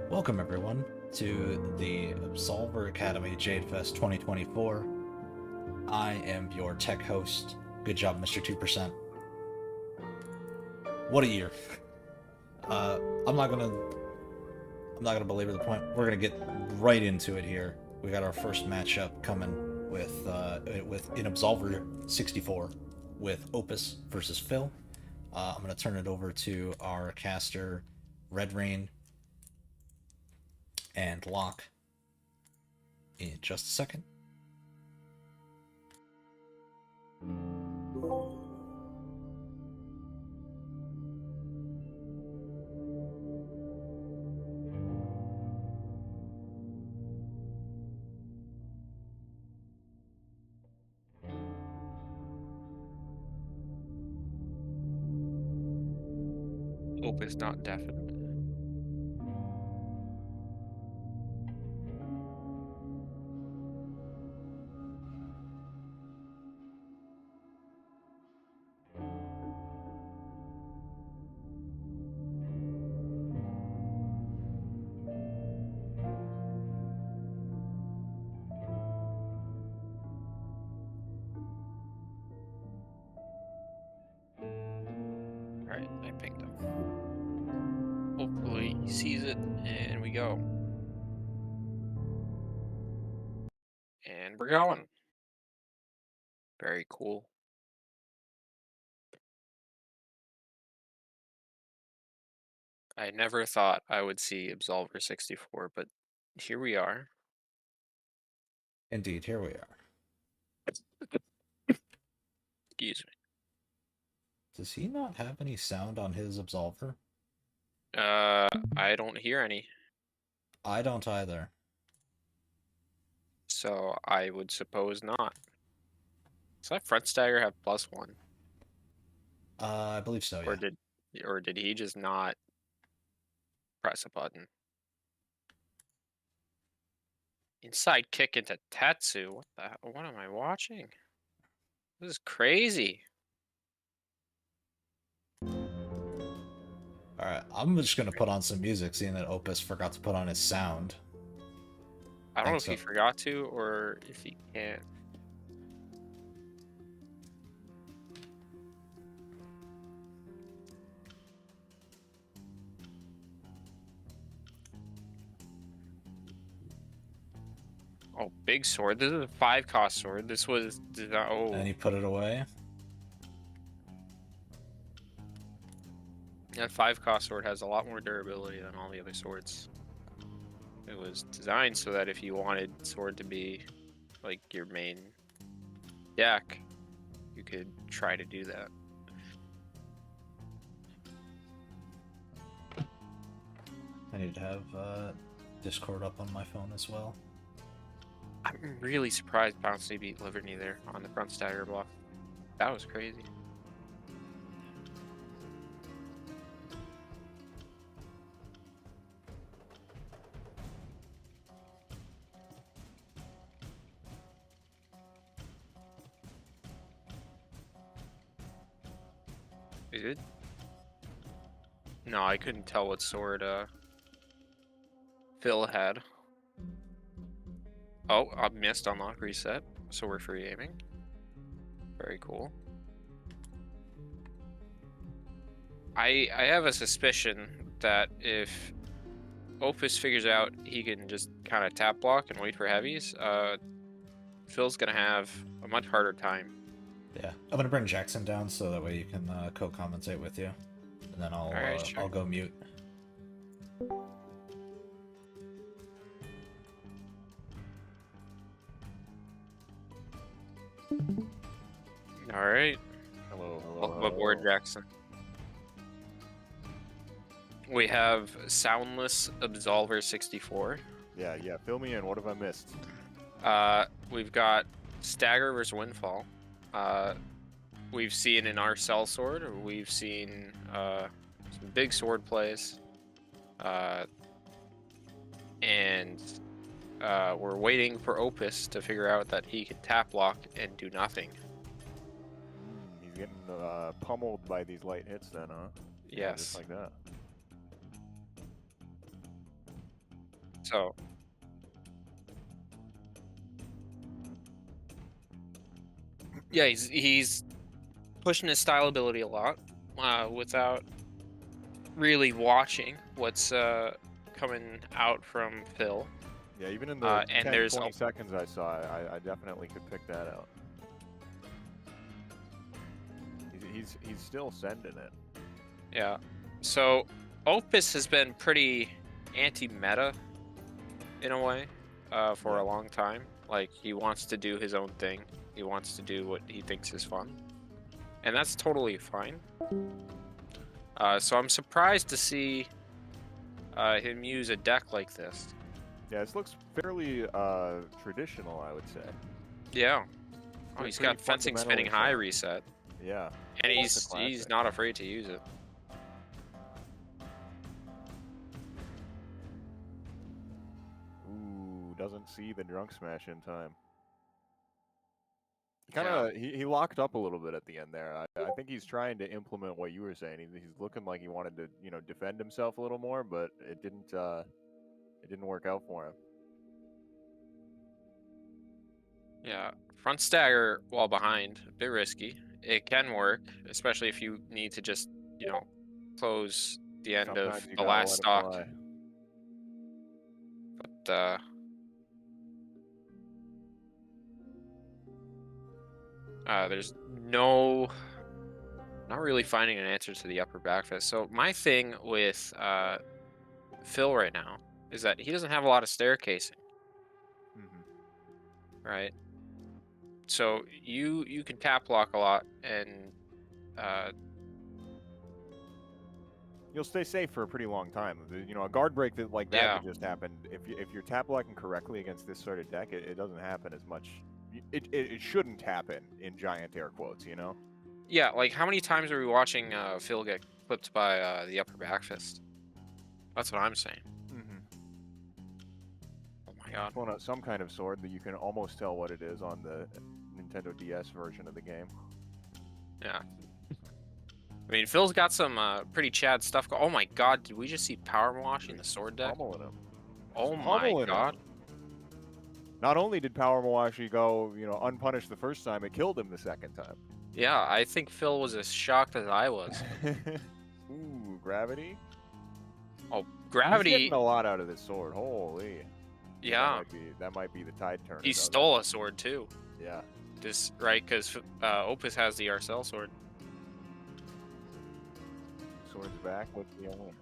Welcome everyone to the Absolver Academy Jade Fest 2024. I am your tech host. Good job, Mr. 2%. What a year. I'm not gonna belabor the point. We're gonna get right into it here. We got our first matchup coming with in Absolver 64 with Opus versus Phil. I'm gonna turn it over to our caster Red Rain and Locke in just a second. Opus not definite. Alright, I pinged him. Hopefully he sees it, and we go. And we're going. Very cool. I never thought I would see Absolver 64, but here we are. Indeed, here we are. Excuse me. Does he not have any sound on his absolver? I don't hear any, I don't either. so I would suppose not. Does that front stagger have +1? I believe so, yeah. Or did he just not press a button? Inside kick into Tetsu. What am I watching? This is crazy. Alright, I'm just gonna put on some music, seeing that Opus forgot to put on his sound. I don't know if so. he forgot to or if he can't. Oh, big sword. This is a 5-cost sword. This was oh. And he put it away. That 5-cost sword has a lot more durability than all the other swords. It was designed so that if you wanted sword to be like your main deck, you could try to do that. I need to have Discord up on my phone as well. I'm really surprised Bouncy beat Liberty there on the front stagger block. That was crazy. Is it? No, I couldn't tell what sword Phil had. Oh, I missed unlock reset, so we're free aiming. Very cool. I have a suspicion that if Opus figures out he can just kind of tap block and wait for heavies, Phil's gonna have a much harder time. Yeah, I'm gonna bring Jackson down so that way you can co-commentate with you, and then I'll Sure. I'll go mute. All right. Hello, hello. Welcome aboard, Jackson. We have Soundless Absolver 64. Yeah, fill me in. What have I missed? We've got Stagger versus Windfall. We've seen an Arcel sword. We've seen some big sword plays. And we're waiting for Opus to figure out that he can tap block and do nothing. He's getting pummeled by these light hits then, huh? Yeah, Yes. just like that. So yeah, he's pushing his style ability a lot without really watching what's coming out from Phil. Yeah, even in the and 10, there's 20 seconds I saw, I definitely could pick that out. He's still sending it. Yeah. So Opus has been pretty anti-meta in a way for a long time. Like, he wants to do his own thing. He wants to do what he thinks is fun. And that's totally fine. So I'm surprised to see him use a deck like this. Yeah, this looks fairly traditional, I would say. Yeah. Oh, he's got Pretty fencing spinning high fundamentally reset. Yeah. And That's a he's classic. not afraid to use it. Ooh, doesn't see the drunk smash in time. Kind of, he locked up a little bit at the end there. I think he's trying to implement what you were saying. He's looking like he wanted to, defend himself a little more, but it didn't work out for him. Yeah, front stagger while behind, a bit risky. It can work, especially if you need to just, close the end Sometimes of you the gotta last let it stock. fly. But there's not really finding an answer to the upper back fist. So my thing with Phil right now is that he doesn't have a lot of staircasing, right? So you can tap block a lot, and You'll stay safe for a pretty long time. You know, a guard break like that Yeah. could just happen. If you're tap blocking correctly against this sort of deck, it doesn't happen as much. It shouldn't happen in giant air quotes, you know? yeah, like how many times are we watching Phil get clipped by the upper back fist? That's what I'm saying. Oh my god. Pulling out some kind of sword that you can almost tell what it is on the Nintendo DS version of the game. Yeah. I mean, Phil's got some pretty Chad stuff. Oh my god, did we just see power washing the sword deck? Pummeling him. Oh Pummeling my him. god. Not only did Power Mawashi go, you know, unpunished the first time, it killed him the second time. Yeah, I think Phil was as shocked as I was. Ooh, gravity. Oh, He's gravity. getting a lot out of this sword. Holy. Yeah. That might be the tide turner. He though. stole a sword too. Yeah. Just right, because Opus has the Arcel sword. Sword's back. What's the other one?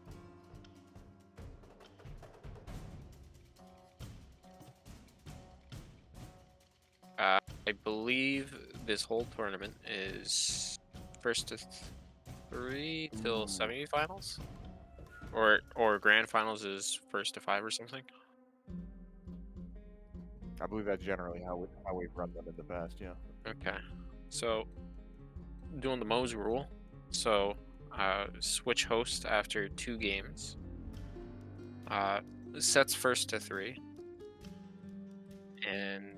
I believe this whole tournament is first to 3 till semifinals, or grand finals is first to 5 or something. I believe that's generally how we've run them in the past. Yeah. Okay, so doing the Mose rule, so switch host after 2 games. Sets first to 3, and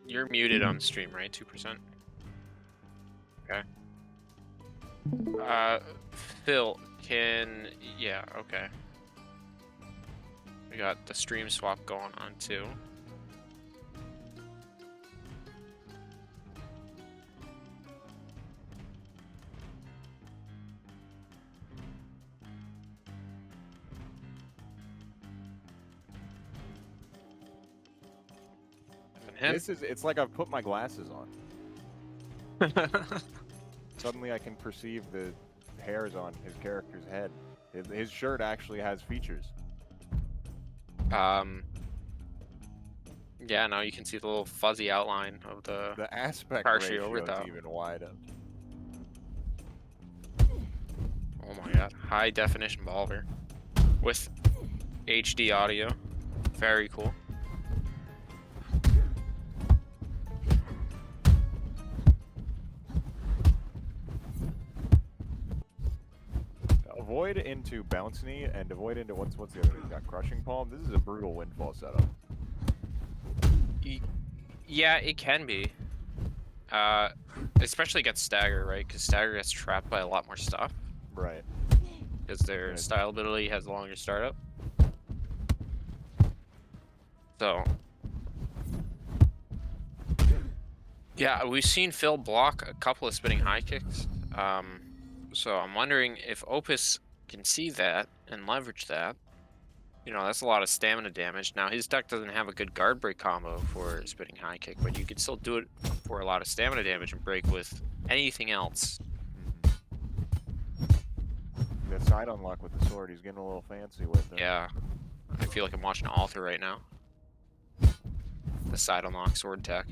you're muted on stream, right? 2%. Okay. Phil, yeah, okay. We got the stream swap going on too. It's like I've put my glasses on. Suddenly I can perceive the hairs on his character's head. His shirt actually has features. Yeah, now you can see the little fuzzy outline of the aspect partial ratio over top. is even wider. Oh my god, high definition Volver with HD audio. Very cool. Avoid into bounce knee and avoid into what's the other one? He's got crushing palm. This is a brutal windfall setup. Yeah, it can be. Especially against Stagger, right? Because Stagger gets trapped by a lot more stuff. Right. Because their style ability has a longer startup. So. Yeah, we've seen Phil block a couple of spinning high kicks. So I'm wondering if Opus can see that and leverage that. You know, that's a lot of stamina damage. Now, his deck doesn't have a good guard break combo for spinning high kick, but you can still do it for a lot of stamina damage and break with anything else. That side unlock with the sword, he's getting a little fancy with it. Yeah. I feel like I'm watching Alter right now. The side unlock sword tech.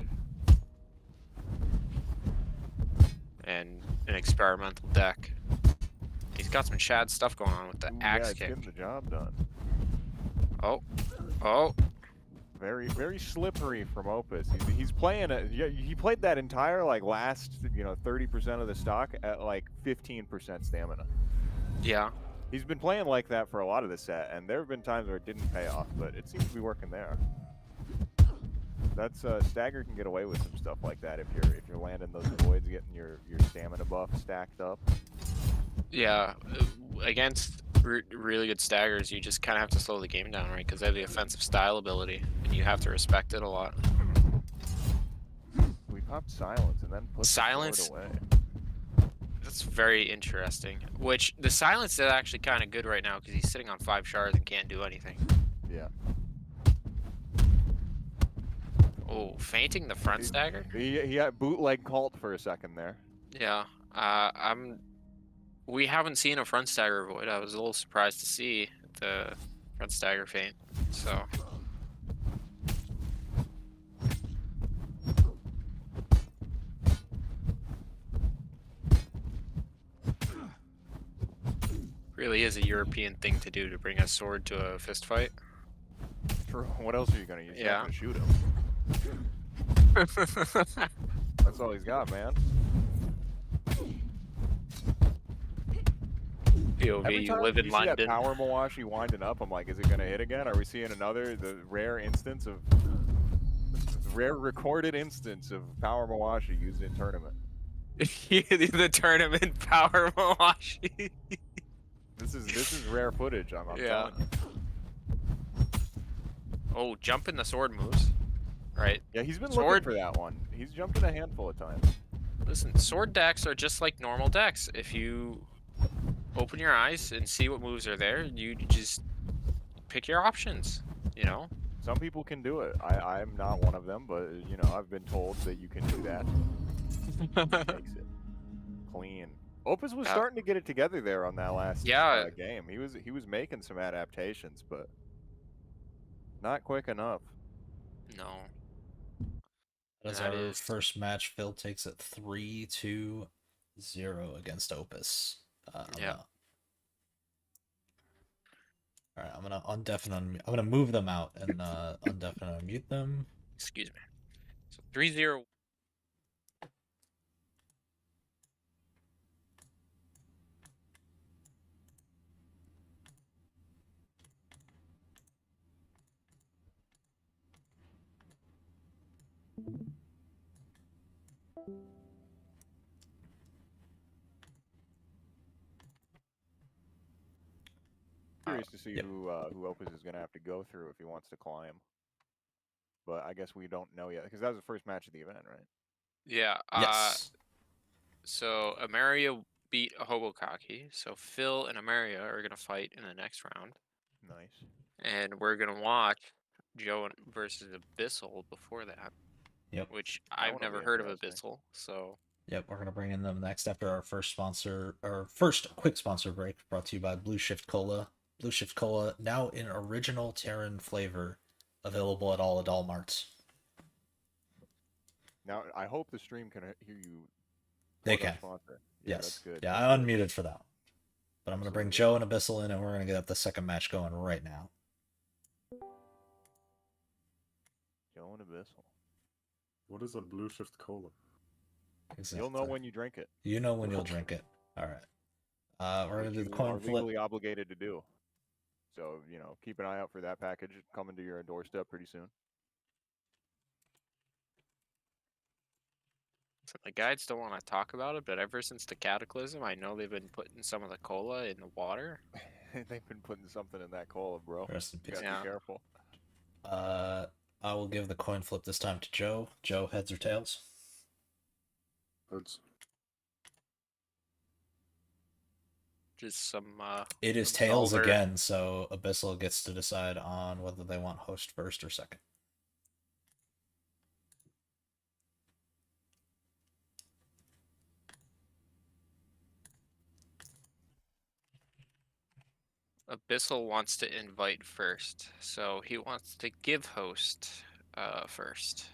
And an experimental deck. He's got some Chad stuff going on with the axe it's kick. getting the job done. Oh. Very, very slippery from Opus. He's playing he played that entire last 30% of the stock at 15% stamina. Yeah. He's been playing like that for a lot of the set, and there have been times where it didn't pay off, but it seems to be working there. That's Stagger can get away with some stuff like that if you're landing those voids, getting your stamina buff stacked up. Yeah, against really good Staggers, you just kind of have to slow the game down, right? Because they have the offensive style ability, and you have to respect it a lot. We popped silence and then put silence the sword away. That's very interesting. Which the silence is actually kind of good right now because he's sitting on 5 shards and can't do anything. Yeah. Oh, Oh, fainting the front stagger? He had bootleg cult for a second there. Yeah. We haven't seen a front stagger avoid. I was a little surprised to see the front stagger feint. So really is a European thing to do to bring a sword to a fist fight. True. What else are you gonna use? You're not Yeah. gonna shoot him. That's all he's got, man. POV, Every you time live in you see that London. power Mawashi winding up, I'm like, is it gonna hit again? Are we seeing the rare instance of rare recorded instance of power Mawashi used in tournament? The tournament power Mawashi. This is rare footage. I'm Yeah. telling you. Oh, jump in the sword moves. Right. Yeah, he's been Sword- looking for that one. He's jumped in a handful of times. Listen, sword decks are just like normal decks. If you open your eyes and see what moves are there, you just pick your options, you know? Some people can do it. I'm not one of them, but you know, I've been told that you can do that. He makes it clean. Opus was Yeah. starting to get it together there on that last Yeah. game. He was making some adaptations, but not quick enough. No. As That our is- first match, Phil takes it 3-0 against Opus. Yeah. All right, I'm gonna undeafen I'm gonna move them out and undeafen and unmute them. Excuse me. So 3-0. Curious to see Yep. who Opus is gonna have to go through if he wants to climb. But I guess we don't know yet because that was the first match of the event, right? Yeah. Yes. So EmeriA beat Hobokaki. So Phil and EmeriA are gonna fight in the next round, Nice. and we're gonna watch Joe versus Abyssal before that. Yep. Which That I've one'll never be heard of interesting. Abyssal. So Yep, we're gonna bring in them next after our first quick sponsor break, brought to you by Blue Shift Cola. Blue Shift Cola now in original Terran flavor, available at all Adult Marts. Now I hope the stream can hear you. They quote our can. sponsor. Yeah, Yes. that's good. Yeah, That's I good. unmuted for that one. But I'm gonna bring Absolutely. Joe and Abyssal in, and we're gonna get the second match going right now. Joe and Abyssal. What is a blue shift cola? Exactly. You'll know when you drink it. You know when you'll drink it. All right. We're gonna Which do the you coin are flip. legally obligated to do. So, you know, keep an eye out for that package coming to your doorstep pretty soon. So the guides don't want to talk about it, but ever since the Cataclysm, I know they've been putting some of the cola in the water. They've been putting something in that cola, bro. Rest in You peace. gotta Yeah. be careful. I will give the coin flip this time to Joe. Joe, heads or tails? Heads. Just some. It is tails Absolver. again, so Abyssal gets to decide on whether they want host first or second. Abyssal wants to invite first, so he wants to give host first.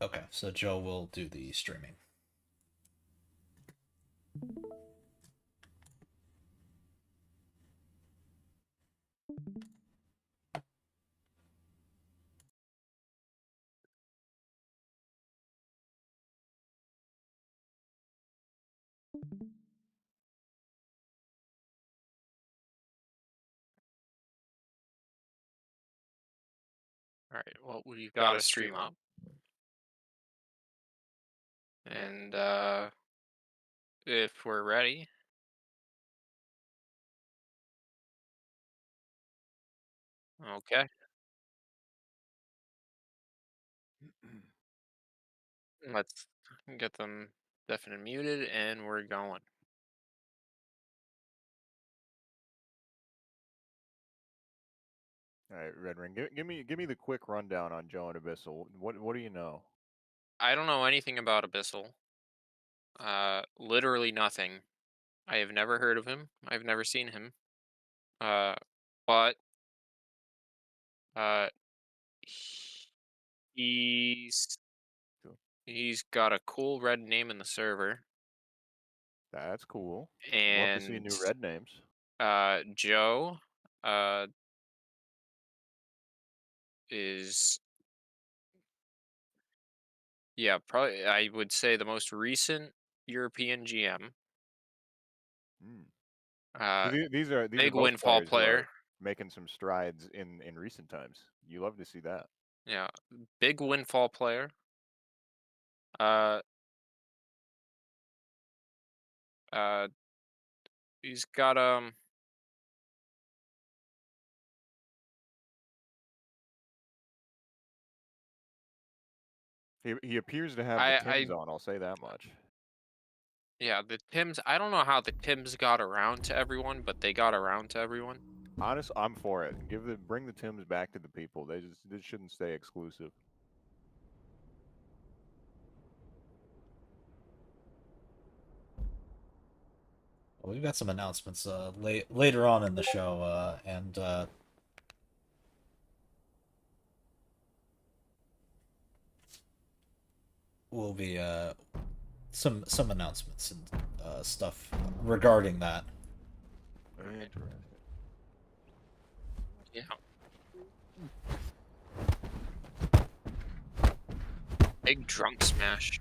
Okay, so Joe will do the streaming. All right. Well, we've got to stream up, and if we're ready, okay. Let's get them deafened and muted, and we're going. All right, Red Ring. Give me the quick rundown on Joe and Abyssal. What do you know? I don't know anything about Abyssal. Literally nothing. I have never heard of him. I've never seen him. But uh, he's Cool. he's got a cool red name in the server, That's cool. Love to see and new red names. Joe is, yeah, probably I would say the most recent European GM. Mm. Uh, So these are big both windfall players who are player. making some strides in recent times. You love to see that. Yeah, big windfall player. Uh, uh, he's got He appears to have the I Tims on. I'll say that much. yeah, the Tims. I don't know how the Tims got around to everyone, but they got around to everyone. Honest, I'm for it. Bring the Tims back to the people. They shouldn't stay exclusive. Well, we've got some announcements later on in the show, and will be some announcements and stuff regarding that. Interesting. Yeah. Big drunk smash.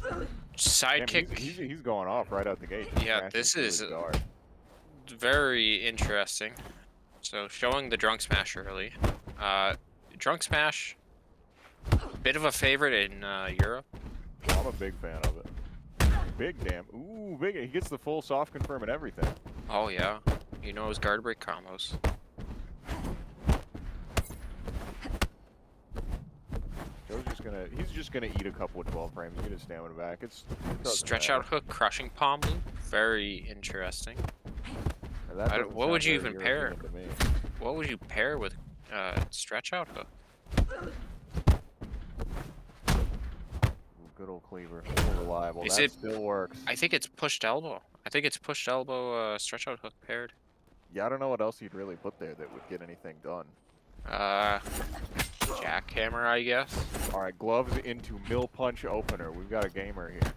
Damn, Sidekick. he's going off right out the gate. Yeah, Smashing this through is his guard. very interesting. So showing the drunk smash early. Drunk smash, bit of a favorite in Europe. I'm a big fan of it. Big damn. Ooh, big. He gets the full soft confirm and everything. Oh yeah, he knows guard break combos. He's just gonna eat a couple of 12 frames, get his stamina back. It doesn't Stretch matter. out hook, crushing palm loop. Very interesting. And that doesn't what would sound you very even pair? European to me. What would you pair with stretch out hook? Ooh, good old cleaver, a little reliable. Is That it- still works. I think it's pushed elbow. I think it's pushed elbow, stretch out hook paired. Yeah, I don't know what else you'd really put there that would get anything done. Jackhammer, I guess. All right, gloves into mill punch opener. We've got a gamer here.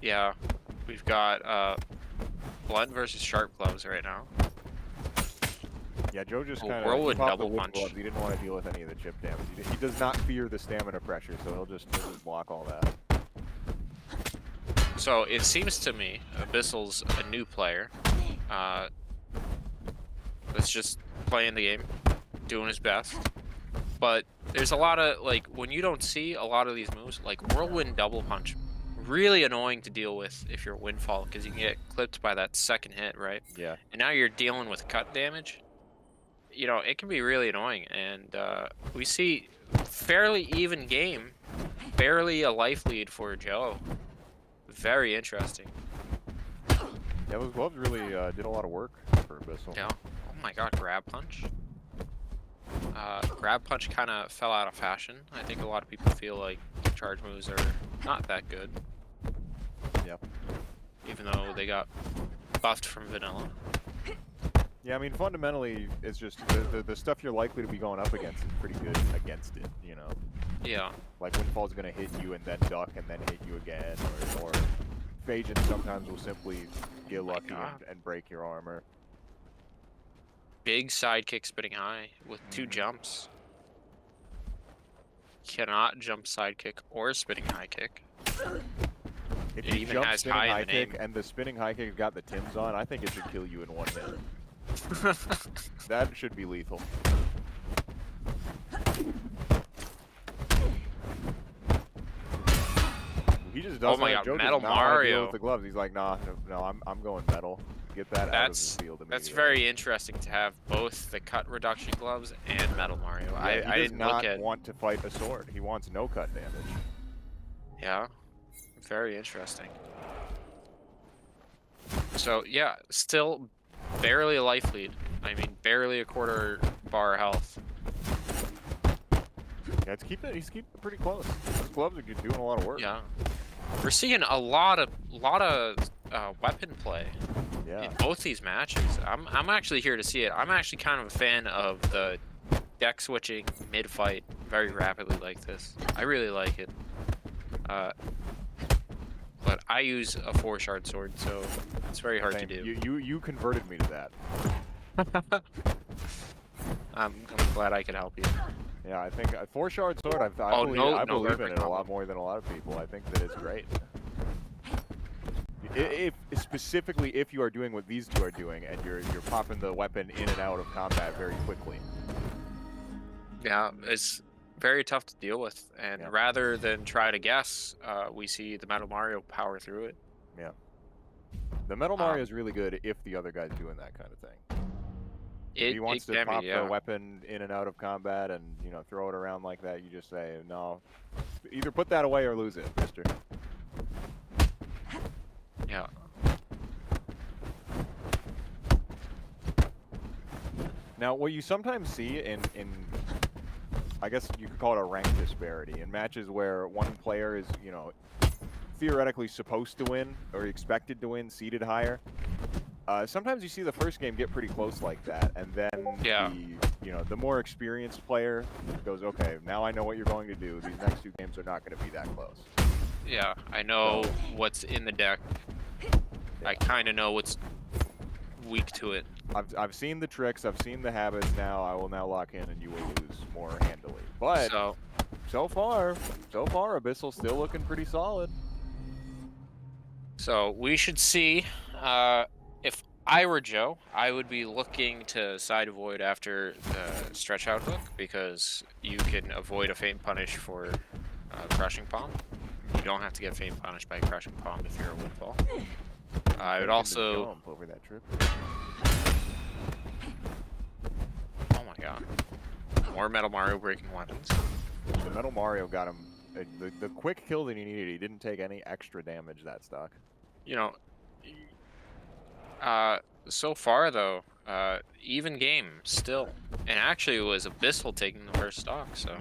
Yeah, we've got blunt versus sharp gloves right now. Yeah, Joe just Oh, kind of whirlwind popped the double wood punch. gloves. He didn't want to deal with any of the chip damage. He does not fear the stamina pressure, so he'll just block all that. So it seems to me Abyssal's a new player. That's just playing the game, doing his best. But there's a lot of, like, when you don't see a lot of these moves, like whirlwind double punch, really annoying to deal with if you're windfall, because you can get clipped by that second hit, right? Yeah. And now you're dealing with cut damage. You know, it can be really annoying. And we see fairly even game, barely a life lead for Joe. Very interesting. Yeah, those gloves really did a lot of work for Abyssal. Yeah. Oh my god, grab punch. Grab punch kind of fell out of fashion. I think a lot of people feel like charge moves are not that good. Yep. Even though they got buffed from vanilla. Yeah, I mean, fundamentally, it's just the stuff you're likely to be going up against is pretty good against it, you know? Yeah. Like, Windfall's going to hit you and then duck and then hit you again, or Phagin sometimes will simply get lucky and break your armor. Big sidekick spinning high with 2 jumps. Cannot jump sidekick or spinning high kick. If It you even jump has spinning high in high the kick name. and the spinning high kick got the Tims on, I think it should kill you in 1 hit. That should be lethal. He just doesn't. Oh my god, Joe does Metal not wanna deal Mario. with the gloves. He's like, nah, no, I'm going metal. Get that out of the field immediately. That's very interesting to have both the cut reduction gloves and Metal Mario. Yeah, I he does didn't not look at. want to fight a sword. He wants no cut damage. Yeah, very interesting. So yeah, still barely a life lead. I mean, barely a quarter bar health. Yeah, he's keeping it pretty close. His gloves are doing a lot of work. Yeah. We're seeing a lot of weapon play Yeah. in both these matches. I'm actually here to see it. I'm actually kind of a fan of the deck switching mid fight very rapidly like this. I really like it. But I use a 4-shard sword, so it's very hard Same. to do. You converted me to that. I'm glad I could help you. Yeah, I think a 4-shard sword. I believe in it a lot more than a lot of people. I think that it's great. If specifically if you are doing what these two are doing and you're popping the weapon in and out of combat very quickly. Yeah, it's very tough to deal with, and Yeah. rather than try to guess, we see the Metal Mario power through it. Yeah. The Metal Mario is really good if the other guy's doing that kind of thing. If he wants to can be, pop yeah. the weapon in and out of combat and, you know, throw it around like that, you just say, no, either put that away or lose it, mister. Yeah. Now, what you sometimes see in I guess you could call it a rank disparity, in matches where one player is, you know, theoretically supposed to win or expected to win, seeded higher. Sometimes you see the first game get pretty close like that, and then the more experienced player goes, okay, now I know what you're going to do. These next two games are not going to be that close. Yeah, I know what's in the deck. I kind of know what's weak to it. I've seen the tricks, I've seen the habits. Now I will now lock in, and you will lose more handily. But so far, Abyssal's still looking pretty solid. So we should see. If I were Joe, I would be looking to side avoid after the stretch out hook, because you can avoid a feint punish for crushing palm. You don't have to get feint punished by crushing palm if you're a windfall. I would also jump over that trip. Oh my god. More Metal Mario breaking weapons. The Metal Mario got him the quick kill that he needed. He didn't take any extra damage that stock. You know, so far though, even game still. And actually it was Abyssal taking the first stock, so.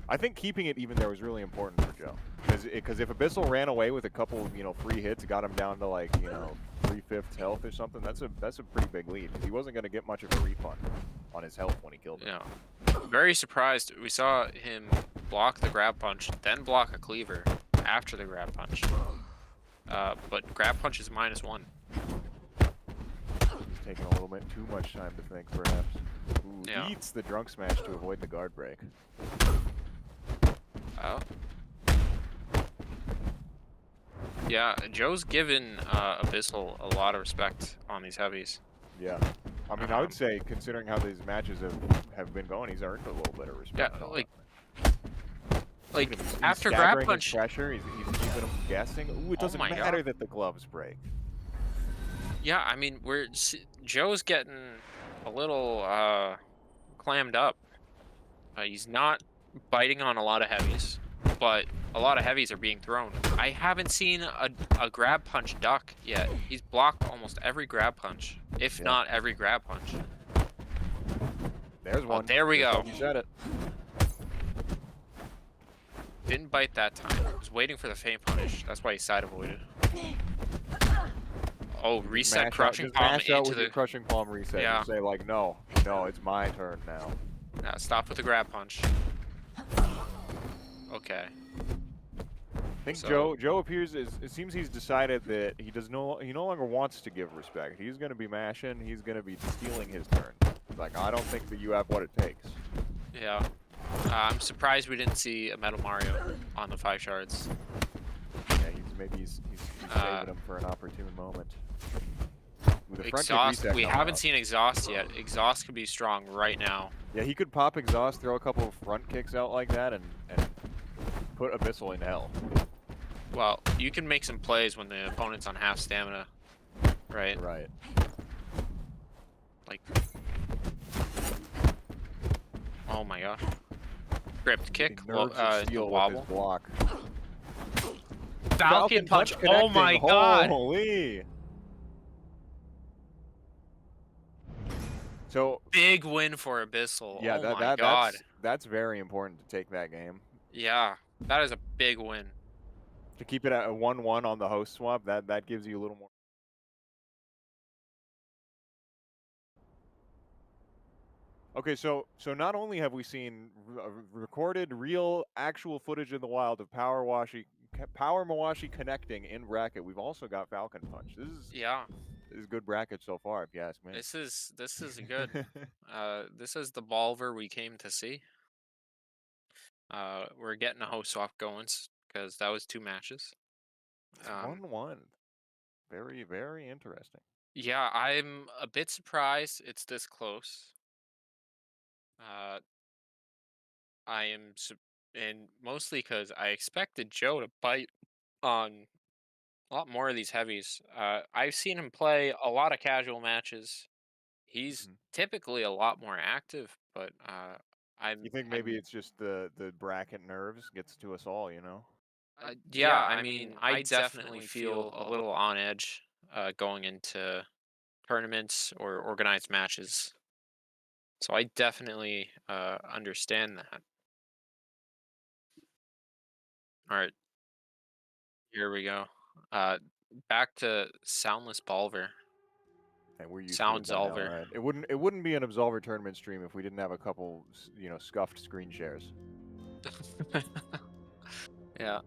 I think keeping it even there was really important for Joe. Because if Abyssal ran away with a couple, free hits, got him down to like, 3/5 health or something, that's a pretty big lead. He wasn't going to get much of a refund on his health when he killed him. Yeah. Very surprised. We saw him block the grab punch, then block a cleaver after the grab punch. But grab punch is -1. He's taking a little bit too much time to think, perhaps. Ooh, Yeah. eats the drunk smash to avoid the guard break. Oh. Yeah, Joe's given Abyssal a lot of respect on these heavies. Yeah. I mean, I would say, considering how these matches have been going, he's earned a little bit of respect. Yeah, on like he's after staggering grab his punch. pressure, he's keeping him guessing. Ooh, it doesn't my matter God. that the gloves break. Yeah, I mean, Joe's getting a little clammed up. He's not biting on a lot of heavies, but a lot of heavies are being thrown. I haven't seen a grab punch duck yet. He's blocked almost every grab punch, if not every grab punch. There's one. There we go. You said it. Didn't bite that time. Was waiting for the feint punish. That's why he side avoided. Oh, reset crushing palm mash out into with the your crushing palm reset. Yeah. You say like, no, it's my turn now. stop with the grab punch. Okay. I think So- Joe appears it seems he's decided that he no longer wants to give respect. He's going to be mashing. He's going to be stealing his turn. He's like, I don't think that you have what it takes. Yeah. I'm surprised we didn't see a Metal Mario on the 5 shards. Yeah, he's saving him for an opportune moment. With a front kick Exhaust. reset We coming haven't up. seen exhaust yet. Exhaust could be strong right now. Yeah, he could pop exhaust, throw a couple of front kicks out like that, and put Abyssal in hell. Well, you can make some plays when the opponent's on half stamina, right? Right. Like, oh my gosh. Gripped kick, Nerves of the steel with wobble. his block. Falcon punch. Oh my connecting. god. Holy! So Big win for Abyssal. yeah, Oh my god. that's very important to take that game. Yeah, that is a big win. To keep it at a 1-1 on the host swap, that gives you a little more. Okay, so not only have we seen recorded real actual footage in the wild of Power Mawashi connecting in bracket, we've also got Falcon Punch. Yeah, This is good bracket so far, if you ask me. this is good. This is the Balver we came to see. We're getting a host swap going because that was 2 matches. It's 1-1. Very, very interesting. Yeah, I'm a bit surprised it's this close. I am, and mostly because I expected Joe to bite on a lot more of these heavies. I've seen him play a lot of casual matches. He's typically a lot more active, but You think maybe it's just the bracket nerves gets to us all, you know? yeah, I mean, I definitely feel a little on edge going into tournaments or organized matches. So I definitely understand that. All right, here we go. Back to Soundless Balver. And we're used Sound to it by now, Zolver. right? It wouldn't be an Absolver tournament stream if we didn't have a couple, you know, scuffed screen shares. Yeah.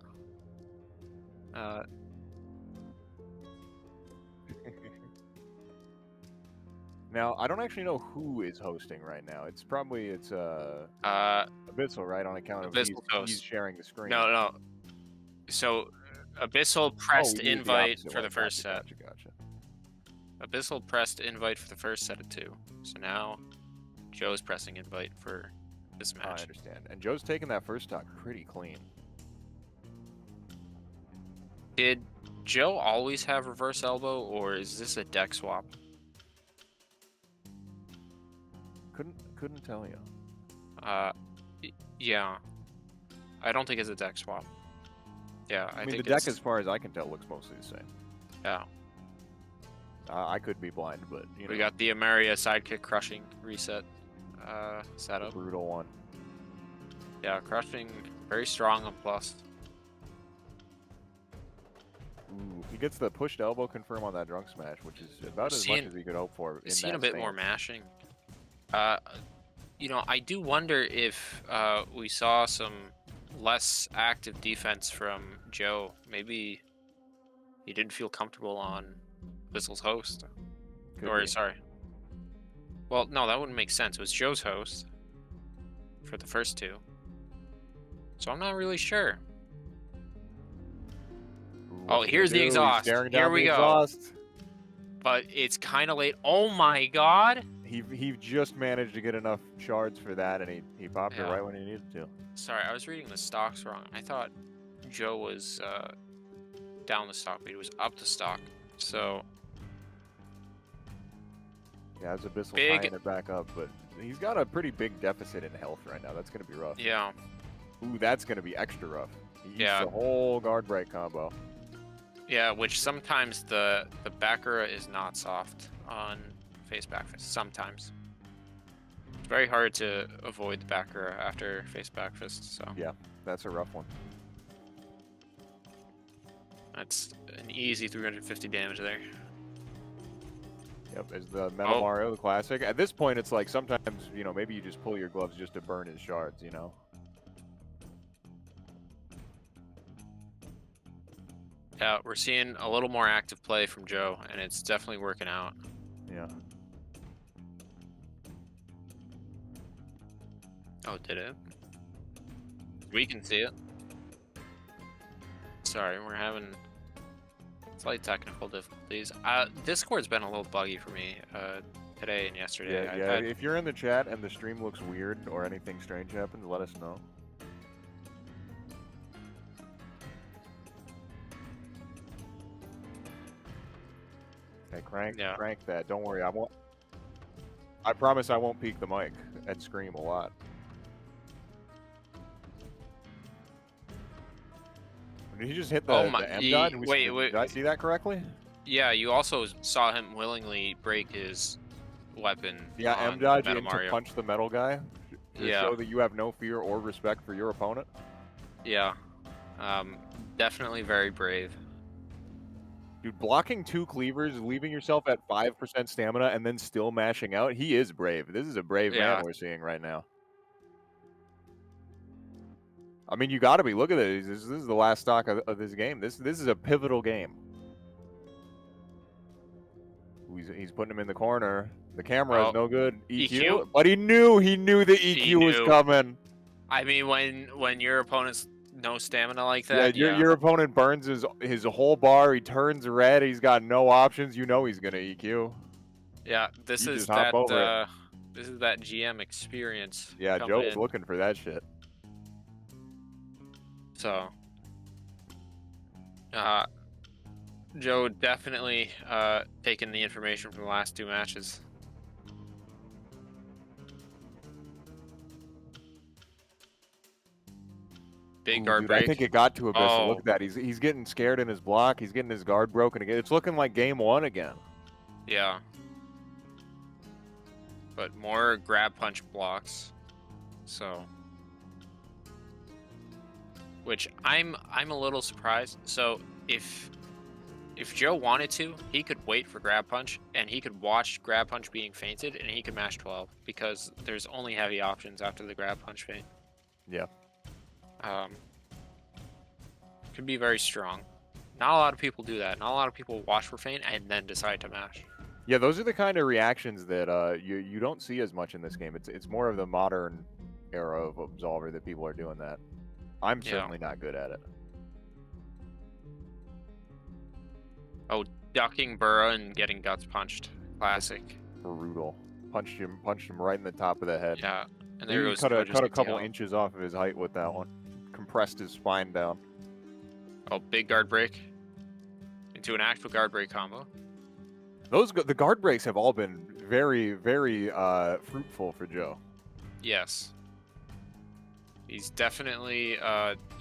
Now, I don't actually know who is hosting right now. It's Abyssal, right? On account of Abyssal he's sharing the screen. No. So Abyssal pressed we did invite opposite for the one. first Gotcha, set. Gotcha. Abyssal pressed invite for the first set of 2. So now Joe's pressing invite for this I match. understand. And Joe's taking that first stock pretty clean. Did Joe always have reverse elbow, or is this a deck swap? Couldn't tell you. Yeah. I don't think it's a deck swap. Yeah, I mean, think the deck, it's... as far as I can tell, looks mostly the same. Yeah. I could be blind, but you know. We got the EmeriA sidekick crushing reset setup. Brutal one. Yeah, crushing very strong on plus. Ooh, he gets the pushed elbow confirm on that drunk smash, which is about as much as he could hope for. We've seen a bit more mashing. You know, I do wonder if we saw some less active defense from Joe. Maybe he didn't feel comfortable on Abyssal's host. Sorry. Well, no, that wouldn't make sense. It was Joe's host for the first 2. So I'm not really sure. Oh, here's the exhaust. Here we go. But it's kind of late. Oh my god. He just managed to get enough shards for that, and he popped it right when he needed to. Sorry, I was reading the stocks wrong. I thought Joe was down the stock, but he was up the stock. So yeah, it's Abyssal tying it back up, but he's got a pretty big deficit in health right now. That's gonna be rough. Yeah. Ooh, that's gonna be extra rough. He used Yeah. the whole guard break combo. Yeah, which sometimes the Bakura is not soft on face back fist. Sometimes. It's very hard to avoid the Bakura after face back fist, so. Yeah, that's a rough one. That's an easy 350 damage there. Yep, there's the Metal Mario, the classic. At this point, it's like sometimes, you know, maybe you just pull your gloves just to burn his shards, you know? Yeah, we're seeing a little more active play from Joe, and it's definitely working out. Yeah. Oh, did it? We can see it. Sorry, we're having slight technical difficulties. Discord's been a little buggy for me today and yesterday. Yeah. If you're in the chat and the stream looks weird or anything strange happens, let us know. Okay, crank that. Don't worry, I promise I won't peek the mic and scream a lot. Did he just hit the M dot? Wait. Did I see that correctly? Yeah, you also saw him willingly break his weapon. Yeah, on M dodge Metal in to Mario. punch the metal guy to Yeah. show that you have no fear or respect for your opponent. Yeah. Definitely very brave. Dude, blocking 2 cleavers, leaving yourself at 5% stamina, and then still mashing out, he is brave. This is a brave Yeah. man we're seeing right now. I mean, you got to be. Look at this. This is the last stock of this game. This is a pivotal game. He's putting him in the corner. The camera is no good. EQ? But he knew the EQ was coming. I mean, when your opponent's no stamina like that, your opponent burns his whole bar. He turns red. He's got no options. You know he's gonna EQ. Yeah, this You is just hop over that. This is that GM experience. Yeah, coming Joe's in. looking for that shit. So, Joe definitely taking the information from the last 2 matches. Big guard Dude, break. I think it got to Abyssal. Oh. Look at that. He's getting scared in his block. He's getting his guard broken again. It's looking like game 1 again. Yeah. But more grab punch blocks. So, which I'm a little surprised. So if Joe wanted to, he could wait for grab punch and he could watch grab punch being feinted and he could mash 12 because there's only heavy options after the grab punch feint. Yeah. Could be very strong. Not a lot of people do that. Not a lot of people watch for feint and then decide to mash. Yeah, those are the kind of reactions that you don't see as much in this game. It's more of the modern era of Absolver that people are doing that. I'm certainly not good at it. Oh, ducking Burra and getting guts punched. Classic. Brutal. Punched him right in the top of the head. Yeah. And there goes cut a George's couple tail. inches off of his height with that one. Compressed his spine down. Oh, big guard break into an actual guard break combo. The guard breaks have all been very, very fruitful for Joe. Yes. He's definitely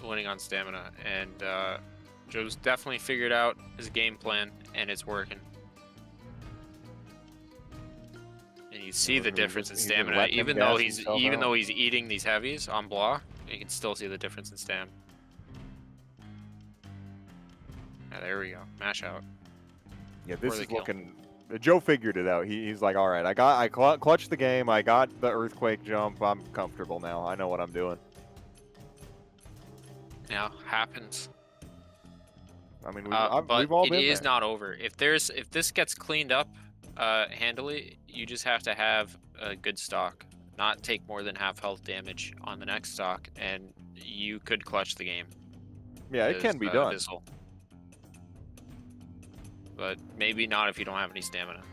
winning on stamina, and Joe's definitely figured out his game plan, and it's working. And you see the difference in stamina, even though he's eating these heavies on block, you can still see the difference in stamina. Yeah, there we go. Mash out. Yeah, this is looking. Joe figured it out. He's like, all right, I clutched the game. I got the earthquake jump. I'm comfortable now. I know what I'm doing. Yeah, happens. I mean, but we've all it been is there. not over. If this gets cleaned up handily, you just have to have a good stock, not take more than half health damage on the next stock, and you could clutch the game. Yeah, it can be done. Abyssal. But maybe not if you don't have any stamina.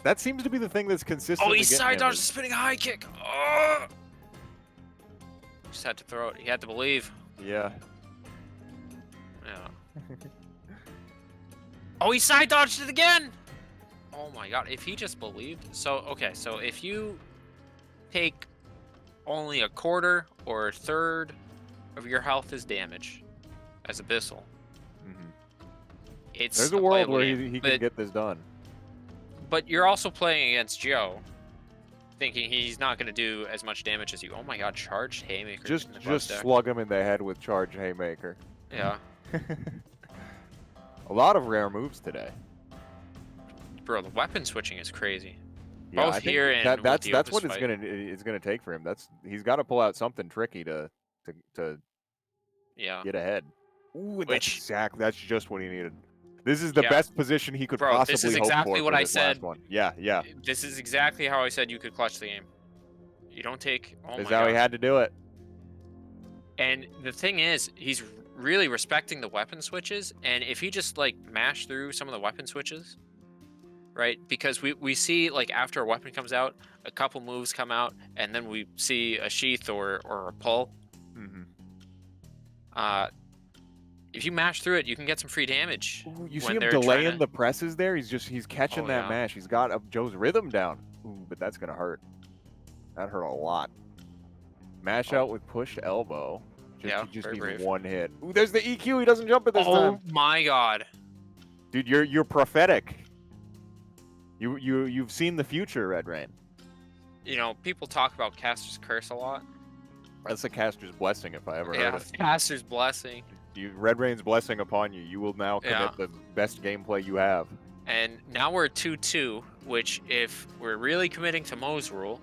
That seems to be the thing that's consistent. Oh, he side dodged spinning high kick. Oh! Just had to throw it. He had to believe. Yeah. Yeah. Oh, he side dodged it again. Oh my god, if he just believed. So, okay, so if you take only a quarter or a third of your health as damage as Abyssal, it's There's a world where playable game, he can get this done. But you're also playing against Joe, thinking he's not going to do as much damage as you. Oh my god, charged haymaker. Just slug him in the head with charge haymaker. Yeah. A lot of rare moves today. Bro, the weapon switching is crazy. Yeah, Both here and that's with the what Opus it's gonna take for him. He's got to pull out something tricky to get ahead. Ooh, that's just what he needed. This is the best position he could possibly this is hope exactly for what for I this said. last one. Yeah. This is exactly how I said you could clutch the game. You don't take. Oh This is my how god. he had to do it. And the thing is, he's really respecting the weapon switches, and if he just like mash through some of the weapon switches, right? Because we see like after a weapon comes out, a couple moves come out, and then we see a sheath or a pull. If you mash through it, you can get some free damage. Ooh, you see him delaying the presses there. He's catching that mash. He's got Joe's rhythm down. Ooh, but that's gonna hurt. That hurt a lot. Mash out with pushed elbow. He just needs one hit. Ooh, there's the EQ. He doesn't jump it this time. Oh my god. Dude, you're prophetic. You've seen the future, Red Rain. You know, people talk about Caster's Curse a lot. That's a caster's blessing if I ever heard Yeah, it. Caster's Blessing. Red Rain's blessing upon you. You will now commit the best gameplay you have. And now we're 2-2, which if we're really committing to Mo's rule,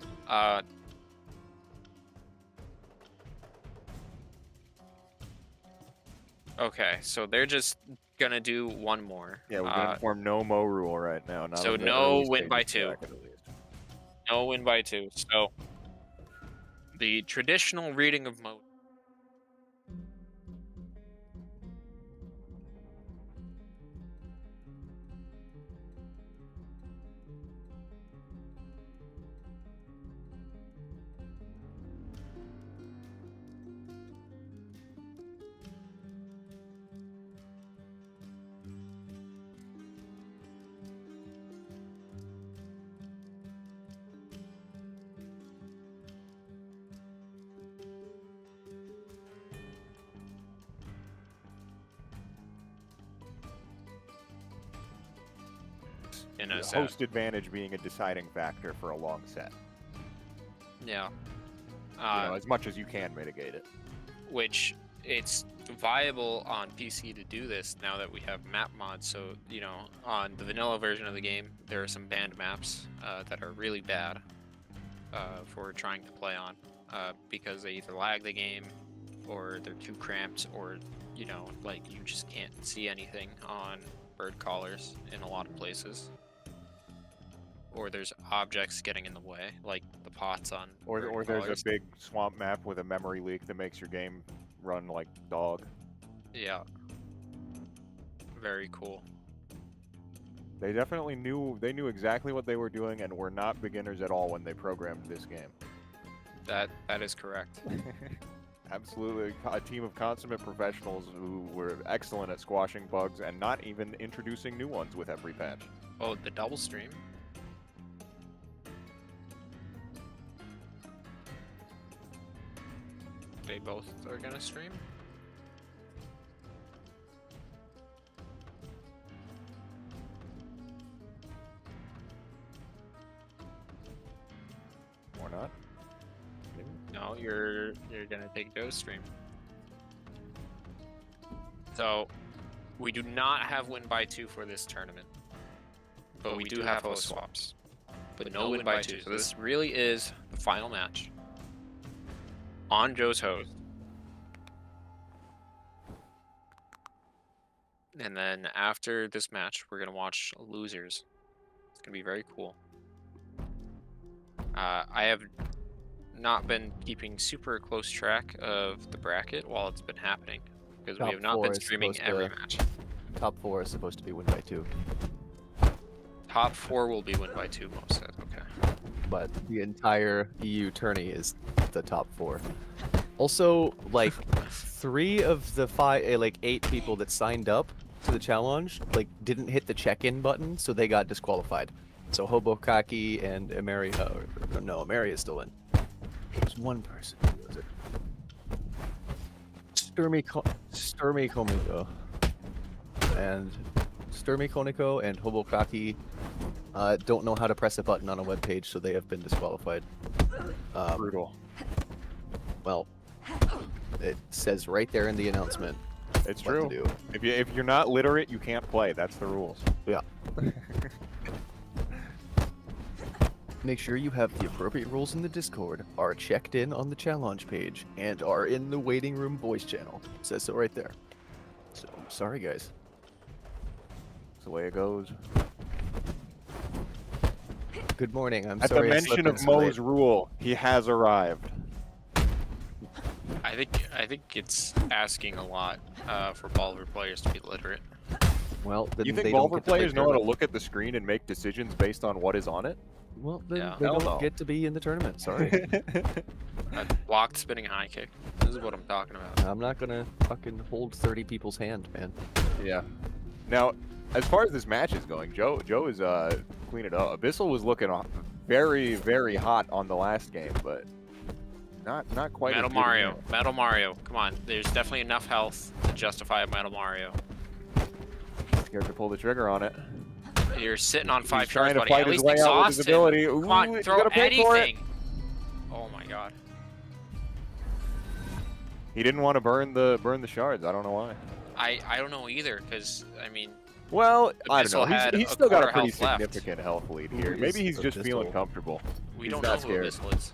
okay, so they're just gonna do one more. Yeah, we're gonna form no Mo rule right now. Not So on the no early win by stages 2. bracket, at least. No win by 2. So the traditional reading of Mo. In a The set. host advantage being a deciding factor for a long set. Yeah. You know, as much as you can mitigate it. Which it's viable on PC to do this now that we have map mods. So, you know, on the vanilla version of the game, there are some banned maps that are really bad for trying to play on because they either lag the game or they're too cramped or, you know, like you just can't see anything on bird collars in a lot of places. Or there's objects getting in the way, like the pots on. Or bird there's collars. a big swamp map with a memory leak that makes your game run like dog. Yeah. Very cool. They definitely knew exactly what they were doing and were not beginners at all when they programmed this game. That is correct. Absolutely, a team of consummate professionals who were excellent at squashing bugs and not even introducing new ones with every patch. Oh, the double stream. They both are gonna stream. Or not? No, you're gonna take Joe's stream. So we do not have win by 2 for this tournament, but we do have host swaps. But no win by 2. So this really is the final match on Joe's host. And then after this match, we're gonna watch losers. It's gonna be very cool. I have not been keeping super close track of the bracket while it's been happening because we Top have not four been is streaming supposed every to- match. Top 4 is supposed to be win by 2, Top 4 will be win by 2, most said. Okay. but the entire EU tourney is the top 4. Also, like 3 of the 8 people that signed up to the challenge didn't hit the check-in button, so they got disqualified. So Hobokaki and EmeriA, or no, EmeriA is still in. There's one person. Who was it? Sturmy Komiko. And Sturmy Koniko and Hobokaki don't know how to press a button on a web page, so they have been disqualified. Brutal. Well, it says right there in the announcement. It's what to true. do. If you're not literate, you can't play. That's the rules. Yeah. Make sure you have the appropriate rules in the Discord, are checked in on the challenge page, and are in the waiting room voice channel. It says so right there. So, sorry guys. That's the way it goes. Good morning. I'm At the sorry I mention slept in of so late. Mo's rule, he has arrived. I think it's asking a lot for Bolver players to be literate. Well, then You think they don't Volver get to play players know how to tournament. look at the screen and make decisions based on what is on it? Well, then Yeah. they Hell don't no. get to be in the tournament. Sorry. Blocked spinning high kick. This is what I'm talking about. I'm not gonna fucking hold 30 people's hand, man. Yeah. Now, as far as this match is going, Joe is cleaning it up. Abyssal was looking very, very hot on the last game, but not quite. Metal as good Mario. again. Metal Mario. Come on. There's definitely enough health to justify a Metal Mario. Scared to pull the trigger on it. You're sitting on 5 He's trying shards, to buddy. fight At his least way out with exhaust his him. ability. Come Ooh, on, he's throw gonna pay for it. anything. Oh my god. He didn't want to burn the shards. I don't know why. I don't know either, because I mean, Well, I don't know. Abyssal had He's a still got a quarter pretty health left. significant health lead Who here. is Maybe he's just feeling Abyssal? comfortable. we He's don't know not who scared. Abyssal is.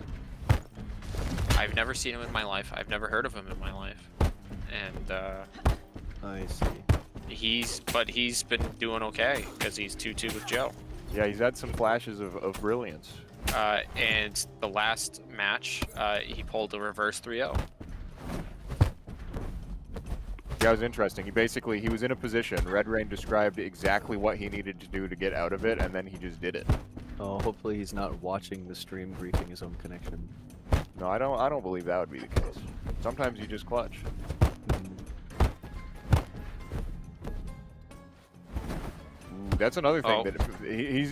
I've never seen him in my life. I've never heard of him in my life. And I see. he's been doing okay because he's 2-2 with Joe. Yeah, he's had some flashes of brilliance. And the last match, he pulled a reverse 3-0. Yeah, it was interesting. He was in a position. Red Rain described exactly what he needed to do to get out of it, and then he just did it. Oh, hopefully he's not watching the stream griefing his own connection. No, I don't believe that would be the case. Sometimes you just clutch. Ooh, that's another thing that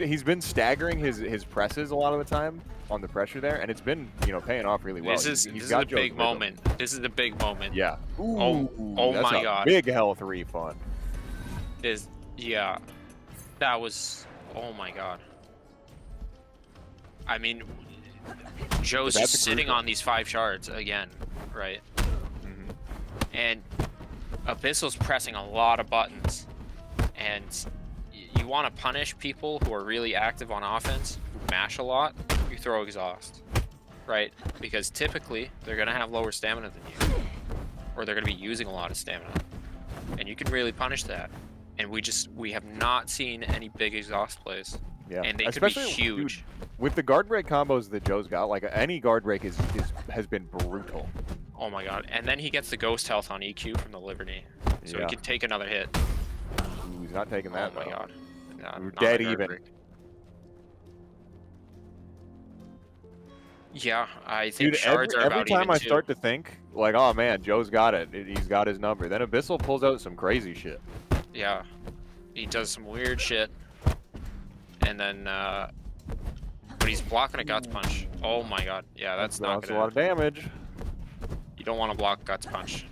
he's been staggering his presses a lot of the time on the pressure there, and it's been paying off really well. This He's is got a Joe's big rhythm. moment. This is the big moment. Yeah. Oh that's my a god. Big health refund. Yeah. That was, oh my god. I mean, Joe's That's just a sitting crucial- on these 5 shards again, right? Mhm. And Abyssal's pressing a lot of buttons. And you want to punish people who are really active on offense, who mash a lot, you throw exhaust, right? Because typically, they're going to have lower stamina than you. Or they're going to be using a lot of stamina. And you can really punish that. And we have not seen any big exhaust plays. Yeah. And they Especially, could be huge. dude, with the guard break combos that Joe's got, like any guard break has been brutal. Oh my god. And then he gets the ghost health on EQ from the Liberty. So Yeah. he can take another hit. Ooh, he's not taking that. Oh my though. god. No, We're not dead a guard even. break. Yeah, I think Dude, shards are every about time even I too. start to think, like, oh man, Joe's got it. He's got his number. Then Abyssal pulls out some crazy shit. Yeah. He does some weird shit. And then, but he's blocking a guts punch. Oh my god. Yeah, that's not a gonna... lot of damage. You don't want to block guts punch.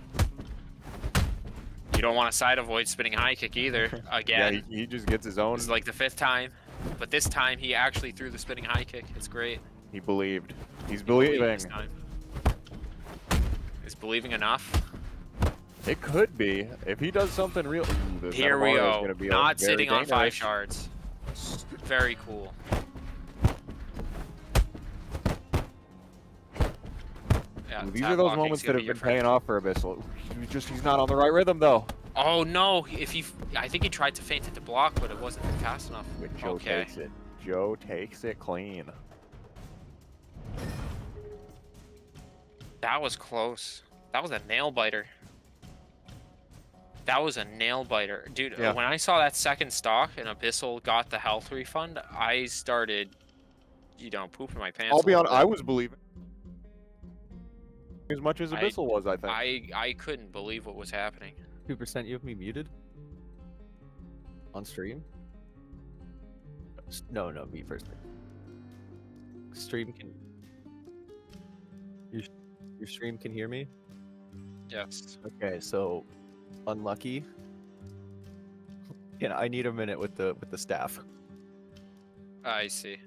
You don't want to side avoid spinning high kick either. Again. Yeah, he just gets his own. This is like the 5th time. But this time, he actually threw the spinning high kick. It's great. He believed. He's He believed believing. this time. Is believing enough? It could be. If he does something real. Ooh, the Here we Zetamario's go. gonna be Not very sitting on 5 dangerous. shards. Very cool. Yeah, Ooh, these tap are those blocking's moments gonna that be have your been paying friend. off for Abyssal. He's not on the right rhythm though. Oh no! I think he tried to feint it to block, but it wasn't fast enough. But Joe Okay. takes it. Joe takes it clean. That was close. That was a nail biter. That was a nail biter. Dude, Yeah. when I saw that second stock and Abyssal got the health refund, I started, pooping my pants. I'll a be little honest. I bit. was believing as much as Abyssal was. I think. I couldn't believe what was happening. 2% you have me muted? On stream? No, me first. Stream can... Your stream can hear me? Yes. Okay, so... Unlucky. Yeah, I need a minute with the staff. I see.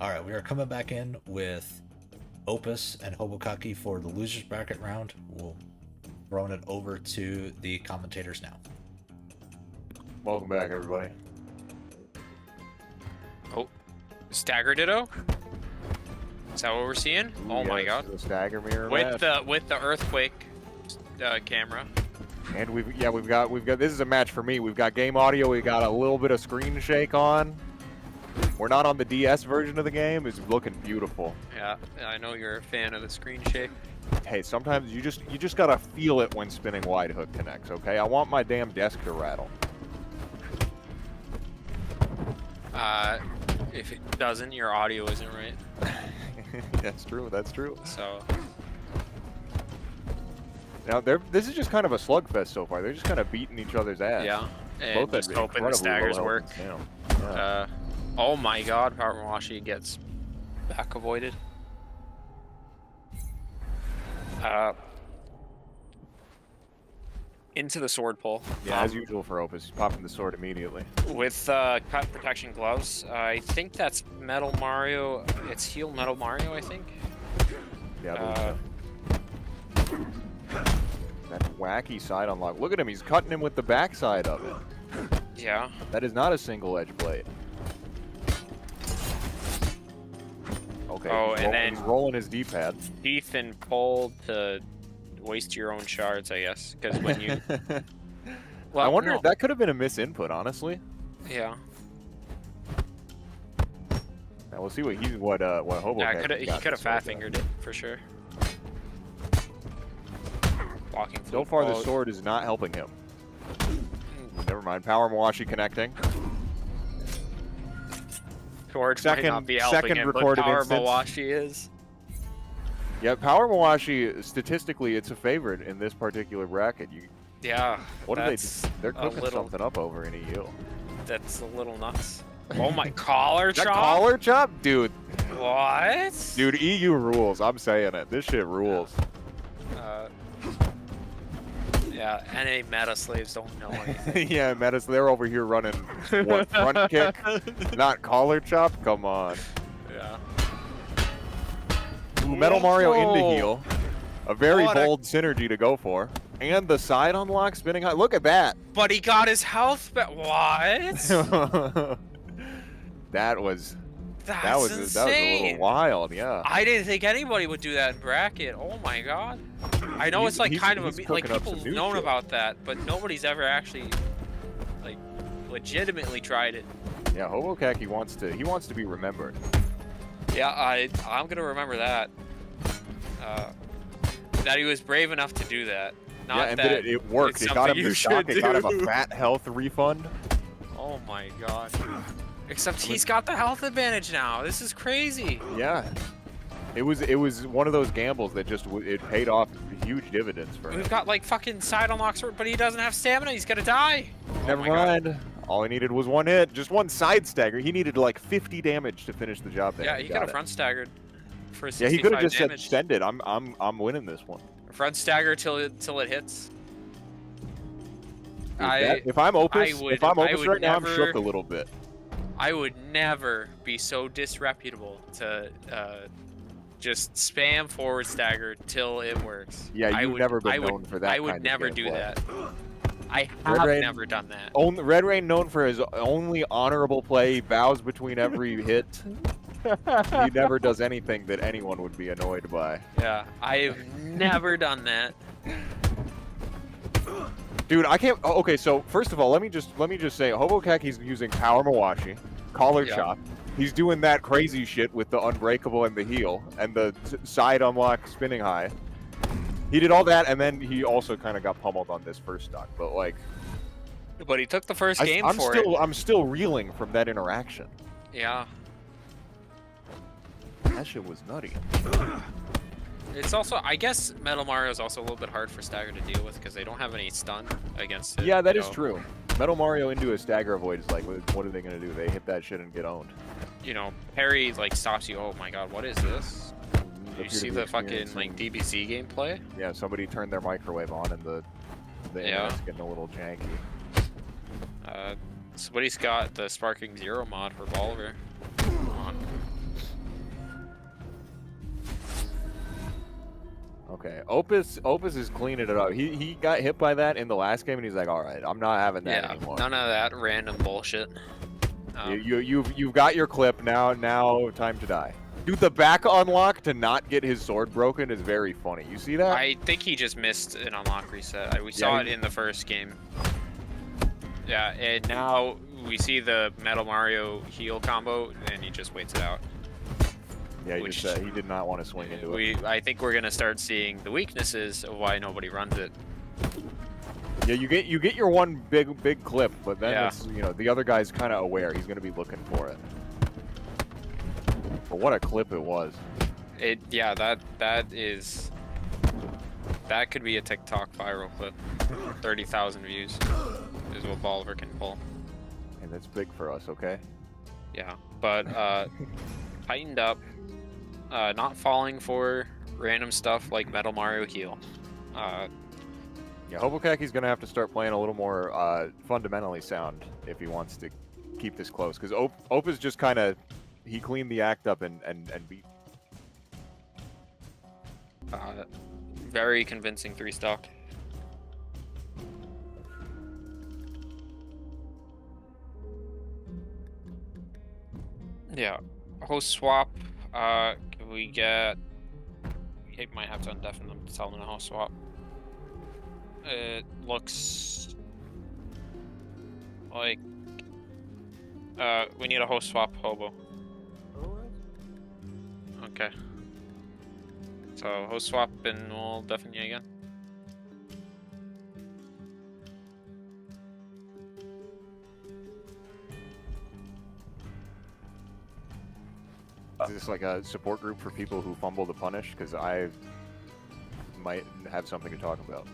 All right, we are coming back in with Opus and Hobokaki for the losers bracket round. We'll throw it over to the commentators now. Welcome back, everybody. Oh, Stagger Ditto? Is that what we're seeing? Oh my Yes, god. the stagger mirror With match. the earthquake camera. And we've got this is a match for me. We've got game audio, we got a little bit of screen shake on. We're not on the DS version of the game. It's looking beautiful. Yeah, I know you're a fan of the screen shake. Hey, sometimes you just gotta feel it when spinning wide hook connects, okay? I want my damn desk to rattle. If it doesn't, your audio isn't right. That's true, that's true. So Now this is just kind of a slugfest so far. They're just kind of beating each other's ass. yeah, and Both just had hoping the incredibly staggers low work. health. Yeah. Oh my god, Power Mawashi gets back avoided. Into the sword pull. Yeah, as usual for Opus, he's popping the sword immediately. With cut protection gloves. I think that's Metal Mario. It's heel Metal Mario, I think. Yeah, I believe so. That wacky side unlock. Look at him, he's cutting him with the backside of it. Yeah. That is not a single edge blade. Okay, Oh, and then- he's rolling his D-pad. Teeth and pull to waste your own shards, I guess. Because when you. Well, I wonder no. if that could have been a misinput, honestly. Yeah. Now we'll see what Hobokaki Yeah, he got could have this fat sword, fingered it for sure. Blocking though. So flute far, the blows. sword is not helping him. Never mind. Power Mawashi connecting. Sword might not be helping second him, but recorded Power instance. Mawashi is. Yeah, Power Mawashi, statistically, it's a favorite in this particular bracket. Yeah. What are they? that's They're a cooking little- something up over in EU. That's a little nuts. Oh my collar That chop! collar chop, dude. What? Dude, EU rules. I'm saying it. This shit rules. Yeah, NA meta slaves don't know anything. Yeah, Metis, they're over here running what, front kick, not collar chop. Come on. Yeah. Ooh, Metal Mario into Whoa. heel. A very What a- bold synergy to go for. And the side unlock spinning high. Look at that. But he got his health back. What? that was That's a insane. little wild. Yeah. I didn't think anybody would do that in bracket. Oh my god. I know it's like He's- kind of he's a like cooking up people some new known shit. about that, but nobody's ever actually like legitimately tried it. Yeah, Hobokaki wants to be remembered. Yeah, I'm gonna remember that. That he was brave enough to do that. Not yeah, and that that it worked. it's It got him something the you stock. should It got him a do. fat health refund. Oh my god. Except he's got the health advantage now. This is crazy. Yeah. It was one of those gambles that just it paid off huge dividends for him. We've got like fucking side unlocks, but he doesn't have stamina. He's gonna die. Never my God. mind. All he needed was one hit, just one side stagger. He needed like 50 damage to finish the job there. Yeah, he could got have it. front staggered for Yeah, he 65 could have just damage. said send it. I'm winning this one. Front stagger till it hits. Dude, if I'm Opus, would- if I'm I Opus would right now, I'm never- shook a little bit. I would never be so disreputable to just spam forward stagger till it works. Yeah, I you've would- never been I would, known for that I would kind of never do gameplay. that. I Red have Rain- never done that. Red Rain, known for his only honorable play, bows between every hit. He never does anything that anyone would be annoyed by. Yeah, I've never done that. Dude, I can't. Oh, okay, so first of all, let me just say, Hobokaki's using Power Mawashi, collar Yeah. chop. He's doing that crazy shit with the unbreakable and the heel and the side unlock spinning high. He did all that, and then he also kind of got pummeled on this first stock. But like, But he took the first game I'm for it. I'm still reeling from that interaction. Yeah. That shit was nutty. It's also, I guess Metal Mario is also a little bit hard for Stagger to deal with because they don't have any stun against it. Yeah, that you is know. true. Metal Mario into a stagger avoid is like, what are they gonna do? They hit that shit and get owned. You know, parry like stops you. Oh my god, what is this? Did Appear you to see be the fucking experiencing- like DBZ gameplay? Yeah, somebody turned their microwave on and the Yeah. internet's getting a little janky. Somebody's got the Sparking Zero mod for Volver. Okay, Opus is cleaning it up. He got hit by that in the last game, and he's like, all right, I'm not having that Yeah, anymore. none of that random bullshit. You've got your clip now. Time to die. Dude, the back unlock to not get his sword broken is very funny. You see that? I think he just missed an unlock reset. We saw it in the first game. Yeah, and now we see the Metal Mario heal combo, and he just waits it out. Yeah, he just he did not want to swing into it. I think we're gonna start seeing the weaknesses of why nobody runs it. Yeah, you get your one big clip, but then Yeah. it's, the other guy's kind of aware. He's gonna be looking for it. But what a clip it was. That could be a TikTok viral clip. 30,000 views is what Bolivar can pull. And that's big for us, okay? Yeah, but tightened up, not falling for random stuff like Metal Mario heal. Yeah, Hobokaki's gonna have to start playing a little more fundamentally sound if he wants to keep this close. Because Opus just kind of he cleaned the act up and beat. Very convincing 3-stock. Yeah, host swap. Can we get? He might have to undeafen them to tell them to host swap. It looks like we need a host swap, Hobo. Okay. So host swap and we'll deafen you again. Is this like a support group for people who fumble to punish? Because I might have something to talk about.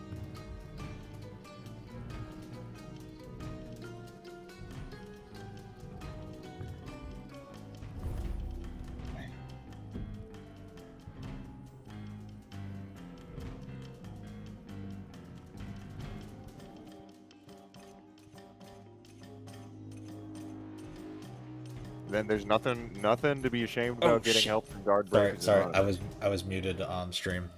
Then there's nothing to be ashamed about getting help from guard breakers. Sorry, I was muted on stream.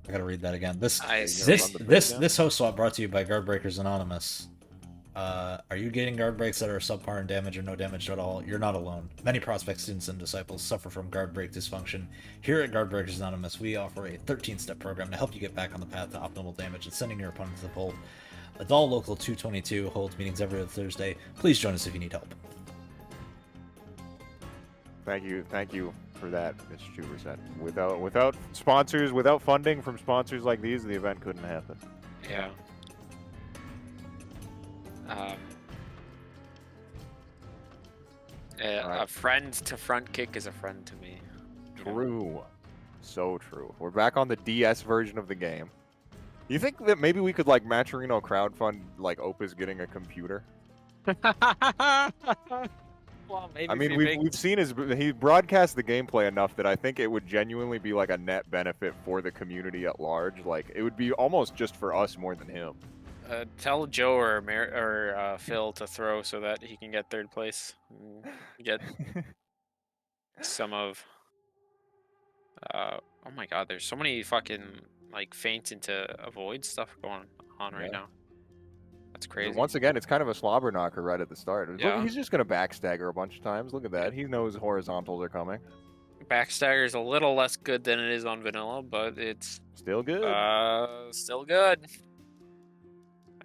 I gotta read that again. This host swap brought to you by Guard Breakers Anonymous. Are you getting guard breaks that are subpar in damage or no damage at all? You're not alone. Many prospect students and disciples suffer from guard break dysfunction. Here at Guard Breakers Anonymous, we offer a 13-step program to help you get back on the path to optimal damage and sending your opponent to the pole. Adal Local 222 holds meetings every other Thursday. Please join us if you need help. Thank you for that, Mr. Chuberset. Without sponsors, without funding from sponsors like these, the event couldn't happen. Yeah. A friend to front kick is a friend to me. True. So true. We're back on the DS version of the game. You think that maybe we could like Maturino crowdfund like Opus getting a computer? Well, maybe I mean, we've seen he broadcast the gameplay enough that I think it would genuinely be like a net benefit for the community at large. Like it would be almost just for us more than him. Tell Joe or Phil to throw so that he can get third place. And get some of. Oh my God! There's so many fucking like feints into avoid stuff going on right now. That's crazy. Once again, it's kind of a slobber knocker right at the start. Yeah. Look, he's just gonna backstagger a bunch of times. Look at that. He knows horizontals are coming. Backstagger is a little less good than it is on vanilla, but it's still good. Still good.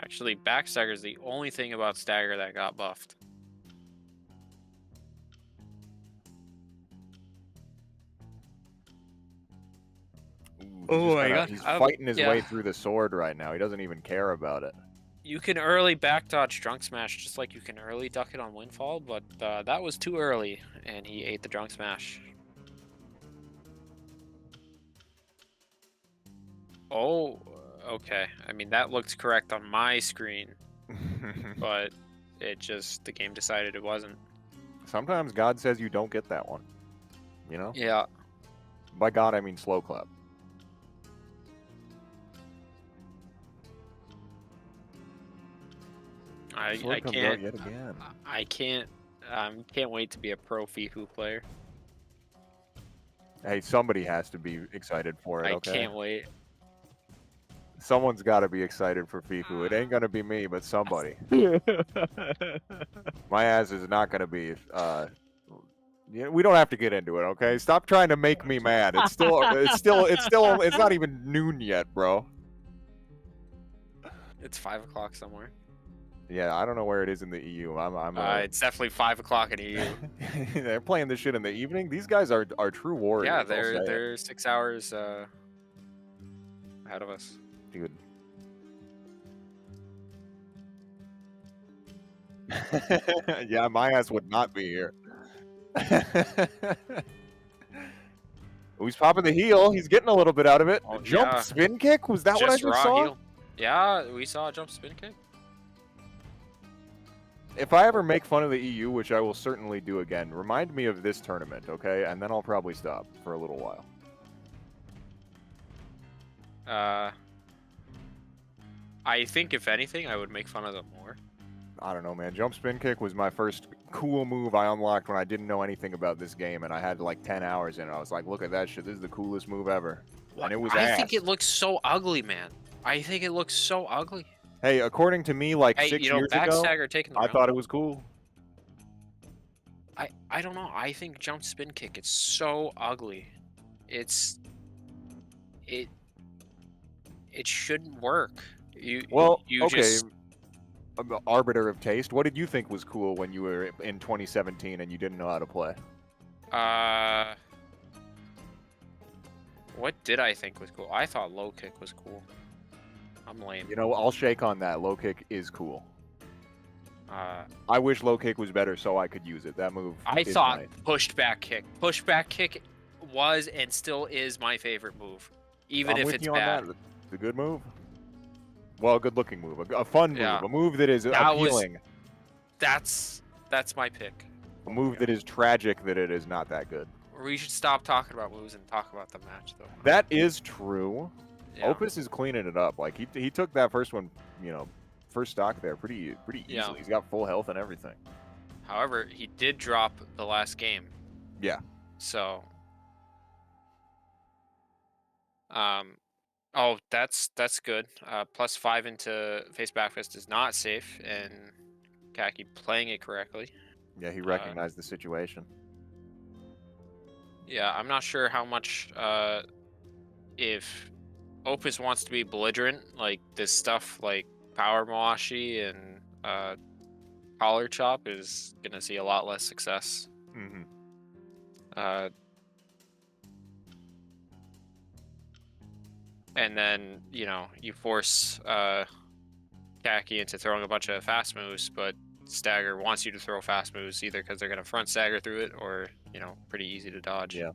Actually, backstagger is the only thing about stagger that got buffed. Oh my God! He's fighting his way through the sword right now. He doesn't even care about it. You can early back dodge drunk smash just like you can early duck it on windfall, but that was too early, and he ate the drunk smash. Oh, okay. I mean, that looked correct on my screen, but the game decided it wasn't. Sometimes God says you don't get that one. You know? Yeah. By God, I mean slow clap. I can't. Yet again. I can't wait to be a pro FIFU player. Hey, somebody has to be excited for it, I okay? can't wait. Someone's got to be excited for FIFU. It ain't gonna be me, but somebody. My ass is not gonna be. Yeah, we don't have to get into it, okay? Stop trying to make me mad. It's not even noon yet, bro. It's 5 o'clock somewhere. Yeah, I don't know where it is in the EU. It's definitely 5 o'clock in EU. They're playing this shit in the evening. These guys are true warriors. Yeah, I'll say it. they're 6 hours ahead of us. Dude. Yeah, my ass would not be here. Oh, he's popping the heel. He's getting a little bit out of it. Oh, Jump yeah. spin kick? Was that what I just raw saw? heel. Yeah, we saw a jump spin kick. If I ever make fun of the EU, which I will certainly do again, remind me of this tournament, okay? And then I'll probably stop for a little while. I think if anything, I would make fun of them more. I don't know, man. Jump spin kick was my first cool move I unlocked when I didn't know anything about this game, and I had like 10 hours in it. I was like, look at that shit. This is the coolest move ever. And it was I ass. think it looks so ugly, man. I think it looks so ugly. Hey, according to me, like Hey, 6 you know, years ago, backstabber taking the I round. thought it was cool. I don't know. I think jump spin kick. It's so ugly. It shouldn't work. You Okay. just I'm the arbiter of taste. What did you think was cool when you were in 2017 and you didn't know how to play? what did I think was cool? I thought low kick was cool. I'm lame. You know, I'll shake on that. Low kick is cool. I wish low kick was better so I could use it. That move. I is thought nice. pushed back kick. Push back kick was and still is my favorite move, even I'm if with it's you on bad. that. It's a good move. Well, a good-looking move, a fun move, Yeah. a move that is That was- appealing, That's my pick. a move that is tragic that it is not that good. We should stop talking about moves and talk about the match, though. That is true. Yeah. Opus is cleaning it up. Like he took that first one, you know, first stock there pretty easily. Yeah. He's got full health and everything. However, he did drop the last game. Yeah. So, oh, that's good. +5 into face backfist is not safe, and Kaki playing it correctly. Yeah, he recognized the situation. Yeah, I'm not sure how much if Opus wants to be belligerent, like this stuff like power mawashi and collar chop is gonna see a lot less success. Mm-hmm. And then, you know, you force Kaki into throwing a bunch of fast moves, but Stagger wants you to throw fast moves either because they're going to front stagger through it or, you know, pretty easy to dodge. Yeah.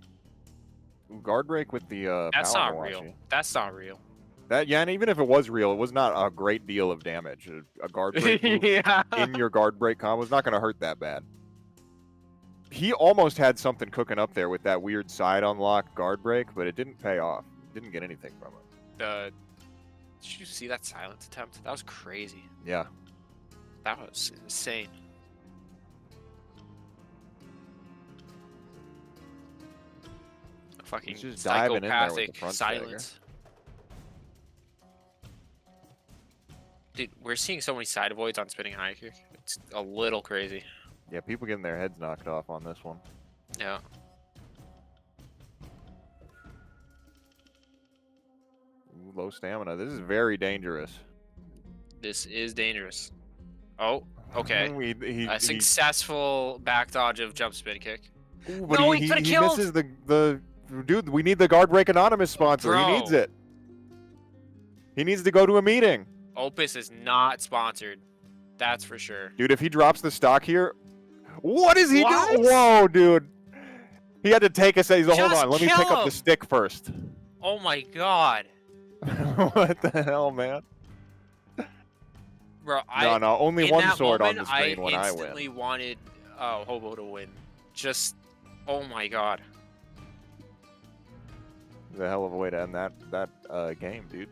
Guard break with the That's power not real. mawashi. That's not real. That, yeah, and even if it was real, it was not a great deal of damage. A guard break move in your guard break combo is not going to hurt that bad. He almost had something cooking up there with that weird side unlock guard break, but it didn't pay off. Didn't get anything from it. Did you see that silence attempt? That was crazy. Yeah. That was insane. Fucking He's just diving in there with the psychopathic front silence. Dude, we're seeing so many side avoids on spinning high kick. It's a little crazy. Yeah, people getting their heads knocked off on this one. Yeah. Ooh, low stamina. This is very dangerous. This is dangerous. Oh, okay. He A successful back dodge of jump spin kick. Ooh, but No, he he could've killed! misses the dude. We need the guard break anonymous sponsor. Bro. He needs it. He needs to go to a meeting, Opus is not sponsored. That's for sure. dude. If he drops the stock here, what is he What? doing? Whoa, dude. He had to take us. He's like, hold Just on. Let me kill pick up the him. stick first. Oh my god. What the hell, man? Bro, No, only in one that sword on moment, the screen when I win. instantly wanted Hobo to win. Just, oh my god. It's a hell of a way to end that game, dude.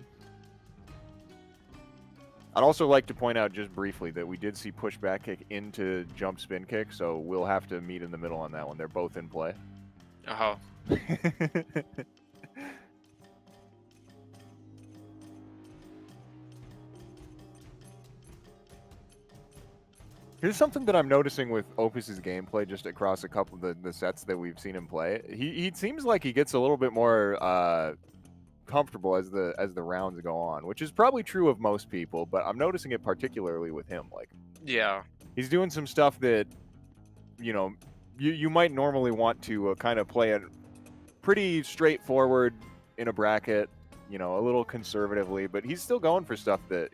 I'd also like to point out just briefly that we did see push back kick into jump spin kick, so we'll have to meet in the middle on that one. They're both in play. Oh, Here's something that I'm noticing with Opus's gameplay just across a couple of the sets that we've seen him play. He seems like he gets a little bit more comfortable as the rounds go on, which is probably true of most people, but I'm noticing it particularly with him. Like yeah. he's doing some stuff that you might normally want to kind of play it pretty straightforward in a bracket, a little conservatively, but he's still going for stuff that,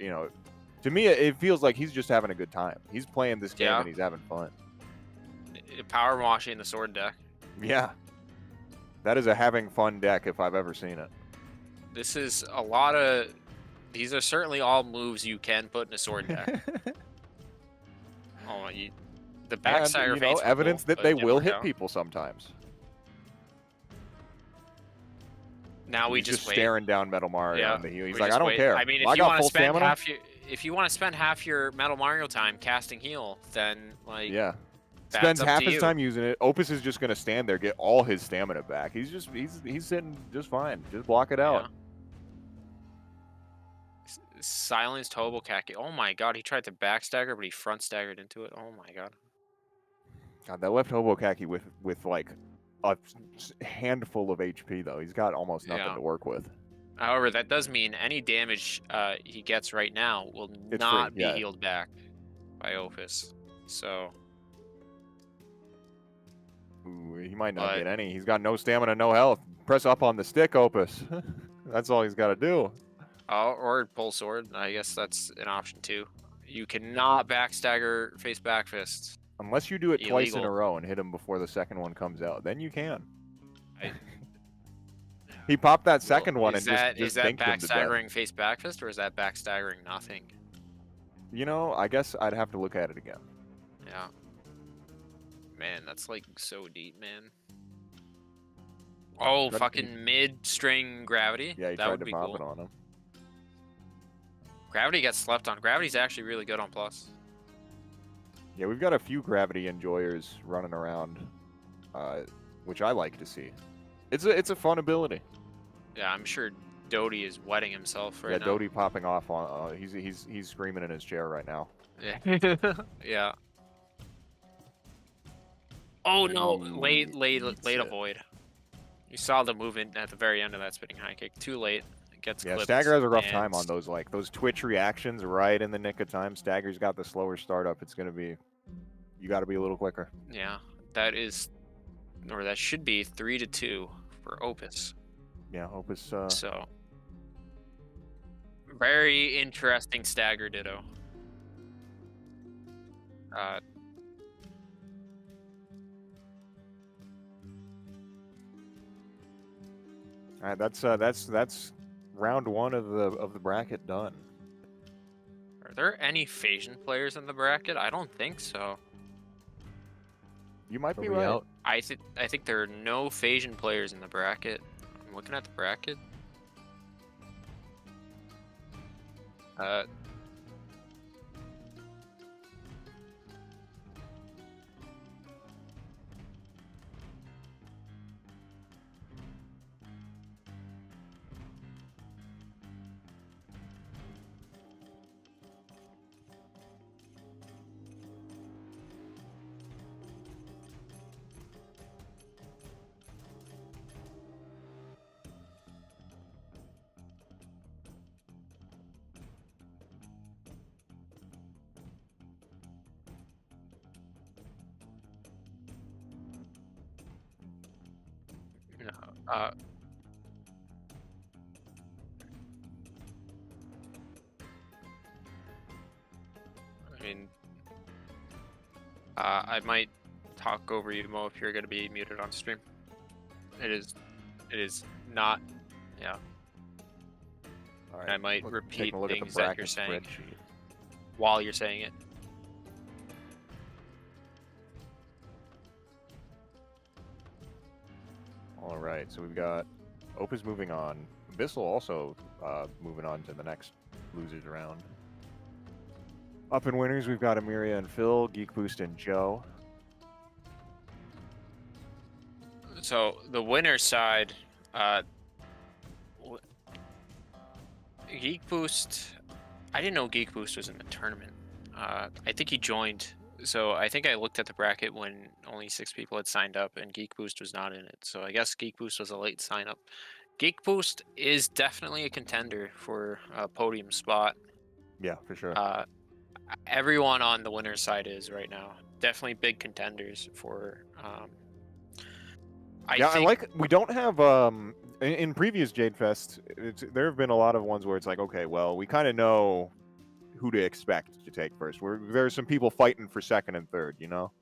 to me, it feels like he's just having a good time. He's playing this game Yeah. and he's having fun. Power washing the sword deck. Yeah. That is a having fun deck if I've ever seen it. This is a lot of. These are certainly all moves you can put in a sword deck. Oh, the backside and, evidence that they will hit people sometimes. Now we He's just wait. staring down Metal Mario on the heel. He's we like, just I don't wait. care. I mean, I got full stamina. If you want to spend half your Metal Mario time casting heal, then yeah, that's spends up half to his you. time using it. Opus is just gonna stand there, get all his stamina back. He's sitting just fine. Just block it out. Yeah. Silenced Hobokaki. Oh my god, he tried to backstagger, but he front staggered into it. Oh my god. God, that left Hobokaki with like a handful of HP though. He's got almost nothing to work with. However, that does mean any damage he gets right now will not be healed back by Opus. So. Ooh, he might not get any. He's got no stamina, no health. Press up on the stick, Opus. That's all he's got to do. Oh, or pull sword. I guess that's an option too. You cannot backstagger face back fists. Unless you do it twice in a row and hit him before the second one comes out. Then you can. He popped that second one and just is that dinked him to death. backstaggering face back fist or is that backstaggering nothing? I guess I'd have to look at it again. Yeah. Man, that's like so deep, man. Oh, fucking mid-string gravity. Yeah, he that tried would to be pop cool. it on him. Gravity gets slept on. Gravity's actually really good on plus. Yeah, we've got a few gravity enjoyers running around, which I like to see. It's a fun ability. Yeah, I'm sure Doty is wetting himself right now. Yeah, Doty popping off on. He's screaming in his chair right now. Yeah. Yeah. Oh no! Late avoid. You saw the movement at the very end of that spinning high kick. Too late. It gets clipped. Stagger has a rough time on those twitch reactions right in the nick of time. Stagger's got the slower startup. It's gonna be. You got to be a little quicker. Yeah, that should be 3-2 for Opus. Yeah, Opus. So, very interesting stagger ditto. All right, that's round one of the bracket done. Are there any Phasian players in the bracket? I don't think so. You might be Are we right. out? I think there are no Phasian players in the bracket. I'm looking at the bracket. I mean, I might talk over you, Mo, if you're going to be muted on stream. It is not, yeah. All right, I might repeat taking a look at the things that you're bracket saying spreadsheet. while you're saying it. All right, so we've got Opus moving on. Abyssal also moving on to the next losers round. Up in winners, we've got EmeriA and Phil, Geekboost and Joe. So the winner's side, Geekboost. I didn't know Geekboost was in the tournament. I think he joined. So I think I looked at the bracket when only 6 people had signed up, and Geekboost was not in it. So I guess Geekboost was a late sign up. Geekboost is definitely a contender for a podium spot. Yeah, for sure. Everyone on the winner's side is right now. Definitely big contenders for. I think we don't have in previous Jade Fest. There have been a lot of ones where it's like, okay, well, we kind of know who to expect to take first. There's some people fighting for second and third, you know.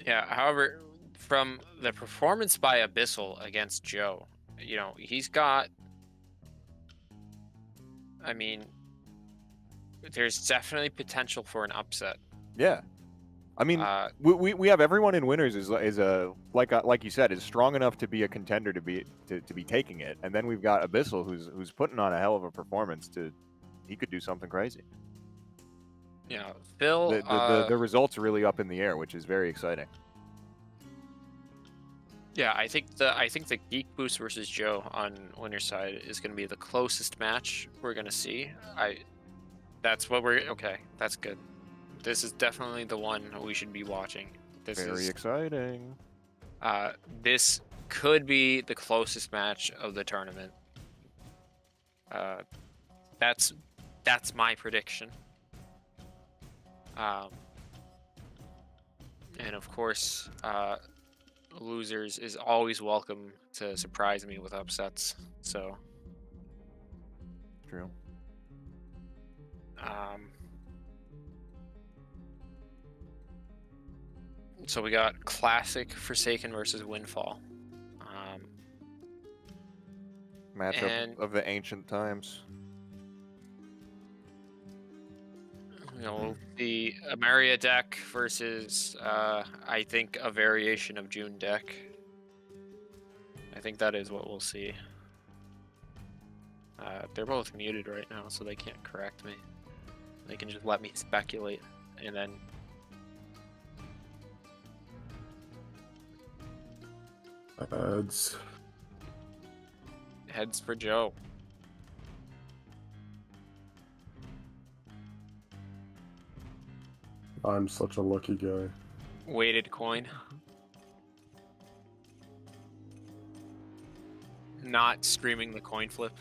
Yeah. However, from the performance by Abyssal against Joe, you know, he's got. I mean, there's definitely potential for an upset. Yeah, I mean, we have everyone in winners is like you said, is strong enough to be a contender to be taking it, and then we've got Abyssal who's putting on a hell of a performance. He could do something crazy. Yeah, Phil. The results are really up in the air, which is very exciting. Yeah, I think the Geek Boost versus Joe on winner's side is going to be the closest match we're going to see. That's good. This is definitely the one we should be watching. This Very exciting. This could be the closest match of the tournament. That's my prediction. And of course, losers is always welcome to surprise me with upsets. So, true. So we got Classic Forsaken versus Windfall. Matchup of the ancient times. You know, the EmeriA deck versus, I think, a variation of June deck. I think that is what we'll see. They're both muted right now, so they can't correct me. They can just let me speculate, and then... Heads for Joe. I'm such a lucky guy. Weighted coin. Not streaming the coin flip.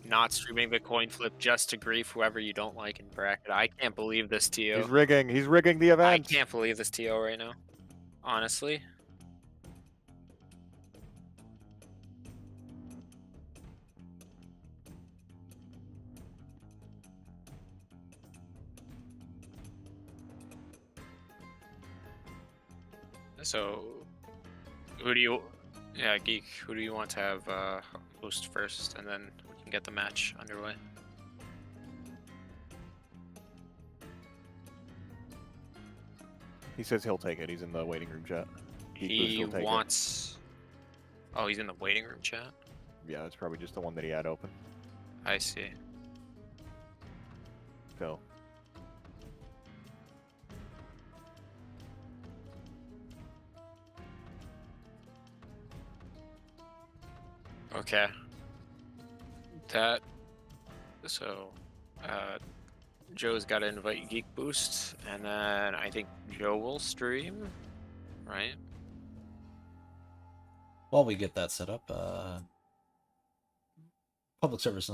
Not streaming the coin flip just to grief whoever you don't like in bracket. I can't believe this TO. He's rigging the event. I can't believe this TO right now. Honestly. So, Geek, who do you want to have host first, and then we can get the match underway? He says he'll take it. He's in the waiting room chat. He wants... Oh, he's in the waiting room chat? Yeah, that's probably just the one that he had open. I see. Phil. Okay. So, Joe's got to invite Geekboost, and then I think Joe will stream, right? While we get that set up, public service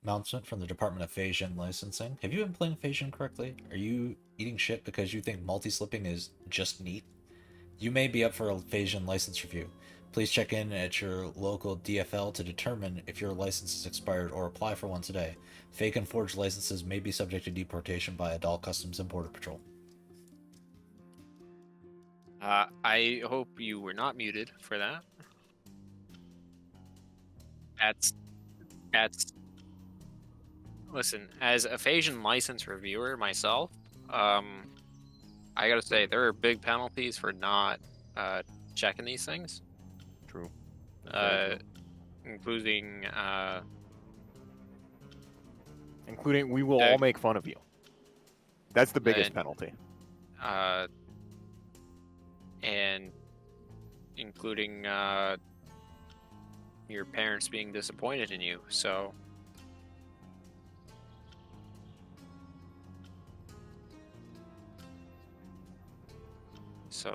announcement from the Department of Phasian Licensing. Have you been playing Phasian correctly? Are you eating shit because you think multi-slipping is just neat? You may be up for a Phasian license review. Please check in at your local DFL to determine if your license is expired or apply for one today. Fake and forged licenses may be subject to deportation by Adult Customs and Border Patrol. I hope you were not muted for that. That's listen, as a Phasian license reviewer myself, I gotta say there are big penalties for not checking these things. True. Including we will all make fun of you. That's the biggest and, penalty. And including your parents being disappointed in you. So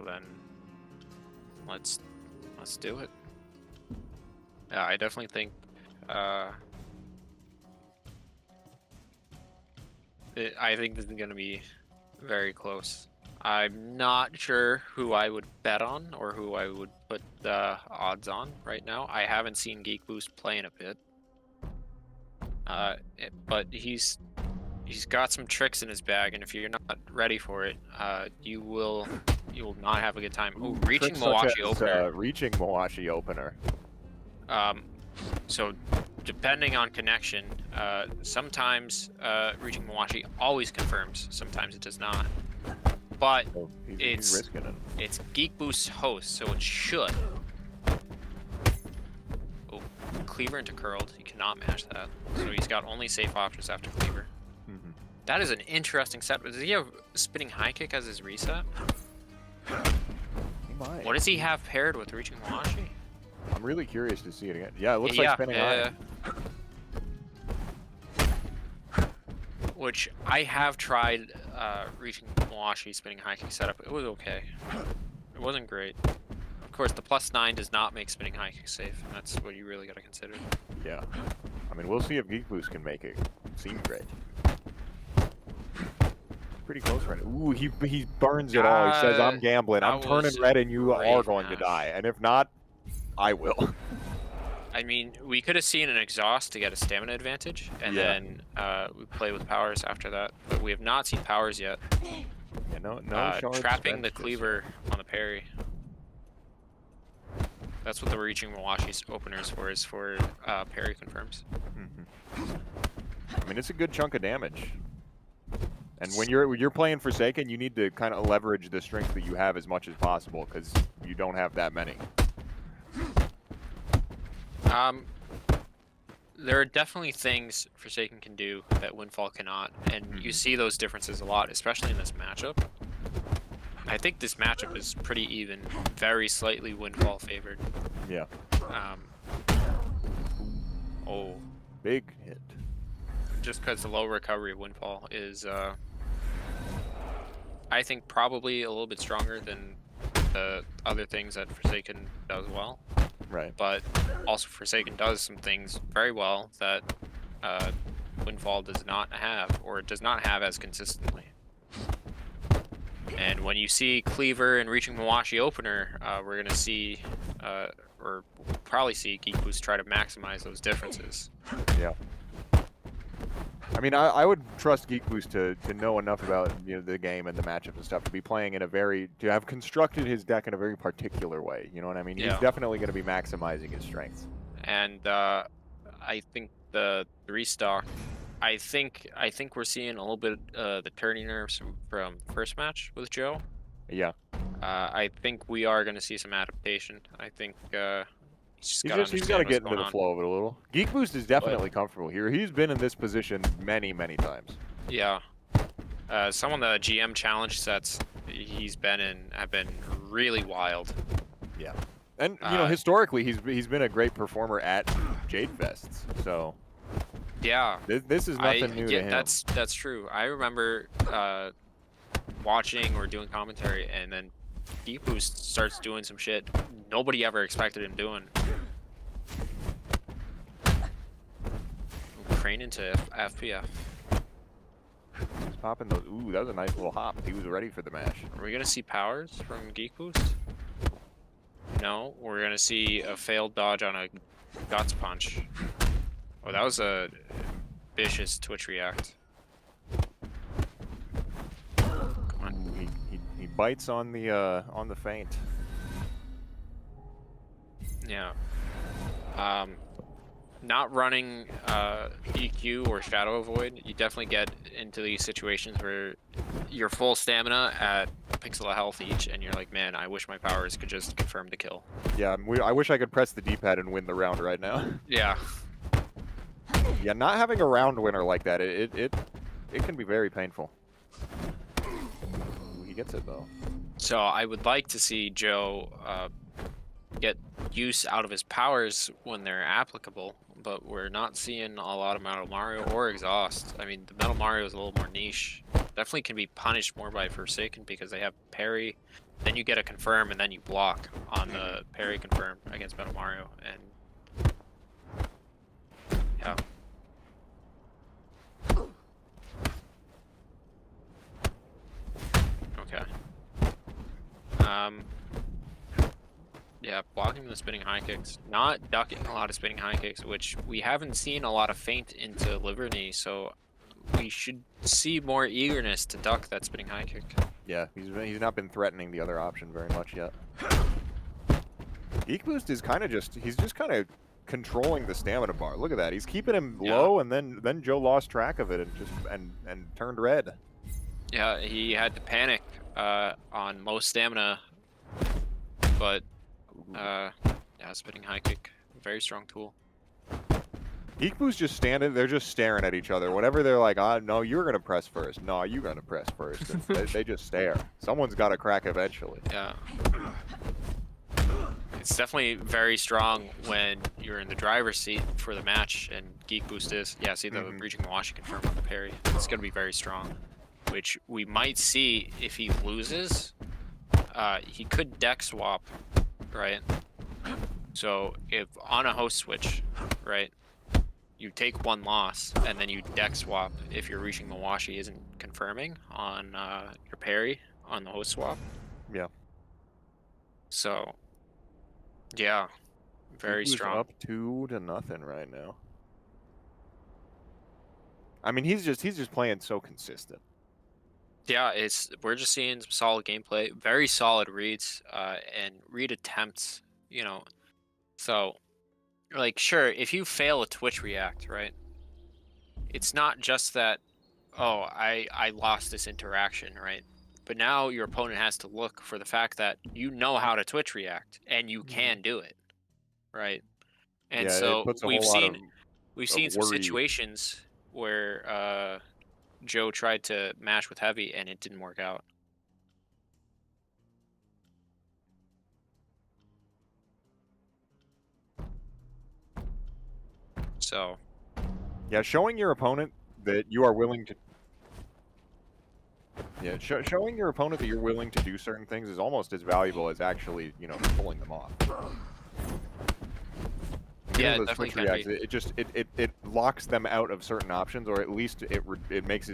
then let's do it. Yeah, I definitely think I think this is gonna be very close. I'm not sure who I would bet on or who I would put the odds on right now. I haven't seen Geekboost play in a bit, but he's got some tricks in his bag, and if you're not ready for it, you will not have a good time. Oh, reaching Tricks such Mawashi as, opener. reaching Mawashi opener. So depending on connection, sometimes reaching Mawashi always confirms. Sometimes it does not. But Oh, he's it's risking it. it's Geekboost's host, so it should. Oh, Cleaver into curled. He cannot match that. So he's got only safe options after Cleaver. Mhm. That is an interesting set. Does he have spinning high kick as his reset? He might. What does he have paired with reaching Mawashi? I'm really curious to see it again. Yeah, it looks like spinning high. Which I have tried reaching Mawashi spinning high kick setup. It was okay. It wasn't great. Of course, the +9 does not make spinning high kick safe, and that's what you really got to consider. Yeah. I mean, we'll see if Geekboost can make it seem great. Pretty close right now. Ooh, he burns it all. He says, I'm gambling. I'm that turning was red and you are great going to match. die. And if not, I will. I mean, we could have seen an exhaust to get a stamina advantage, and Yeah. then we play with powers after that. But we have not seen powers yet. Yeah, no shards Trapping the spent just cleaver on the parry. That's what the reaching Mawashi's openers for, is for parry confirms. Mhm. I mean, it's a good chunk of damage. And when you're playing Forsaken, you need to kind of leverage the strength that you have as much as possible, because you don't have that many. There are definitely things Forsaken can do that Windfall cannot, and you see those differences a lot, especially in this matchup. I think this matchup is pretty even, very slightly Windfall favored. Yeah. Oh, Big hit. just because the low recovery of Windfall is, I think, probably a little bit stronger than the other things that Forsaken does well. Right. But also Forsaken does some things very well that Windfall does not have, or does not have as consistently. And when you see Cleaver and reaching Mawashi opener, we're going to see, or we'll probably see Geekboost try to maximize those differences. Yeah. I mean, I would trust Geekboost to know enough about the game and the matchups and stuff to be playing in to have constructed his deck in a very particular way. You know what I mean? Yeah. He's definitely going to be maximizing his strengths. And I think the restock, I think we're seeing a little bit the turning nerves from the first match with Joe. Yeah. I think we are going to see some adaptation. I think he's got to get into the flow of it a little. Geekboost is definitely comfortable here. He's been in this position many, many times. Yeah. Some of the GM challenge sets he's been in have been really wild. Yeah. And historically, he's been a great performer at Jade Fests. So Yeah. this is nothing new to him. That's true. I remember watching or doing commentary, and then Geekboost starts doing some shit nobody ever expected him doing. Crane into FPF. He's popping those. Ooh, that was a nice little hop. He was ready for the mash. Are we gonna see powers from Geekboost? No, we're gonna see a failed dodge on a guts punch. Oh, that was a vicious Twitch react. Come on. Ooh, he bites on the feint. Yeah. Not running EQ or Shadow Avoid, you definitely get into these situations where you're full stamina at a pixel of health each, and you're like, man, I wish my powers could just confirm the kill. Yeah, I wish I could press the D-pad and win the round right now. Yeah. Yeah, not having a round winner like that, it can be very painful. Ooh, he gets it though. So I would like to see Joe get use out of his powers when they're applicable, but we're not seeing a lot of Metal Mario or Exhaust. I mean, the Metal Mario is a little more niche. Definitely can be punished more by Forsaken because they have parry, then you get a confirm, and then you block on the parry confirm against Metal Mario, and yeah. Okay. Yeah, blocking the spinning high kicks. Not ducking a lot of spinning high kicks, which we haven't seen a lot of feint into Liverny, so we should see more eagerness to duck that spinning high kick. Yeah, he's not been threatening the other option very much yet. Geekboost is kind of he's just kind of controlling the stamina bar. Look at that. He's keeping him low, and then Joe lost track of it and just and turned red. Yeah, he had to panic on low stamina, but yeah, spinning high kick, very strong tool. Geekboost just standing, they're just staring at each other. Whatever they're like, no, you're going to press first. No, you're going to press first. They just stare. Someone's got to crack eventually. Yeah. It's definitely very strong when you're in the driver's seat for the match, and Geekboost is. Yeah, see the reaching the washi confirm on the parry. It's going to be very strong, which we might see if he loses. He could deck swap, right? So if on a host switch, right, you take one loss and then you deck swap if your reaching the washi isn't confirming on your parry on the host swap. Yeah. So, yeah, very strong. Up 2-0 right now. I mean, he's just playing so consistent. Yeah, we're just seeing some solid gameplay, very solid reads, and read attempts. You know, so like sure, if you fail a Twitch react, right? It's not just that, oh, I lost this interaction, right? But now your opponent has to look for the fact that you know how to Twitch react and you can do it, right? And yeah, so we've seen some worry. situations where Joe tried to mash with heavy and it didn't work out. So, yeah, showing your opponent that you are willing to. Yeah, showing your opponent that you're willing to do certain things is almost as valuable as actually, pulling them off. yeah, those definitely switch can reacts, be. it locks them out of certain options, or at least it makes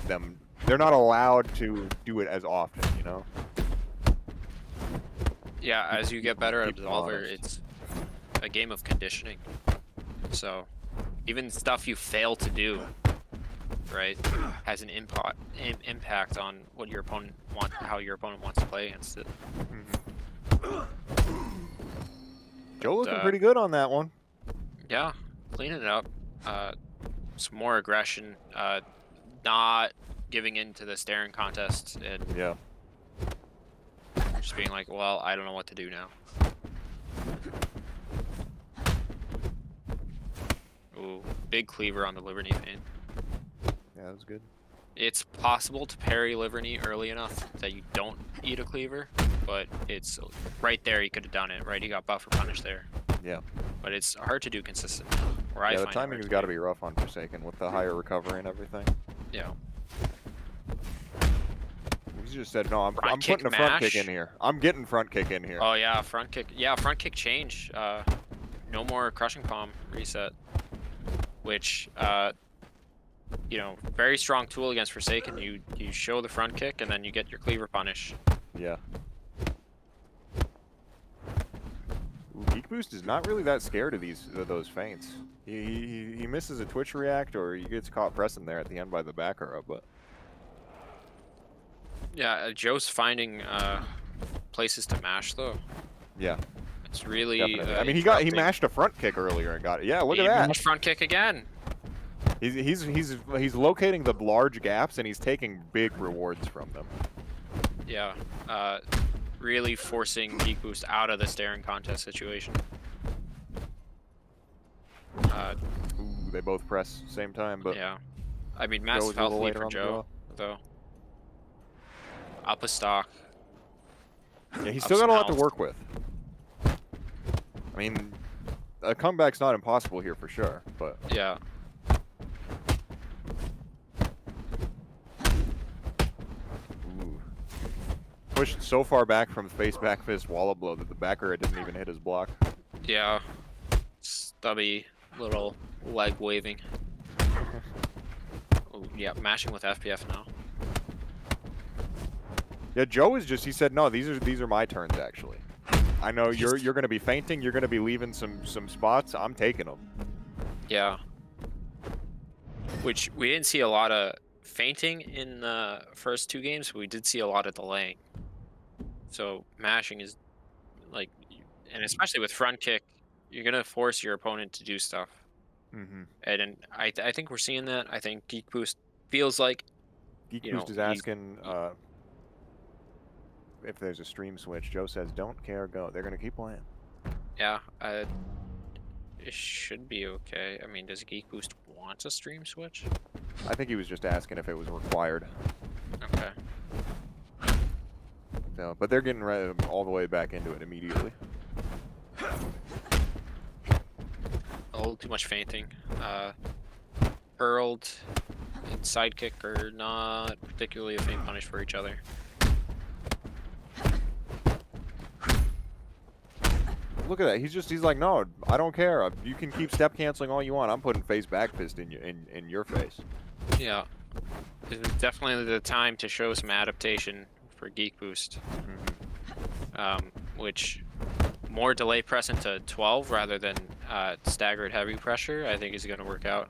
them. They're not allowed to do it as often, Yeah, as you get better at keep them Absolver, honest. it's a game of conditioning. So, even stuff you fail to do, right, has an impact on what your opponent how your opponent wants to play against it. Joe looking pretty good on that one. Yeah, cleaning it up. Some more aggression, not giving in to the staring contest, and Yeah. just being like, well, I don't know what to do now. Ooh, big cleaver on the Liverny feint. Yeah, that was good. It's possible to parry Liverny early enough that you don't eat a cleaver, but it's right there. He could have done it, right? He got buffer punished there. Yeah. But it's hard to do consistent. Yeah, the timing has got to be rough on Forsaken with the higher recovery and everything. Yeah. He just said, no, I'm Front putting a kick front kick mash. in here. I'm getting front kick in here. Oh yeah, front kick. Yeah, front kick change. No more crushing palm reset, which very strong tool against Forsaken. You show the front kick and then you get your cleaver punish. Yeah. Ooh, Geekboost is not really that scared of those feints. He misses a Twitch react or he gets caught pressing there at the end by the backer up, but Yeah, Joe's finding places to mash though. yeah. It's really. Definitely. I mean, he mashed a front kick earlier and got it. Yeah, look at that. Mashed front kick again. He's locating the large gaps and he's taking big rewards from them. Yeah, really forcing Geekboost out of the staring contest situation. Ooh, they both press same time, but Yeah, I mean, massive Joe's a health little lead later for on the Joe, though. Up a stock. yeah, he's Up still got some a lot to health. work with. I mean, a comeback's not impossible here for sure, but Yeah. ooh. Pushed so far back from face back fist wallop blow that the backer didn't even hit his block. Yeah. Stubby little leg waving. Oh, yeah, mashing with FPF now. Yeah, Joe is just, he said, no, these are my turns actually. I know you're going to be fainting, you're going to be leaving some spots, I'm taking them. Yeah. Which we didn't see a lot of fainting in the first 2 games, but we did see a lot of delaying. So mashing is like, and especially with front kick, you're gonna force your opponent to do stuff. Mm-hmm. And I think we're seeing that. I think Geekboost feels like, you know, Geekboost is asking if there's a stream switch. Joe says, don't care, go. They're going to keep playing. yeah, it should be okay. I mean, does Geekboost want a stream switch? I think he was just asking if it was required. Okay. So, but they're getting all the way back into it immediately. A little too much fainting. Hurled and sidekick are not particularly a faint punish for each other. Look at that. He's like, no, I don't care. You can keep step canceling all you want. I'm putting face back fist in your face. Yeah. It's definitely the time to show some adaptation for Geekboost. Which more delay press into 12 rather than staggered heavy pressure, I think is going to work out.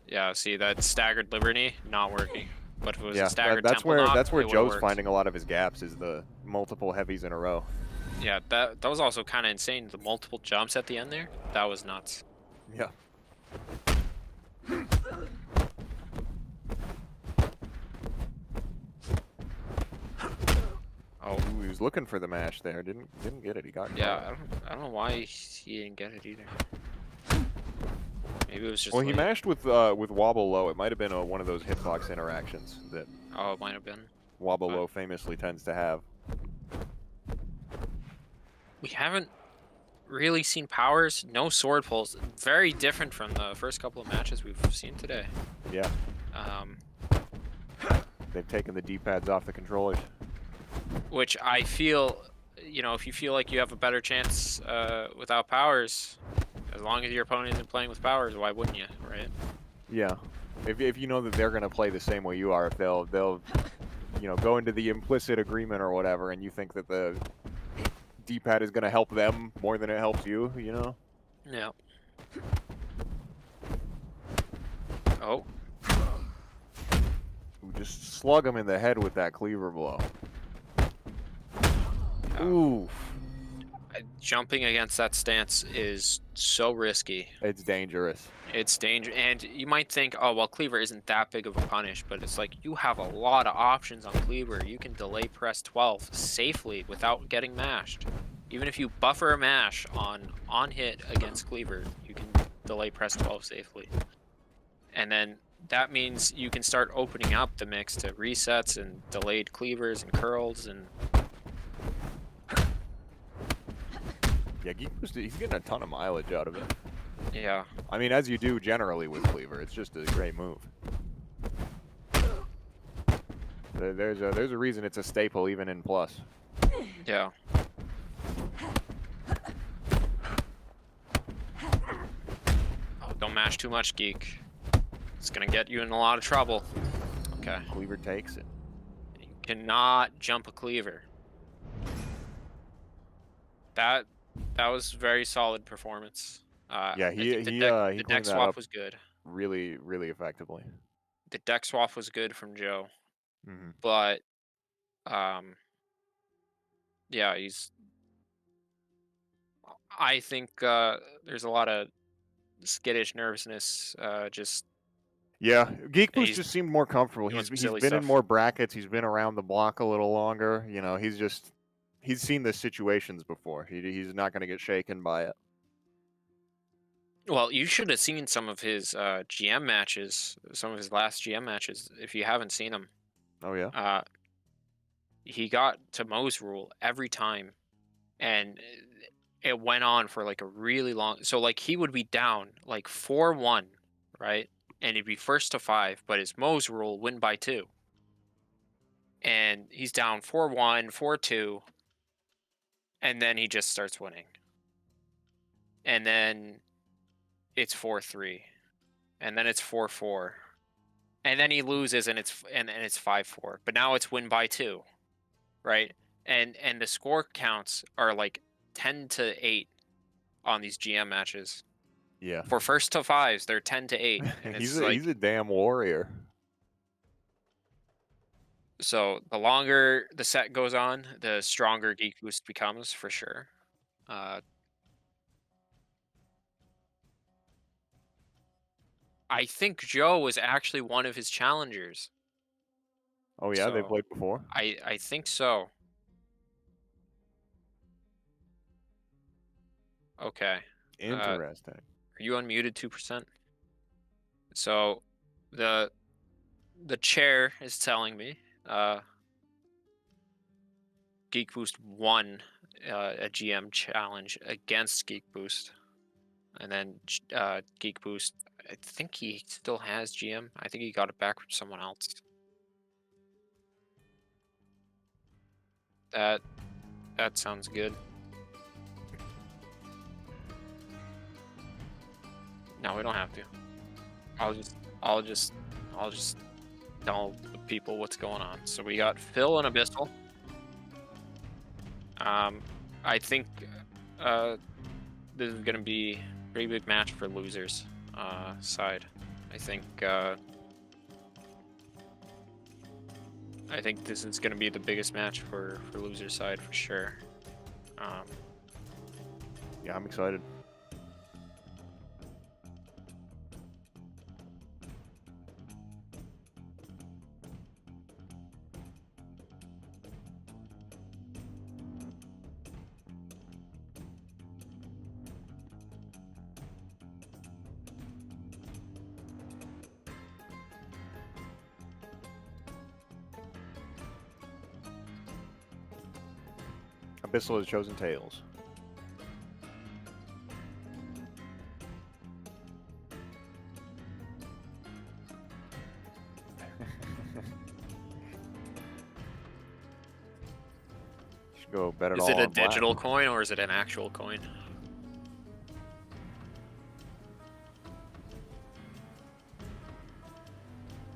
Yeah, see that staggered Liberty not working. But if it was a staggered that's Temple knock, that's where it would've Joe's worked. finding a lot of his gaps is the multiple heavies in a row. Yeah, that was also kind of insane. The multiple jumps at the end there, that was nuts. Yeah. Oh, Ooh, he was looking for the mash there. Didn't get it. He got yeah. caught. I don't know why he didn't get it either. Maybe it was just. Well, he late. mashed with wobble low. It might have been one of those hitbox interactions that Oh, it might have been. wobble low famously tends to have. We haven't really seen powers. No sword pulls. Very different from the first couple of matches we've seen today. Yeah, they've taken the D-pads off the controllers. Which I feel, you know, if you feel like you have a better chance without powers, as long as your opponent isn't playing with powers, why wouldn't you, right? Yeah, if you know that they're gonna play the same way you are, if they'll go into the implicit agreement or whatever, and you think that the D-pad is gonna help them more than it helps you, you know? Yeah. Oh. Ooh, just slug him in the head with that cleaver blow. Ooh, Jumping against that stance is so risky. it's dangerous. It's dangerous, and you might think, oh well, cleaver isn't that big of a punish, but it's like you have a lot of options on cleaver. You can delay press 12 safely without getting mashed. Even if you buffer a mash on hit against cleaver, you can delay press 12 safely. And then that means you can start opening up the mix to resets and delayed cleavers and curls and. Yeah, Geekboost, he's getting a ton of mileage out of it. Yeah. I mean, as you do generally with cleaver, it's just a great move. There's a reason it's a staple even in plus. Yeah. Oh, don't mash too much, Geek. It's gonna get you in a lot of trouble. Okay. Cleaver takes it. You cannot jump a cleaver. That was very solid performance. Yeah, I think the he deck cleaned that swap up was good. really, really effectively. The deck swap was good from Joe, Mm-hmm. but yeah, I think there's a lot of skittish nervousness. Yeah, Geekboost he's just seemed more comfortable. doing He's some been silly in stuff. more brackets. He's been around the block a little longer. You know, he's seen the situations before. He's not going to get shaken by it. Well, you should have seen some of his GM matches, some of his last GM matches, if you haven't seen them. Oh yeah. He got to Mo's rule every time, and it went on for like a really long. So like he would be down like 4-1, right? And he'd be first to 5, but his Moe's rule win by 2. And he's down 4-1, 4-2, and then he just starts winning. And then it's 4-3, and then it's 4-4, and then he loses, and it's 5-4. But now it's win by 2, right? And the score counts are like 10-8 on these GM matches. Yeah. For first to 5s, they're 10-8. And he's it's a damn warrior. So the longer the set goes on, the stronger Geekboost becomes, for sure. I think Joe was actually one of his challengers. Oh yeah, they So, played before. I think so. Okay. Interesting. Are you unmuted 2%? So the chair is telling me Geekboost won a GM challenge against Geekboost. And then Geekboost, I think he still has GM. I think he got it back from someone else. That sounds good. No, we don't have to. I'll just tell the people what's going on. So we got Phil and Abyssal. I think this is gonna be a pretty big match for losers side. I think this is gonna be the biggest match for losers side for sure. Yeah, I'm excited. Abyssal has chosen tails. Should go bet it all Is it a on black. digital coin or is it an actual coin?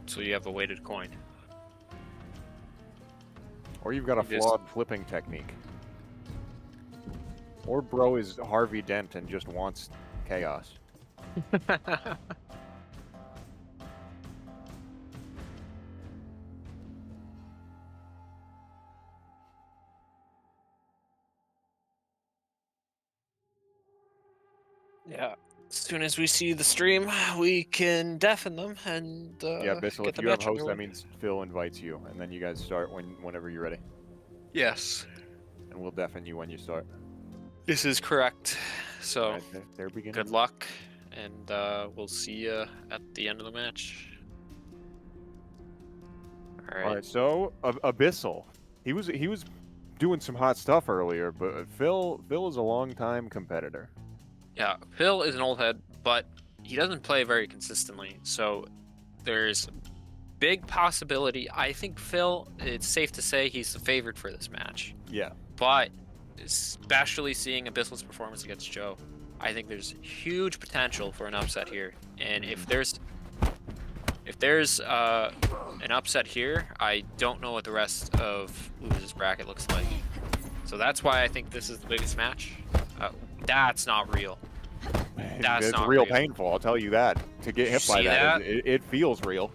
So you have a weighted coin. Or you've got a You just- flawed flipping technique. Or bro is Harvey Dent and just wants chaos. Yeah. As soon as we see the stream, we can deafen them and Yeah, Abyssal, get if the you have match host, that underway. means Phil invites you, and then you guys start whenever you're ready. Yes, And we'll deafen you when you start. this is correct. So Alright, there beginning. good luck, and we'll see you at the end of the match. All right. Alright, so Abyssal. He was doing some hot stuff earlier, but Phil is a long-time competitor. Yeah, Phil is an old head, but he doesn't play very consistently. So there's big possibility. I think Phil, it's safe to say he's the favorite for this match. Yeah. But especially seeing Abyssal's performance against Joe, I think there's huge potential for an upset here. And if there's an upset here, I don't know what the rest of losers bracket looks like. So that's why I think this is the biggest match. That's not real. That's it's not real real. painful, I'll tell you that. To get hit See by that, that? it feels real.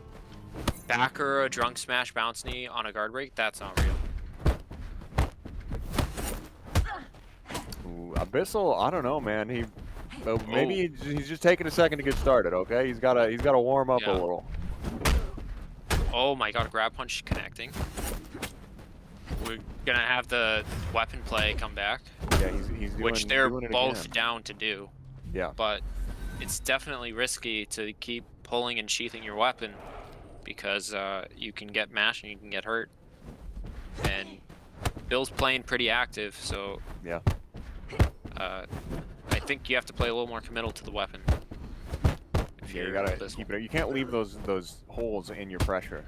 Backer a drunk smash bounce knee on a guard break, that's not real. Ooh, Abyssal, I don't know, man. Maybe he's just taking a second to get started. Okay, he's gotta warm up a Yeah. little. Oh my god, grab punch connecting. We're gonna have the weapon play come back, Yeah, he's doing, which they're doing it both again. down to do. Yeah. But it's definitely risky to keep pulling and sheathing your weapon because you can get mashed and you can get hurt. And Bill's playing pretty active, so Yeah. I think you have to play a little more committal to the weapon. If Yeah, you you're gotta Abyssal. keep it. You can't leave those holes in your pressure.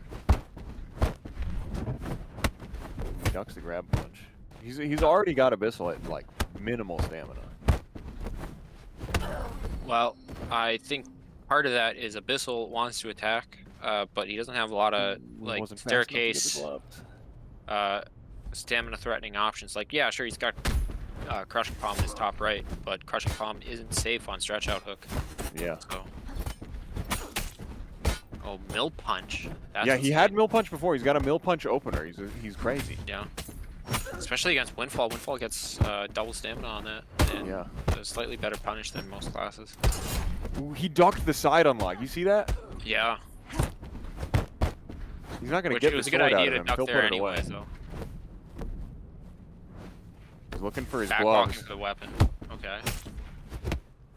He ducks the grab punch. He's already got Abyssal at like minimal stamina. Well, I think part of that is Abyssal wants to attack, but he doesn't have a lot of like Wasn't fast enough to get the staircase, gloves. stamina threatening options. Like, yeah, sure, he's got Crushing Palm in his top right, but Crushing Palm isn't safe on stretch out hook. Yeah. So. Oh, Mill Punch. That's Yeah, he had insane. Mill Punch before. He's got a Mill Punch opener. He's crazy. Yeah. Especially against Windfall. Windfall gets double stamina on that. And Yeah. a slightly better punish than most classes. Ooh, he ducked the side unlock. You see that? Yeah. He's not gonna Which get it was the a good sword out idea of to him. duck He'll there put it anyway, away. so. He's looking for his Back gloves. walking the weapon. Okay.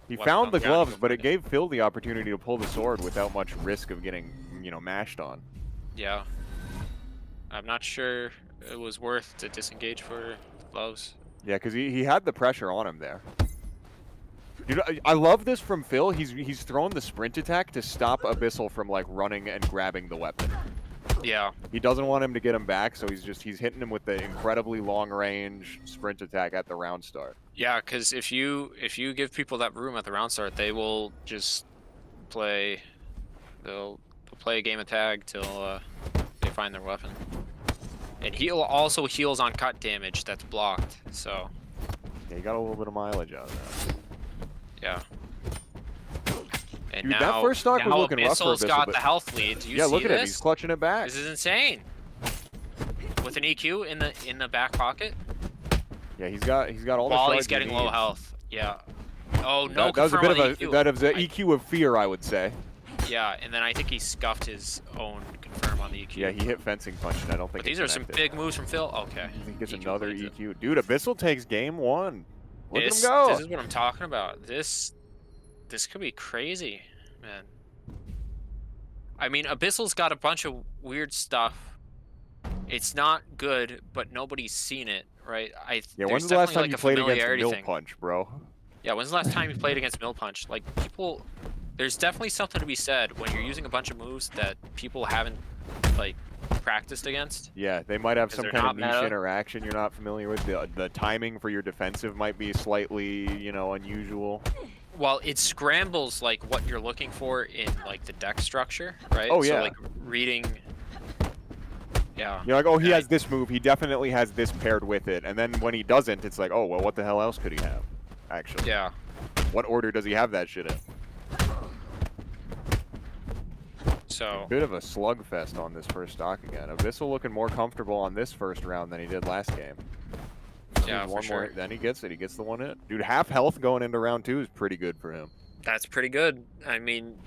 He Weapon found on the the ground, gloves, go but find it gave Phil the opportunity to pull the sword without much risk of getting, mashed on. Yeah. I'm not sure it was worth to disengage for gloves. Yeah, because he had the pressure on him there. Dude, I love this from Phil. He's thrown the sprint attack to stop Abyssal from like running and grabbing the weapon. Yeah. He doesn't want him to get him back, so he's hitting him with the incredibly long range sprint attack at the round start. Yeah, because if you give people that room at the round start, they will just play. They'll play a game of tag till they find their weapon. And heal also heals on cut damage that's blocked. So Yeah, he got a little bit of mileage out of that. yeah. And Dude, that now, first stock was now looking rough for Abyssal's Abyssal, got but- the health lead. Do you Yeah, see look at this? him. He's clutching it back. This is insane. With an EQ in the back pocket Yeah, he's got all the while shards he's getting he low needs. health. Yeah. Oh no! That was a confirm bit on of the a EQ. that was an EQ of fear, I would say. Yeah, and then I think he scuffed his own confirm on the EQ. Yeah, he hit fencing punch, and I don't think But these are some connected. big moves from Phil. Okay. He gets EQ another cleans it. EQ. Dude, Abyssal takes game one. Look This, at him go. This is what I'm talking about. This could be crazy, man. I mean, Abyssal's got a bunch of weird stuff. It's not good, but nobody's seen it, right? Yeah, there's when's the last definitely, time like, you a played against a familiarity Mill thing. Punch, bro? Yeah, when's the last time you played against Mill Punch? Like, people, there's definitely something to be said when you're using a bunch of moves that people haven't, like, practiced against. Yeah, they might have 'Cause some they're kind of not niche meta. interaction you're not familiar with. The timing for your defensive might be slightly, unusual. Well, it scrambles, like, what you're looking for in, like, the deck structure, right? Oh, So, yeah. like, reading... Yeah. You're like, oh, he Yeah. has this move. He definitely has this paired with it. And then when he doesn't, it's like, oh, well, what the hell else could he have? Actually, Yeah. what order does he have that shit in? So, Bit of a slugfest on this first stock again. Abyssal looking more comfortable on this first round than he did last game. yeah, There's for one sure. more, then he gets it. He gets the one hit. Dude, half health going into round two is pretty good for him. That's pretty good. I mean,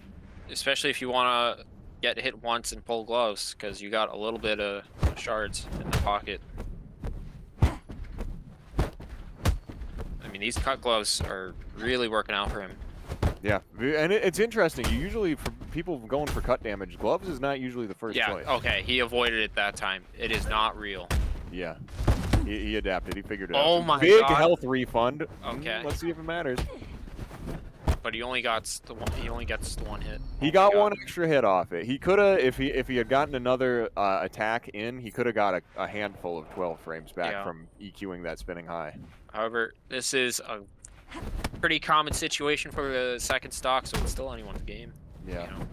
especially if you want to get hit once and pull gloves, because you got a little bit of shards in the pocket. I mean, these cut gloves are really working out for him. Yeah, and it's interesting. You usually, for people going for cut damage, gloves is not usually the first Yeah, choice. okay, he avoided it that time. It is not real. Yeah, he adapted. He figured it out. Oh my Big God. health refund. Okay. Let's see if it matters. But he only gets the one. He only gets the one hit. He Oh my got God. one extra hit off it. He could have, if he had gotten another attack in, he could have got a handful of 12 frames back Yeah. from EQing that spinning high. However, this is a pretty common situation for the second stock, so it's still anyone's game. Yeah. You know?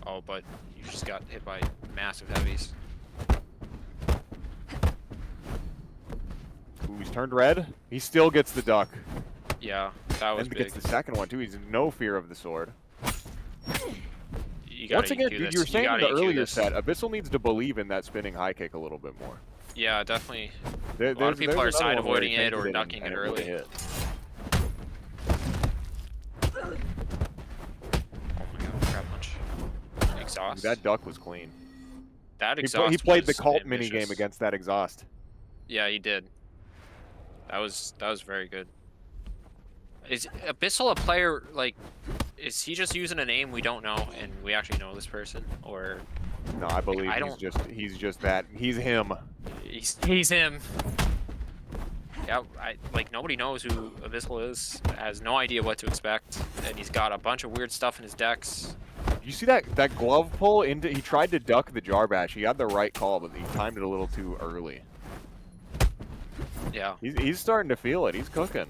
Oh, but you just got hit by massive heavies. Ooh, he's turned red. He still gets the duck. Yeah, that was And big. gets the second one too. He's in no fear of the sword. You gotta Once again, EQ dude, this. you were saying in gotta the EQ earlier this. set, Abyssal needs to believe in that spinning high kick a little bit more. Yeah, definitely. There, A lot of people are there's another side one where he avoiding it or tanked ducking and it would've early. hit. Oh my god, grab punch. Exhaust. Dude, that duck was clean. That He, exhaust he played the was cult ambitious. minigame against that exhaust. Yeah, he did. That was very good. Is Abyssal a player, like, is he just using a name we don't know and we actually know this person? Or No, I believe I he's just that. He's him. he's him. Yeah, like nobody knows who Abyssal is. Has no idea what to expect, and he's got a bunch of weird stuff in his decks. You see that glove pull into? He tried to duck the Jarbash. He had the right call, but he timed it a little too early. Yeah. He's starting to feel it. He's cooking.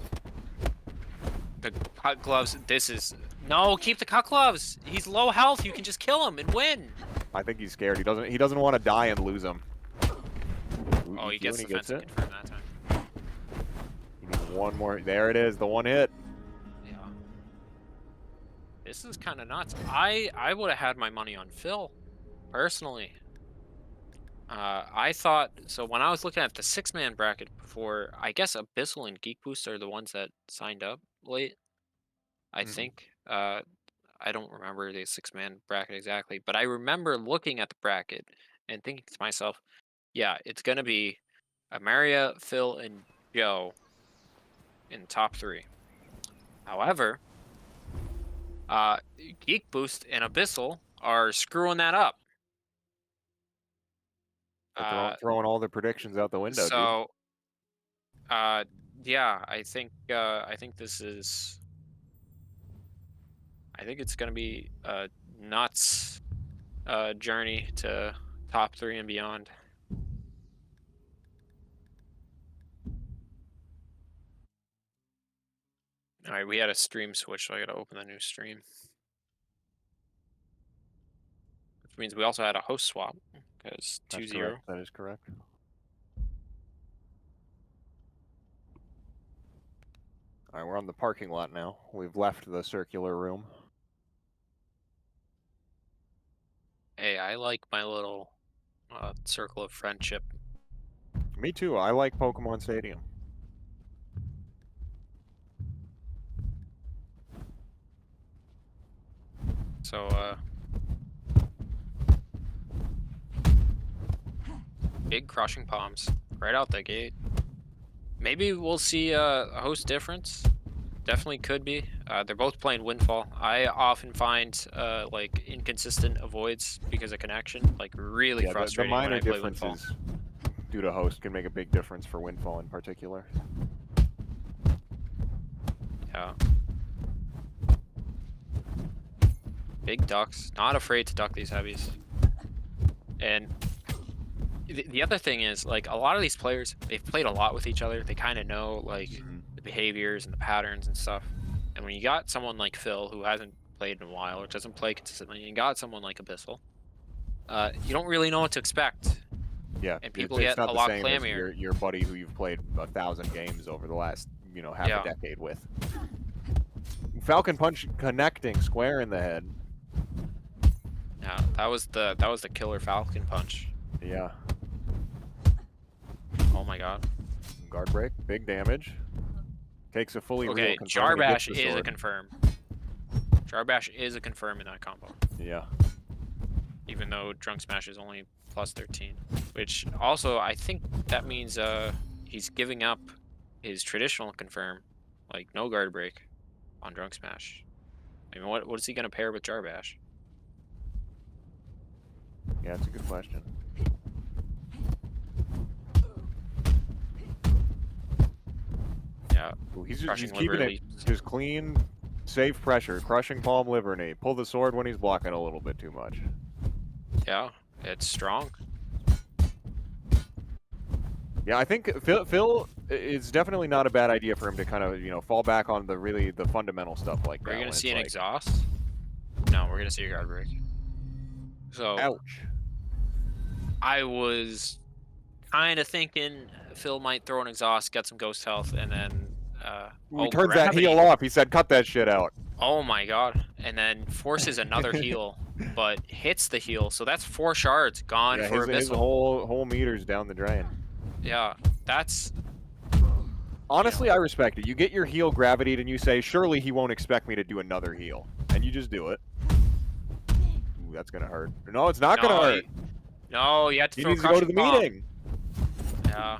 The cut gloves. This is no. Keep the cut gloves. He's low health. You can just kill him and win. I think he's scared. He doesn't want to die and lose him. Oh, he gets He defensive it. confirm that time. He needs one more. There it is. The one hit. Yeah. This is kind of nuts. I would have had my money on Phil, personally. I thought so when I was looking at the 6-man bracket before. I guess Abyssal and Geekboost are the ones that signed up late. I think. I don't remember the 6-man bracket exactly, but I remember looking at the bracket and thinking to myself, yeah, it's gonna be EmeriA, Phil, and Joe in the top 3. However, Geekboost and Abyssal are screwing that up. Throwing all the predictions out the window. So, yeah, I think this is. I think it's gonna be a nuts journey to top 3 and beyond. All right, we had a stream switch, so I gotta open the new stream. Which means we also had a host swap because 2-0. That is correct. All right, we're on the parking lot now. We've left the circular room. Hey, I like my little circle of friendship. Me too. I like Pokemon Stadium. So, big crushing palms right out the gate. Maybe we'll see a host difference. Definitely could be. They're both playing Windfall. I often find like inconsistent avoids because of connection, like really frustrating the minor when I play Windfall. differences due to host can make a big difference for Windfall in particular. Yeah. Big ducks. Not afraid to duck these heavies. And the other thing is, like, a lot of these players, they've played a lot with each other. They kind of know, like, the behaviors and the patterns and stuff. And when you got someone like Phil, who hasn't played in a while, or doesn't play consistently, and you got someone like Abyssal, you don't really know what to expect. Yeah, And people it's get not a the lot same as clammier. your buddy who you've played 1,000 games over the last, half a decade with. Falcon Punch connecting square in the head. Yeah, that was the killer Falcon Punch. Yeah. Oh my god. Guard break, big damage. Takes a fully Okay, real confirm and gets Jarbash the is a sword. confirm. Jarbash is a confirm in that combo. Yeah. Even though Drunk Smash is only plus 13. Which also, I think that means he's giving up his traditional confirm, like no guard break, on Drunk Smash. I mean, what is he going to pair with Jarbash? Yeah, it's a good question. Yeah. Ooh, he's Crushing keeping liver it just clean, safe pressure. Crushing palm liver knee. Pull the sword when he's blocking a little bit too much. Yeah, it's strong. Yeah, I think Phil it's definitely not a bad idea for him to kind of, fall back on the fundamental stuff like that. We're going when to see it's an like, exhaust? No, we're going to see a guard break. So, ouch. I was kind of thinking Phil might throw an exhaust, get some ghost health, and then... He turns that heal off. He said, cut that shit out. Oh my god. And then forces another heal, but hits the heal. So that's 4 shards gone Yeah, for his Abyssal. whole meter's down the drain. Yeah, that's... Honestly, I respect it. You get your heal gravitied and you say, surely he won't expect me to do another heal. And you just do it. Ooh, that's going to hurt. No, it's not going to hurt. No, you have to He throw needs to go to the Crushing Palm. meeting. Yeah.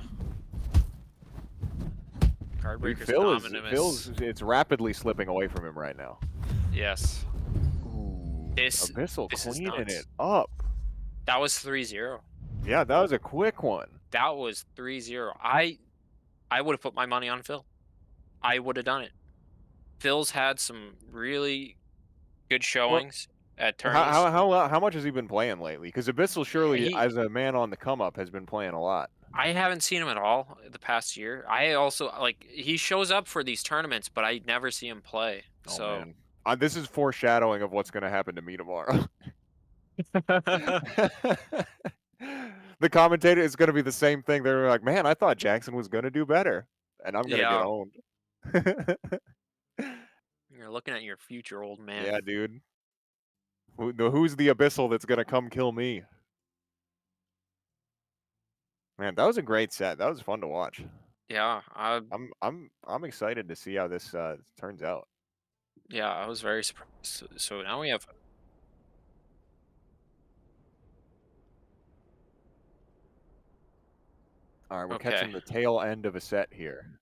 Card breaker's anonymous. It's rapidly slipping away from him right now. Yes. Ooh, This Abyssal is cleaning nuts. it up. That was 3-0. Yeah, that was a quick one. That was 3-0. I I would have put my money on Phil. I would have done it. Phil's had some really good showings at tourneys. How much has he been playing lately? Because Abyssal surely, He- as a man on the come up, has been playing a lot. I haven't seen him at all the past year. I also like he shows up for these tournaments, but I never see him play. Oh So man, this is foreshadowing of what's going to happen to me tomorrow. The commentator is going to be the same thing. They're like, man, I thought Jackson was going to do better, and I'm going to get owned. You're looking at your future, old man. Yeah, dude. Who's the Abyssal that's going to come kill me? Man, that was a great set. That was fun to watch. Yeah, I'm excited to see how this turns out. yeah, I was very surprised. So now we have All right, we're Okay. catching the tail end of a set here.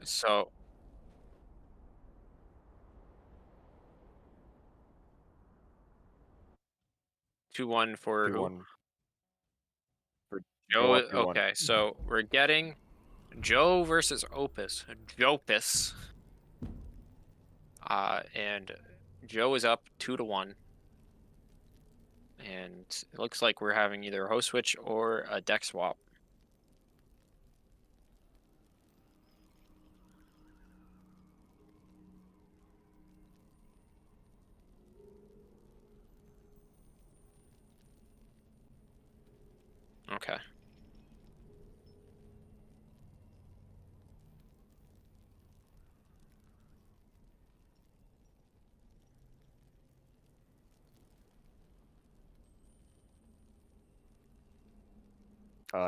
so 2-1 for who? 2-1 for Joe. up 2-1. Okay, so we're getting Joe versus Opus. Jopus. And Joe is up 2-1. And it looks like we're having either a host switch or a deck swap. Okay.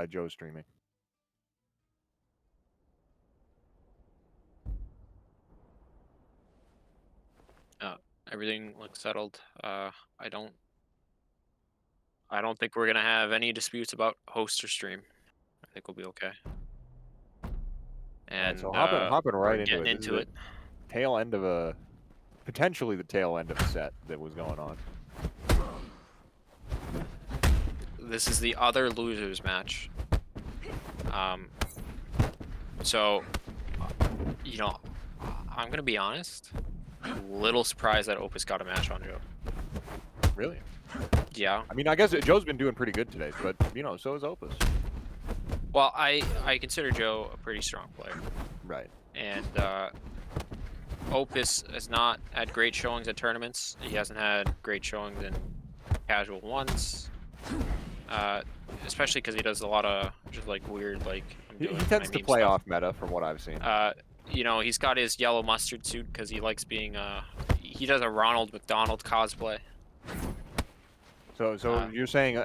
Joe's streaming. Everything looks settled. I don't think we're gonna have any disputes about host or stream. I think we'll be okay. And so hopping right we're into getting it. This into is it. Tail end of potentially the tail end of a set that was going on. This is the other losers match. So, you know, I'm gonna be honest. A little surprised that Opus got a match on Joe. Really? Yeah. I mean, I guess Joe's been doing pretty good today, but so is Opus. Well, I consider Joe a pretty strong player. Right. And Opus has not had great showings at tournaments. He hasn't had great showings in casual ones. Especially because he does a lot of just like weird like. He tends to play off meta from what I've seen. He's got his yellow mustard suit because he likes being he does a Ronald McDonald cosplay. So you're saying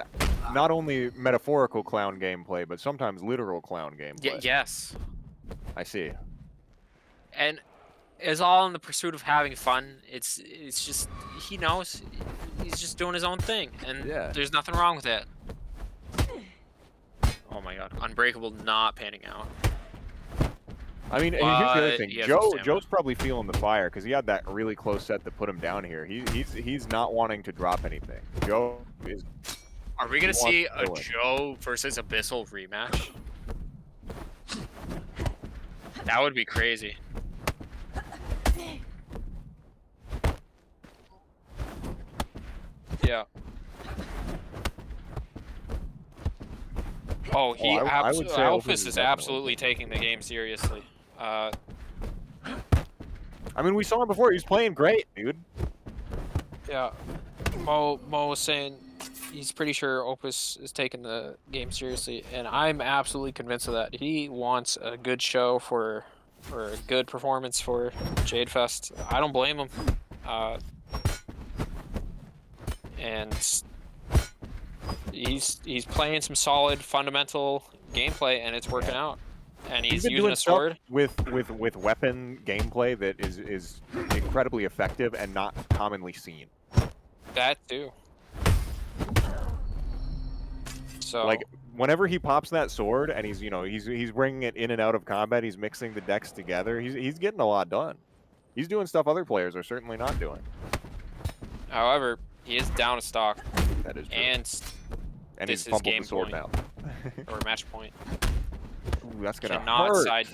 not only metaphorical clown gameplay, but sometimes literal clown gameplay. Yes. I see. And it's all in the pursuit of having fun. It's just he knows he's just doing his own thing, and there's nothing wrong with that. Oh my God, Unbreakable not panning out. I mean, and here's the other thing. He has some stamina. Joe's probably feeling the fire because he had that really close set that put him down here. He's not wanting to drop anything. Joe is. Are we gonna see a to Joe versus Abyssal rematch? That would be crazy. Yeah. Oh, I would say Opus is definitely absolutely taking the game seriously. I mean, we saw him before. He was playing great, dude. Yeah. Mo was saying he's pretty sure Opus is taking the game seriously, and I'm absolutely convinced of that. He wants a good show or a good performance for Jade Fest. I don't blame him. And he's playing some solid fundamental gameplay, and it's working out. And he's been using doing a sword with weapon gameplay that is incredibly effective and not commonly seen. That too. So Like whenever he pops that sword and he's bringing it in and out of combat, he's mixing the decks together. He's getting a lot done. He's doing stuff other players are certainly not doing. however, he is down a stock, That is true. and And this he's is fumbled game the sword point. now. or match point. Ooh, that's gonna Cannot hurt. side.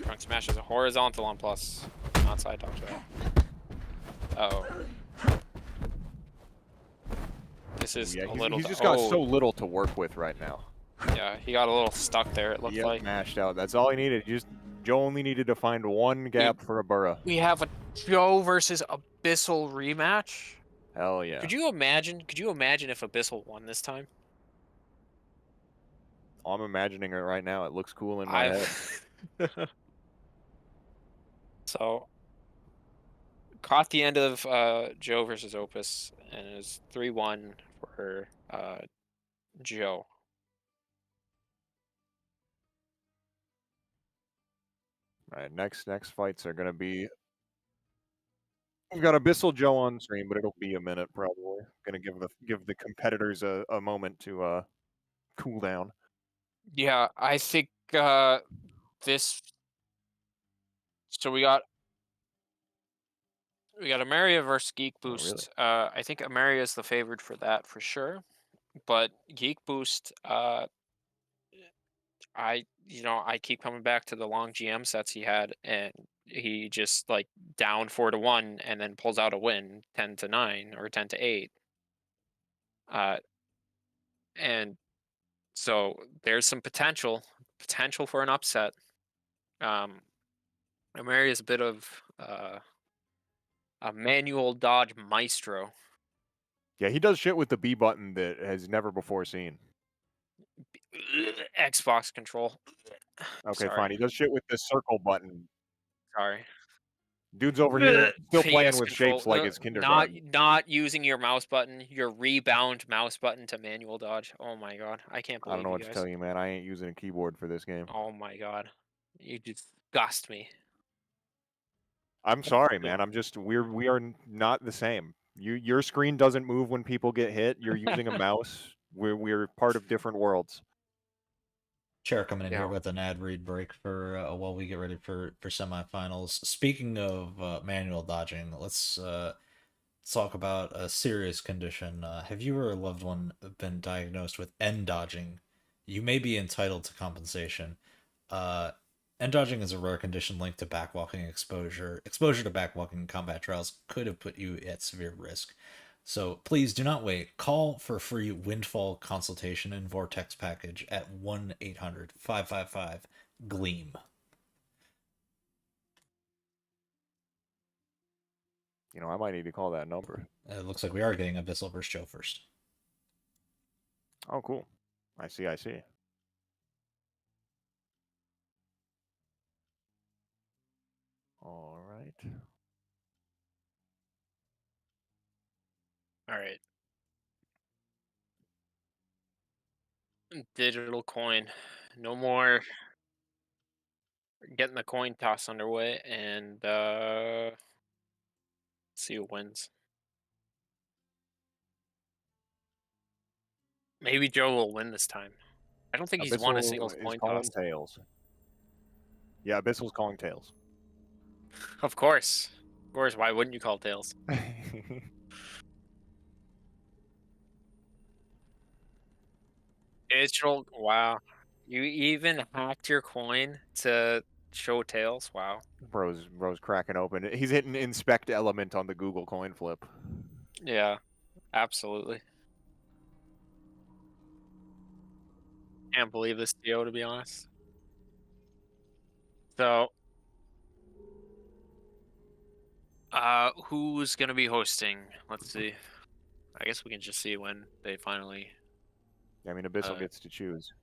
Trunk smash is a horizontal on plus. Not side dodge that. Uh-oh. This is Yeah, a little. he's just got so little to work with right now. Yeah, he got a little stuck there. It looked like. Mashed out. That's all he needed. Joe only needed to find one gap for a Burra. We have a Joe versus Abyssal rematch. Hell yeah. Could you imagine? Could you imagine if Abyssal won this time? I'm imagining it right now. It looks cool in my head. So, caught the end of Joe versus Opus, and it was 3-1 for Joe. All right, next fights are gonna be. We've got Abyssal Joe on stream, but it'll be a minute probably. Gonna give the competitors a moment to cool down. Yeah, I think this. So we got EmeriA versus Geekboost. I think EmeriA is the favored for that for sure, but Geekboost. I keep coming back to the long GM sets he had, and he just like down 4-1 and then pulls out a win 10-9 or 10-8. And so there's some potential for an upset. EmeriA is a bit of a manual dodge maestro. Yeah, he does shit with the B button that has never before seen. Xbox control. Okay, Sorry. fine. He does shit with the circle button. Sorry. Dude's over here still playing PS with control. shapes like it's kindergarten. Not using your mouse button, your rebound mouse button to manual dodge. Oh my god, I can't I don't believe know you what to guys. tell you, man. I ain't using a keyboard for this game. Oh my god, you disgust me. I'm sorry, man. We are not the same. Your screen doesn't move when people get hit. You're using a mouse. We're part of different worlds. Chair coming in Yeah. here with an ad read break for while we get ready for semifinals. Speaking of manual dodging, let's talk about a serious condition. Have you or a loved one been diagnosed with end dodging? You may be entitled to compensation. End dodging is a rare condition linked to backwalking exposure. Exposure to backwalking in combat trials could have put you at severe risk. So please do not wait. Call for a free windfall consultation and vortex package at 1-800-555-GLEAM. You know, I might need to call that number. It looks like we are getting Abyssal versus Joe first. Oh, cool. I see. All right. All right. Digital coin. No more getting the coin toss underway, and see who wins. Maybe Joe will win this time. I don't think he's won a single is coin calling toss. tails. Yeah, Abyssal's calling tails. Of course. Of course. Why wouldn't you call tails? Digital. Wow. You even hacked your coin to show tails? Wow. Bro's cracking open. He's hitting inspect element on the Google coin flip. Yeah, absolutely. Can't believe this deal, to be honest. So, who's gonna be hosting? Let's see. I guess we can just see when they finally I mean, Abyssal gets to choose.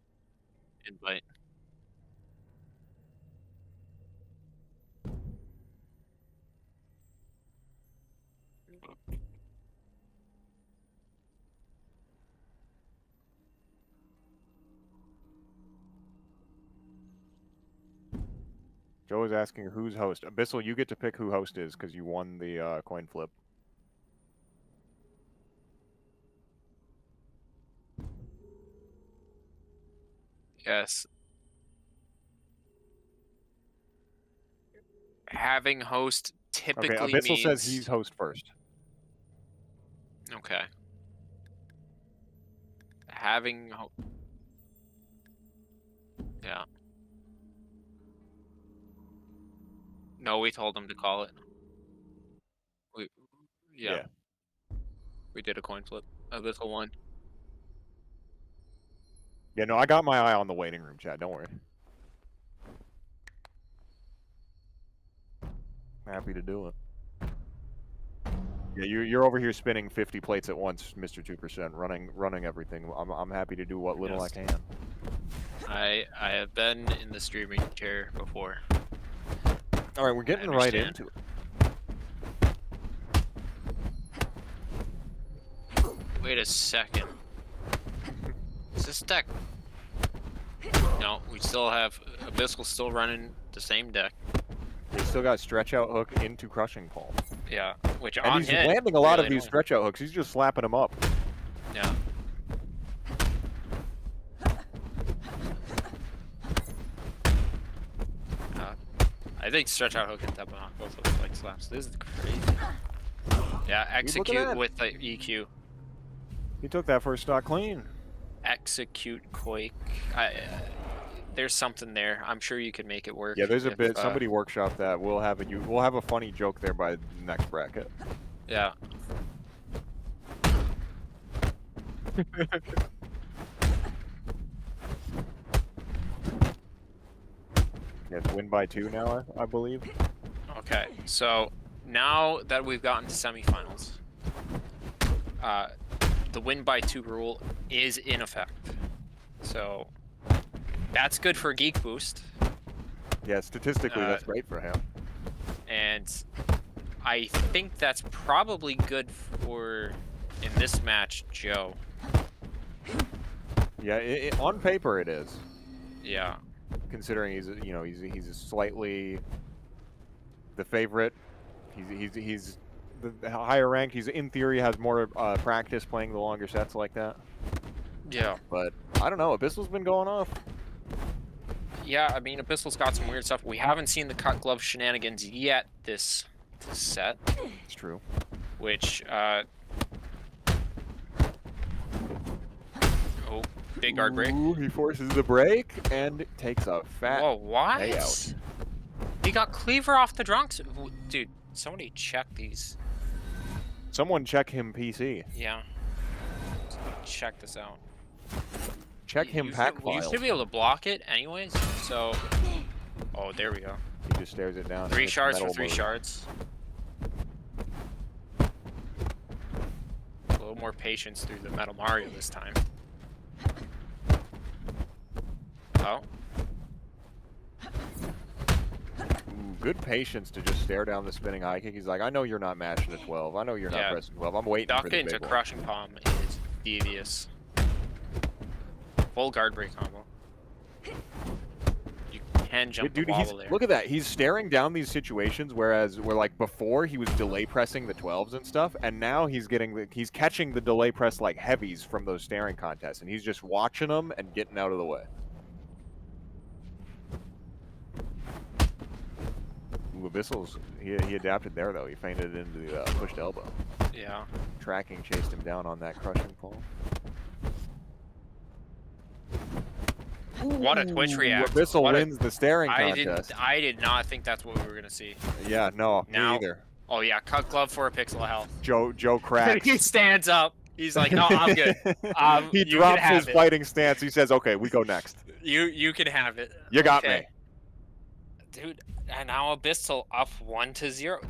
invite. Joe is asking who's host. Abyssal, you get to pick who host is because you won the coin flip. Yes. Having host typically Okay, Abyssal means... says he's host first. Okay. Having Yeah. No, we told him to call it. Yeah. We did a coin flip. Abyssal won. Yeah, no, I got my eye on the waiting room, chat. Don't worry. Happy to do it. Yeah, you're over here spinning 50 plates at once, Mr. 2%, running everything. I'm happy to do what little I can. I have been in the streaming chair before. All right, we're getting right into it. Wait a second. Is this deck? No, we still have Abyssal still running the same deck. We still got stretch out hook into crushing palm. Yeah, which And on he's hit, landing a lot really of these annoying. stretch out hooks. He's just slapping them up. Yeah. I think stretch out hook and tap on both look like slaps. This is crazy. Yeah, execute that. with the EQ. He took that first stock clean. Execute quake. There's something there. I'm sure you can make it work. Yeah, there's a if, bit. Somebody workshop that. We'll have a funny joke there by the next bracket. Yeah. Yeah, it's win by 2 now, I believe. Okay, so now that we've gotten to semifinals, the win by 2 rule is in effect. So that's good for Geekboost. Yeah, statistically, that's great for him. And I think that's probably good for, in this match, Joe. Yeah, on paper it is. Yeah. Considering he's slightly the favorite. He's the higher ranked. He's in theory has more practice playing the longer sets like that. Yeah. But I don't know. Abyssal's been going off. Yeah, I mean, Abyssal's got some weird stuff. We haven't seen the cut glove shenanigans yet this set. It's true. Which, oh, big guard break. Ooh, he forces the break and takes a fat Whoa, what? payout. He got cleaver off the drunks. Dude, somebody check these. Someone check him PC. Yeah. Somebody check this out. Check him pack We files. should be able to block it anyways, so... Oh, there we go. He just stares it down. 3 It's shards for metal 3 mode. shards. A little more patience through the Metal Mario this time. Oh. Ooh, good patience to just stare down the spinning high kick. He's like, I know you're not matching a 12. I know you're not pressing 12. I'm waiting for Duck the into big one. crushing palm is devious. Full guard break combo. You can jump Dude, the wobble there. look at that. He's staring down these situations, whereas where like before he was delay pressing the 12s and stuff, and now he's catching the delay press like heavies from those staring contests, and he's just watching them and getting out of the way. Ooh, Abyssal's he adapted there though. He feinted into the pushed elbow. Yeah. Tracking chased him down on that crushing pull. What a Twitch react. Abyssal wins the staring contest. I did not think that's what we were gonna see. Yeah, no, Now- me either. Oh yeah, cut glove for a pixel of health. Joe cracks. He stands up. He's like, no, I'm good. He You can drops have his it. fighting stance. He says, "Okay, we go next." You can have it. You got Okay. me. Dude, and now Abyssal up 1-0.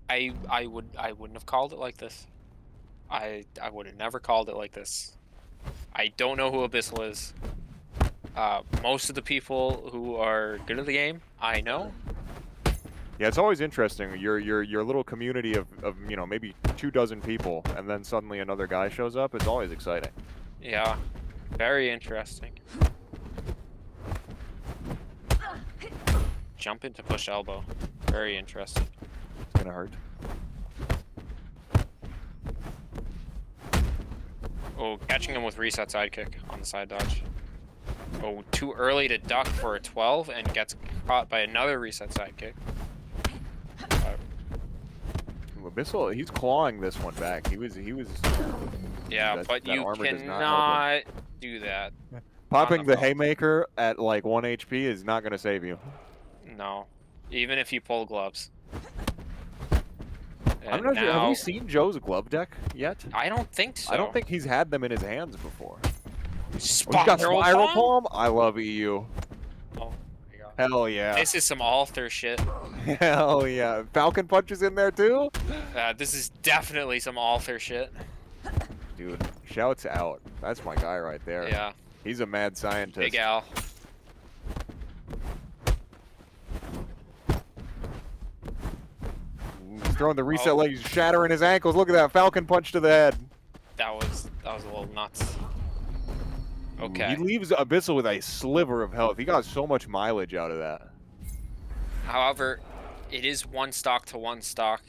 I wouldn't have called it like this. I would have never called it like this. I don't know who Abyssal is. Most of the people who are good at the game, I know. Yeah, it's always interesting. Your little community of maybe 24 people, and then suddenly another guy shows up. It's always exciting. Yeah, very interesting. Jump into push elbow. Very interesting. It's gonna hurt. Oh, catching him with reset sidekick on the side dodge. Oh, too early to duck for a 12 and gets caught by another reset sidekick. Abyssal, he's clawing this one back. He was. Yeah, That- but that you armor does not help cannot do that. Popping the belt. haymaker at like 1 HP is not going to save you. No, even if you pull gloves. I'm And not sure. Have now- we seen Joe's glove deck yet? I don't think so. I don't think he's had them in his hands before. Oh, he's got Spiral Spiral Palm? Palm? I love EU. Oh my god. Hell yeah. This is some author shit. Hell yeah. Falcon Punch is in there too? This is definitely some author shit. Dude, shouts out. That's my guy right there. Yeah, He's a mad scientist. Big Al. He's throwing the reset Oh. leg, he's shattering his ankles. Look at that Falcon Punch to the head. That was a little nuts. He Okay. leaves Abyssal with a sliver of health. He got so much mileage out of that. However, it is one stock to one stock.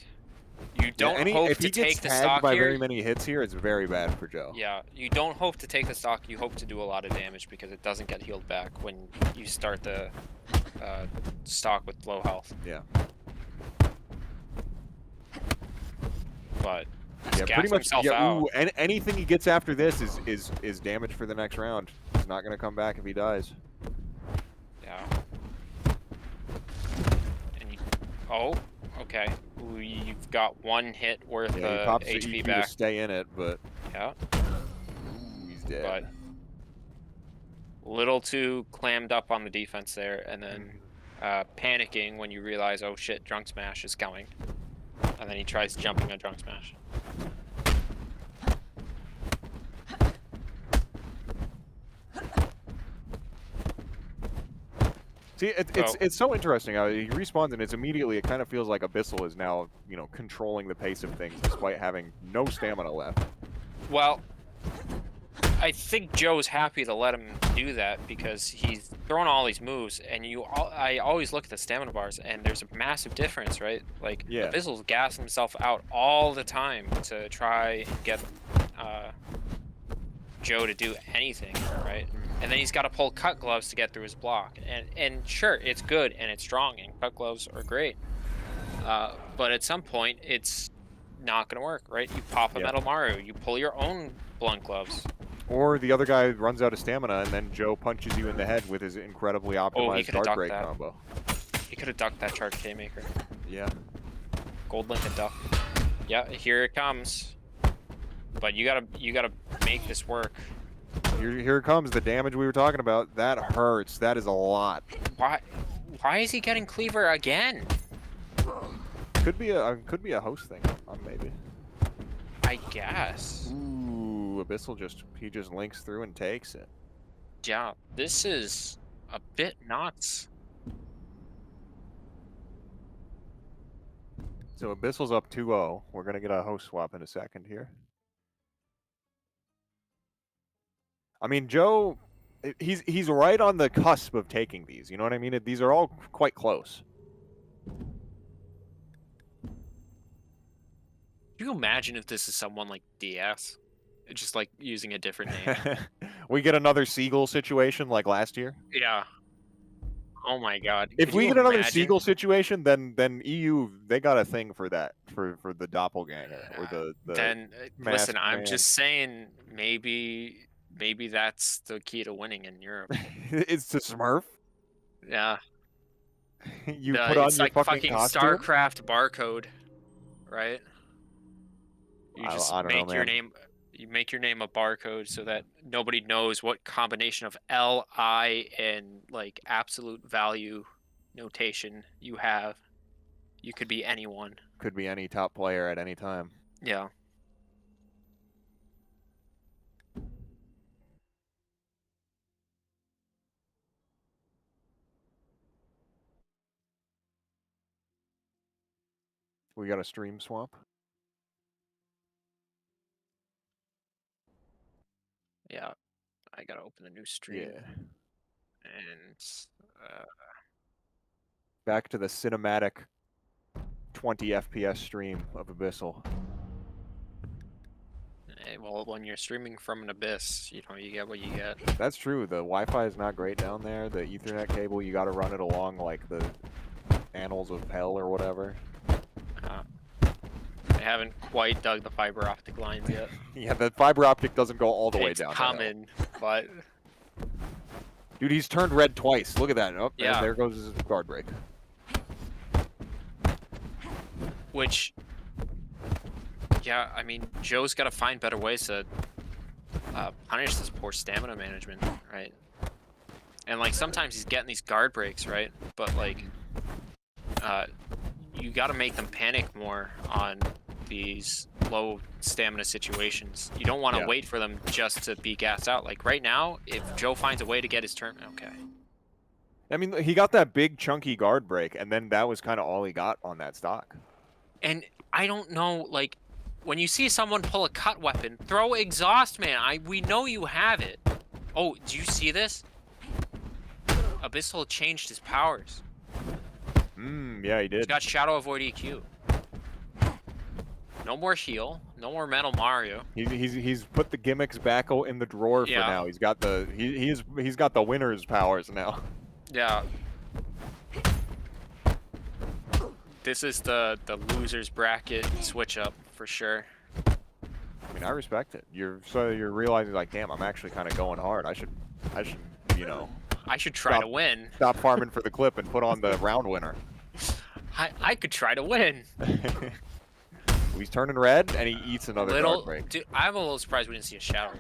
You don't Yeah, hope if to he gets take the tagged stock by here. very many hits here, it's very bad for Joe. Yeah, you don't hope to take the stock. You hope to do a lot of damage because it doesn't get healed back when you start the stock with low health. Yeah. But Yeah, gas pretty much. himself Yeah, out. ooh, anything he gets after this is damage for the next round. He's not gonna come back if he dies. Yeah. And you, oh, okay. Ooh, you've got one hit worth Yeah, he pops the HP EQ back. to stay in it, but Yeah, ooh, he's dead. but little too clammed up on the defense there, and then panicking when you realize, oh shit, Drunk Smash is coming, and then he tries jumping a Drunk Smash. See, it's so interesting how he respawns and it's immediately. It kind of feels like Abyssal is now, controlling the pace of things despite having no stamina left. Well, I think Joe's happy to let him do that because he's throwing all these moves, and I always look at the stamina bars, and there's a massive difference, right? Like, Yeah. Abyssal's gassing himself out all the time to try and get Joe to do anything, right? And then he's got to pull cut gloves to get through his block, and sure, it's good and it's strong, and cut gloves are great, but at some point, it's not gonna work, right? You pop a Yeah. Metal Mario, you pull your own blunt gloves. Or the other guy runs out of stamina and then Joe punches you in the head with his incredibly optimized could've Dark ducked Break that. combo. He could have ducked that charge K-Maker. Yeah. Gold Link and duck. Yeah, here it comes. But you gotta make this work. Here it comes, the damage we were talking about. That hurts. That is a lot. Why is he getting Cleaver again? Could be a host thing, maybe. I guess. Ooh, Abyssal just links through and takes it. Yeah, this is a bit nuts. So Abyssal's up 2-0. We're gonna get a host swap in a second here. I mean, Joe, he's right on the cusp of taking these. You know what I mean? These are all quite close. Can you imagine if this is someone like DS? Just like using a different name. We get another Seagull situation like last year. Yeah. Oh my god. If Could we you get another imagine? Seagull situation, then EU, they got a thing for that, for the doppelganger or the Then masked listen, I'm man. just saying maybe that's the key to winning in Europe. It's to Smurf. Yeah. You put on it's your like fucking costume. StarCraft barcode, right? You I just don't know, make your man. name. You make your name a barcode so that nobody knows what combination of L, I, and like absolute value notation you have. You could be anyone. Could be any top player at any time. Yeah. We got a stream swap. Yeah. I gotta open a new stream. Yeah. And Back to the cinematic 20 FPS stream of Abyssal. well, when you're streaming from an abyss, you get what you get. That's true. The Wi-Fi is not great down there. The Ethernet cable, you got to run it along like the Annals of Hell or whatever. I haven't quite dug the fiber optic lines yet. Yeah, the fiber optic doesn't go all the way It's down. coming, but Dude, he's turned red twice. Look at that. Oh, Yeah. and there goes his guard break. Which, yeah, I mean, Joe's got to find better ways to punish this poor stamina management, right? And like sometimes he's getting these guard breaks, right? But like, you got to make them panic more on these low stamina situations. You don't want to wait for them just to be gassed out. Like right now, if Joe finds a way to get his turn, okay. I mean, he got that big chunky guard break, and then that was kind of all he got on that stock. And I don't know, like, when you see someone pull a cut weapon, throw exhaust, man. We know you have it. Oh, do you see this? Abyssal changed his powers. Yeah, he did. He's got Shadow Avoid EQ. No more heal. No more Metal Mario. He's put the gimmicks back in the drawer for now. He's got the he's got the winner's powers now. Yeah. This is the losers bracket switch up for sure. I mean, I respect it. You're realizing like, damn, I'm actually kind of going hard. I should, you know. I should try to win. Stop farming for the clip and put on the round winner. I could try to win. He's turning red and he eats another guard break. Dude, I'm a little surprised we didn't see a shadow.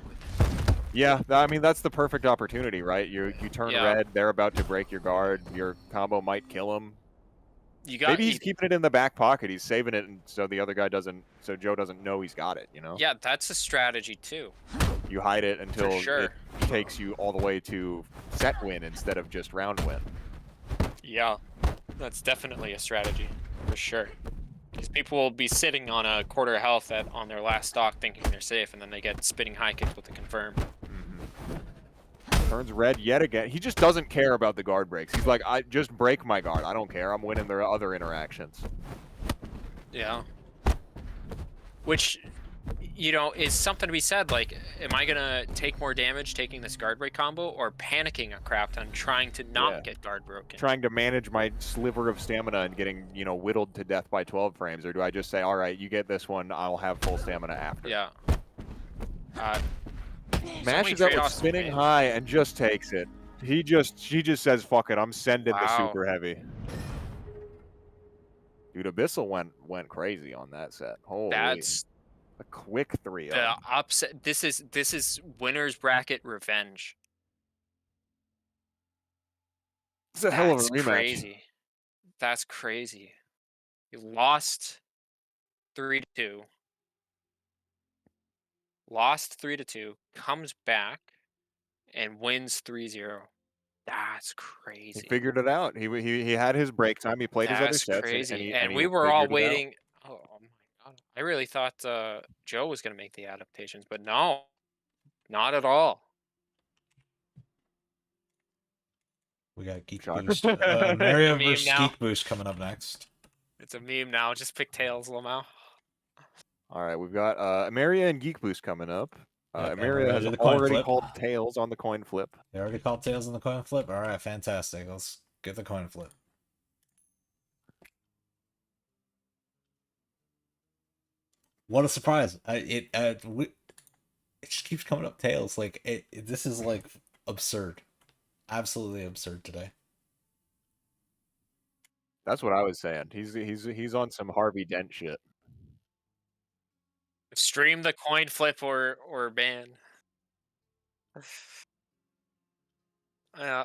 Yeah, I mean that's the perfect opportunity, right? You turn red, they're about to break your guard. Your combo might kill him. Maybe he's keeping it in the back pocket. He's saving it, and so the other guy doesn't. So Joe doesn't know he's got it. You know. Yeah, that's a strategy too. You hide it until it takes you all the way to set win instead of just round win. Yeah, that's definitely a strategy for sure. Because people will be sitting on a quarter of health on their last stock, thinking they're safe, and then they get spinning high kicks with the confirm. Turns red yet again. He just doesn't care about the guard breaks. He's like, I just break my guard. I don't care. I'm winning their other interactions. Yeah. Which, you know, is something to be said. Like, am I going to take more damage taking this guard break combo or panicking a crap ton trying to not get guard broken? Trying to manage my sliver of stamina and getting, you know, whittled to death by 12 frames. Or do I just say, all right, you get this one. I'll have full stamina after. Yeah. Mashes up with spinning high and just takes it. She just says, fuck it, I'm sending the super heavy. Dude, Abyssal went crazy on that set. Holy. That's a quick 3-0. The upset. This is winner's bracket revenge. It's a hell of a rematch. Crazy. That's crazy. You lost 3-2. Lost 3-2, comes back, and wins 3-0. That's crazy. He figured it out. He had his break time. He played his other sets. Crazy. And we were all waiting. Oh my god! I really thought Joe was going to make the adaptations, but no, not at all. We got Geekboost. EmeriA versus Geekboost coming up next. It's a meme now. Just pick Tails, Lamau. All right, we've got EmeriA and Geekboost coming up. EmeriA has already called Tails on the coin flip. They already called Tails on the coin flip? All right, fantastic. Let's get the coin flip. What a surprise. It just keeps coming up Tails. Like, this is, like, absurd. Absolutely absurd today. That's what I was saying. He's on some Harvey Dent shit. Stream the coin flip or ban. Yeah.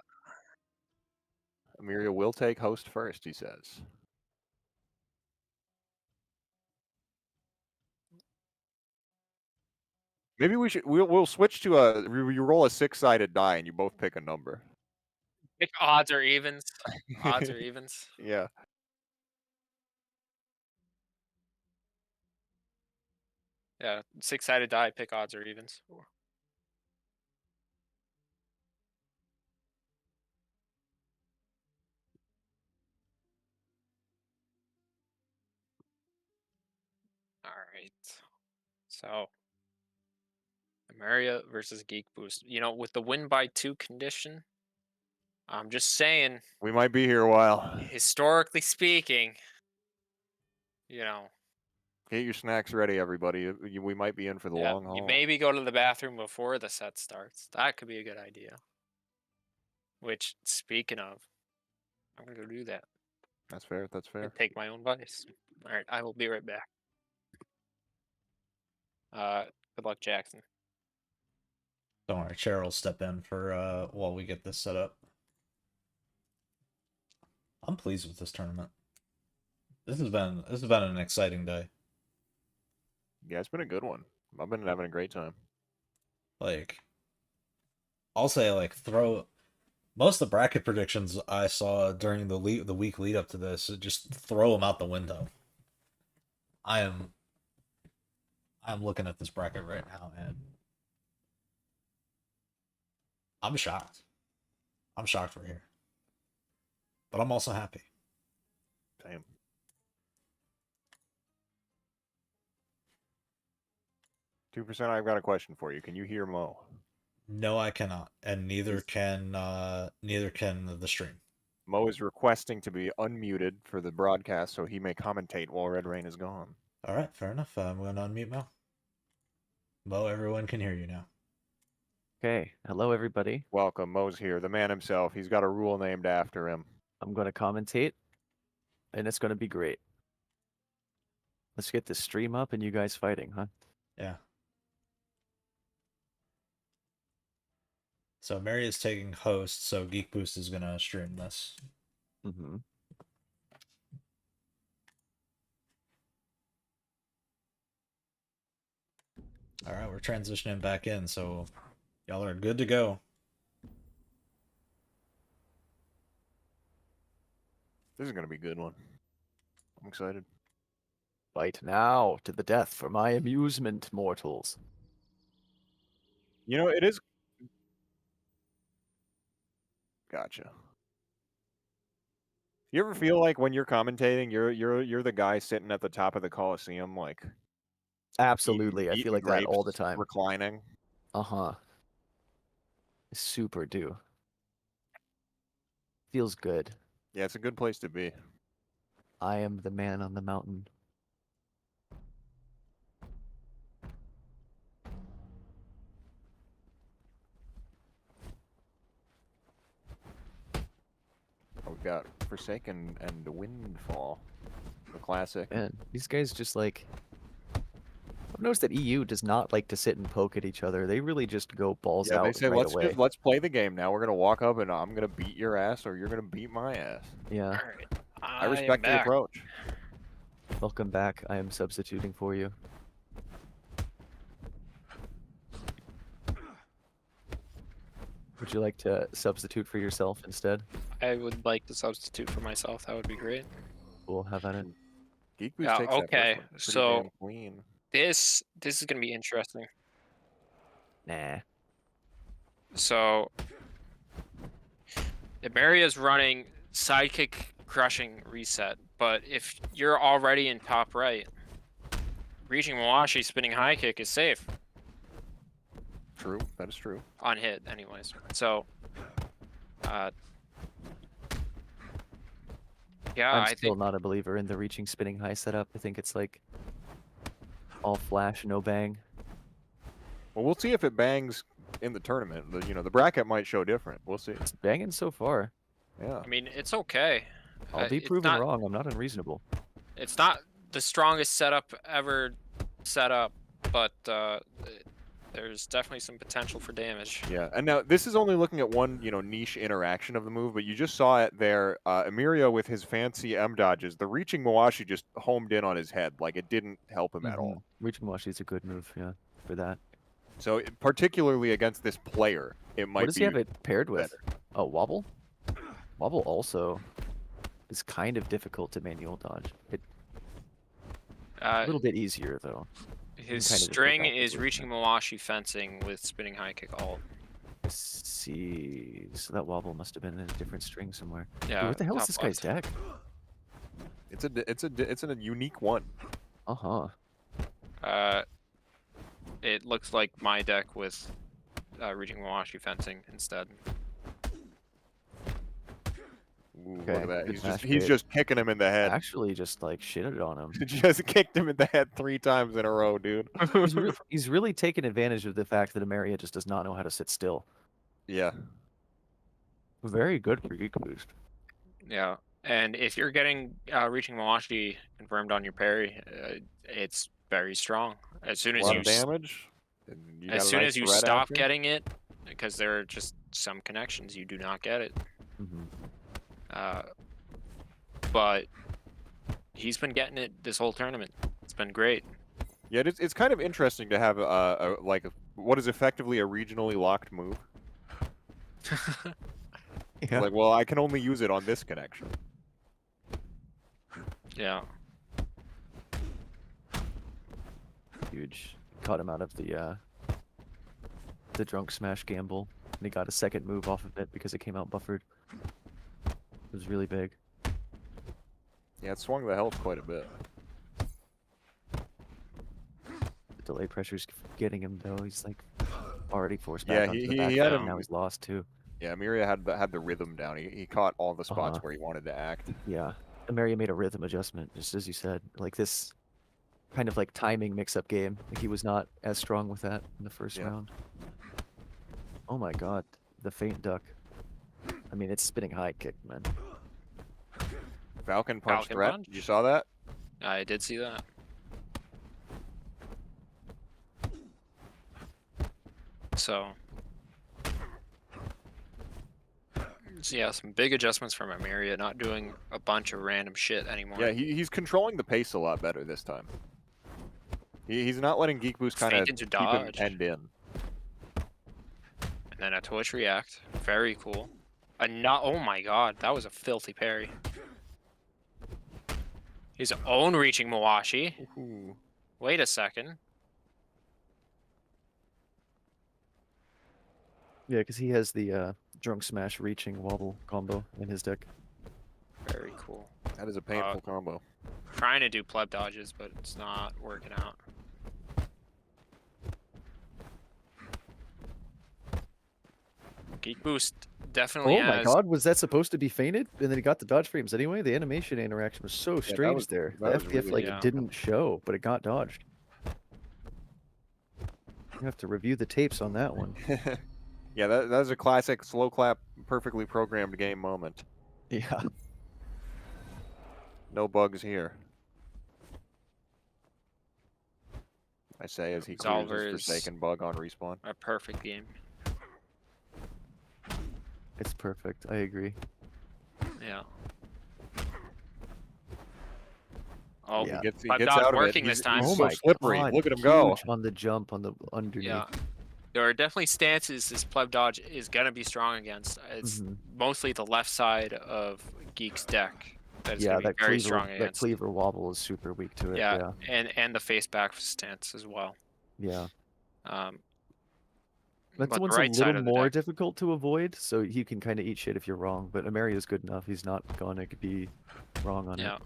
EmeriA will take host first, he says. Maybe we'll switch to you roll a 6-sided die and you both pick a number. Pick odds or evens. Odds or evens. Yeah. Yeah, 6-sided die, pick odds or evens. All right. So, EmeriA versus Geekboost. You know, with the win by 2 condition, I'm just saying. We might be here a while. Historically speaking, you know. Get your snacks ready, everybody. We might be in for the long haul. You maybe go to the bathroom before the set starts. That could be a good idea. Which, speaking of, I'm gonna go do that. That's fair. That's fair. And take my own advice. All right, I will be right back. Good luck, Jackson. Don't worry, Cheryl will step in for while we get this set up. I'm pleased with this tournament. This has been an exciting day. Yeah, it's been a good one. I've been having a great time. Like, I'll say, like, throw most of the bracket predictions I saw during the week lead up to this, just throw them out the window. I'm looking at this bracket right now, and I'm shocked. I'm shocked we're here, but I'm also happy. Same. %, I've got a question for you. Can you hear Mo? No, I cannot, and neither can the stream. Mo is requesting to be unmuted for the broadcast so he may commentate while Red Rain is gone. All right, fair enough. I'm going to unmute Mo. Mo, everyone can hear you now. Okay, hello everybody. Welcome, Mo's here, the man himself. He's got a rule named after him. I'm going to commentate, and it's going to be great. Let's get the stream up and you guys fighting, huh? Yeah. So EmeriA is taking host, so Geekboost is gonna stream this. Mm-hmm. All right, we're transitioning back in, so y'all are good to go. This is gonna be a good one. I'm excited. Fight now to the death for my amusement, mortals. You know, it is. Gotcha. You ever feel like when you're commentating, you're the guy sitting at the top of the Coliseum, like Absolutely, I eating feel like that all the grapes, time. reclining. Uh-huh. Super do. Feels good. Yeah, it's a good place to be. I am the man on the mountain. We've got Forsaken and Windfall, the classic. Man, these guys just like... I've noticed that EU does not like to sit and poke at each other. They really just go balls Yeah, out they say right away. let's play the game now. We're gonna walk up and I'm gonna beat your ass, or you're gonna beat my ass. Yeah. All right, I respect the approach. Welcome back. I am substituting for you. Would you like to substitute for yourself instead? I would like to substitute for myself. That would be great. We'll have at it. Geekboost Yeah, takes that first okay, one. Pretty so- damn clean. This is gonna be interesting. Nah. So, EmeriA's running sidekick crushing reset, but if you're already in top right, reaching Mawashi spinning high kick is safe True, that is true. on hit, anyways. So, yeah, I'm I still think not a believer in the reaching spinning high setup. I think it's like all flash, no bang. Well, we'll see if it bangs in the tournament. The bracket might show different. We'll see. It's banging so far. Yeah. I mean it's okay. I'll be It's proven not- wrong. I'm not unreasonable. It's not the strongest setup ever set up, but there's definitely some potential for damage. Yeah, and now this is only looking at one, niche interaction of the move, but you just saw it there. EmeriA with his fancy M dodges, the reaching Mawashi just homed in on his head, like it didn't help him at all. Reaching Washi is a good move, yeah, for that. So particularly against this player, it might What does be. he have it paired with? better. Oh, Wobble? Wobble also is kind of difficult to manual dodge. A little bit easier, though. His kind of just string go back and is forth. reaching Mawashi fencing with spinning high kick alt. Let's see. So that Wobble must have been in a different string somewhere. Yeah. Dude, what the hell is top this guy's left. deck? It's a unique one. Uh-huh. It looks like my deck with reaching Mawashi fencing instead. Ooh, Okay, look at that. good He's smash just bait. just kicking him in the head. Actually, just like shitted on him. Just kicked him in the head 3 times in a row, dude. He's really taking advantage of the fact that EmeriA just does not know how to sit still. Yeah. Very good for Geekboost. Yeah, and if you're getting reaching velocity confirmed on your parry, it's very strong. As soon A as lot you of damage. And you as got a soon nice as you threat stop after. getting it, because there are just some connections you do not get it. Mm-hmm. But he's been getting it this whole tournament. It's been great. Yeah, it's kind of interesting to have what is effectively a regionally locked move. Yeah. Like, well, I can only use it on this connection. Yeah. Huge. Caught him out of the drunk smash gamble, and he got a second move off of it because it came out buffered. It was really big. Yeah, it swung the health quite a bit. The delay pressure's getting him though. He's like already forced Yeah, back onto he the back had foot, him. and now he's lost too. Yeah, EmeriA had the rhythm down. He caught all the spots Uh-huh. where he wanted to act. Yeah, EmeriA made a rhythm adjustment, just as you said. Like this kind of like timing mix-up game. Like he was not as strong with that in the first Yeah. round. Oh my god, the feint duck. I mean, it's spinning high kick, man. Falcon punch Falcon threat. punch? You saw that? I did see that. So yeah, some big adjustments from EmeriA, not doing a bunch of random shit anymore. Yeah, he's controlling the pace a lot better this time. He's not letting Geekboost kind of Feint into keep him dodge. end in. And then a Twitch react. Very cool. Oh my god, that was a filthy parry. His own reaching Mawashi. Ooh. Wait a second. Yeah, because he has the drunk smash reaching wobble combo in his deck. Very cool. That is a painful combo. Trying to do pleb dodges, but it's not working out. Geekboost definitely Oh my has. god, was that supposed to be feinted? And then he got the dodge frames anyway? The animation interaction was so strange was- there. that The was FPF really like good. didn't show, but it got dodged. You have to review the tapes on that one. Yeah, that's a classic slow clap, perfectly programmed game moment. Yeah. No bugs here. I say as he clears Absolver his is- Forsaken bug on respawn. A perfect game. It's perfect. I agree. Yeah. Oh, Yeah. He gets Pleb out dodge of it. working He's, this time. he's Oh so my slippery. god. Look at him go. Huge on the jump on the underneath. yeah. There are definitely stances this pleb dodge is gonna be strong against. It's Mhm. mostly the left side of Geek's deck that is Yeah, gonna be that very cleaver, strong that against. cleaver wobble is super weak to it. Yeah, and the face back stance as well. Yeah. But That's the one's right a side little of the more deck, difficult to avoid, so you can kind of eat shit if you're wrong. But EmeriA is good enough; he's not gonna be wrong on yeah. it.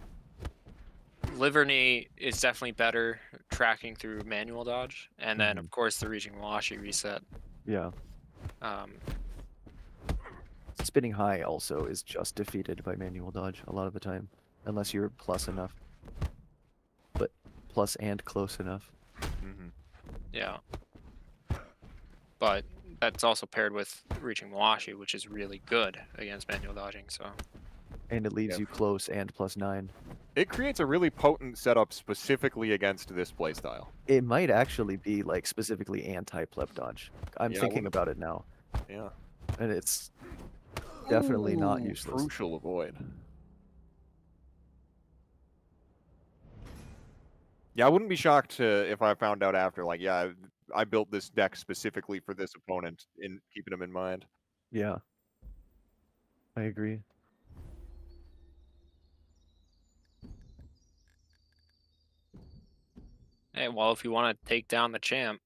Liverny is definitely better tracking through manual dodge, and then Mhm. of course the reaching Washi reset. Yeah, Um, spinning high also is just defeated by manual dodge a lot of the time, unless you're plus enough. But plus and close enough. Mhm. yeah. But that's also paired with reaching Mawashi, which is really good against manual dodging. So And it leaves Yep. you close and +9. It creates a really potent setup specifically against this playstyle. It might actually be like specifically anti-pleb dodge. I'm Yeah, I thinking wouldn't- about it now, Yeah. and it's definitely not Ooh, useless. Crucial avoid. Yeah, I wouldn't be shocked if I found out after, like, yeah, I built this deck specifically for this opponent, in keeping him in mind. Yeah, I agree. hey, well, if you want to take down the champ,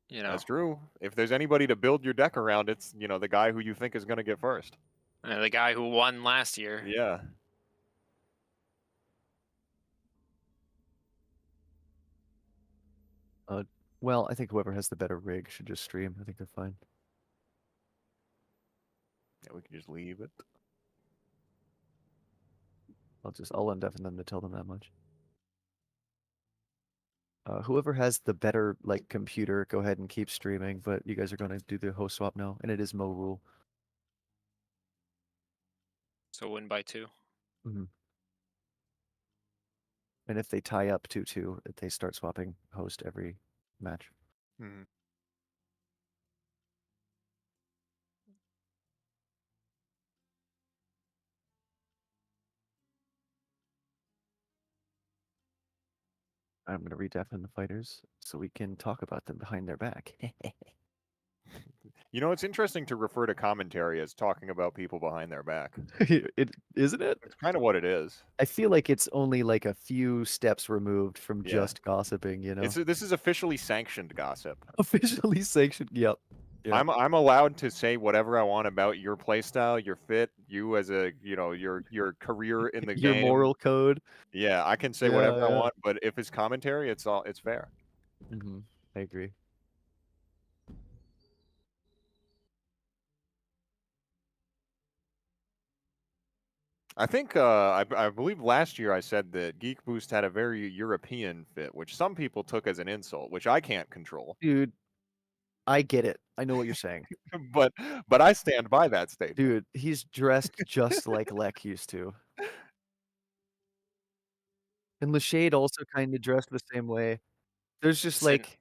you know, That's true. If there's anybody to build your deck around, it's, the guy who you think is going to get first. the guy who won last year. Yeah. Well, I think whoever has the better rig should just stream. I think they're fine. Yeah, we can just leave it. I'll undeafen them to tell them that much. Whoever has the better like computer, go ahead and keep streaming. But you guys are going to do the host swap now, and it is Mo rule. So win by 2. And if they tie up 2-2, they start swapping host every match. Mhm. I'm going to redeafen the fighters so we can talk about them behind their back. You know, it's interesting to refer to commentary as talking about people behind their back. It isn't it? It's kind of what it is. I feel like it's only like a few steps removed from Yeah. just gossiping, you know? This is officially sanctioned gossip. Officially sanctioned. Yep. Yeah. I'm allowed to say whatever I want about your playstyle, your fit, you as a your career in the Your game. moral code. Yeah, I can say Yeah, whatever I yeah. want, but if it's commentary, it's fair. I agree. I think I believe last year I said that Geekboost had a very European fit, which some people took as an insult, which I can't control. Dude, I get it. I know what you're saying. but I stand by that statement. Dude, he's dressed just like Lek used to. And Lashade also kind of dressed the same way. There's just Listen, like,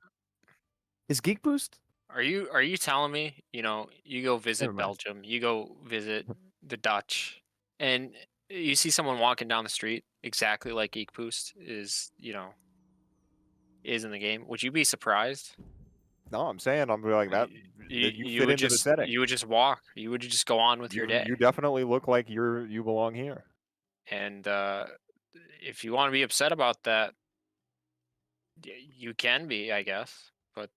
is Geek Boost? Are you telling me, you go visit Never mind. Belgium, you go visit the Dutch, and you see someone walking down the street exactly like Geekboost is in the game? Would you be surprised? No, I'm saying I'm like that. You fit would into the setting. You would just walk. You would just go on with your day. You definitely look like you belong here. And if you want to be upset about that, you can be, I guess. But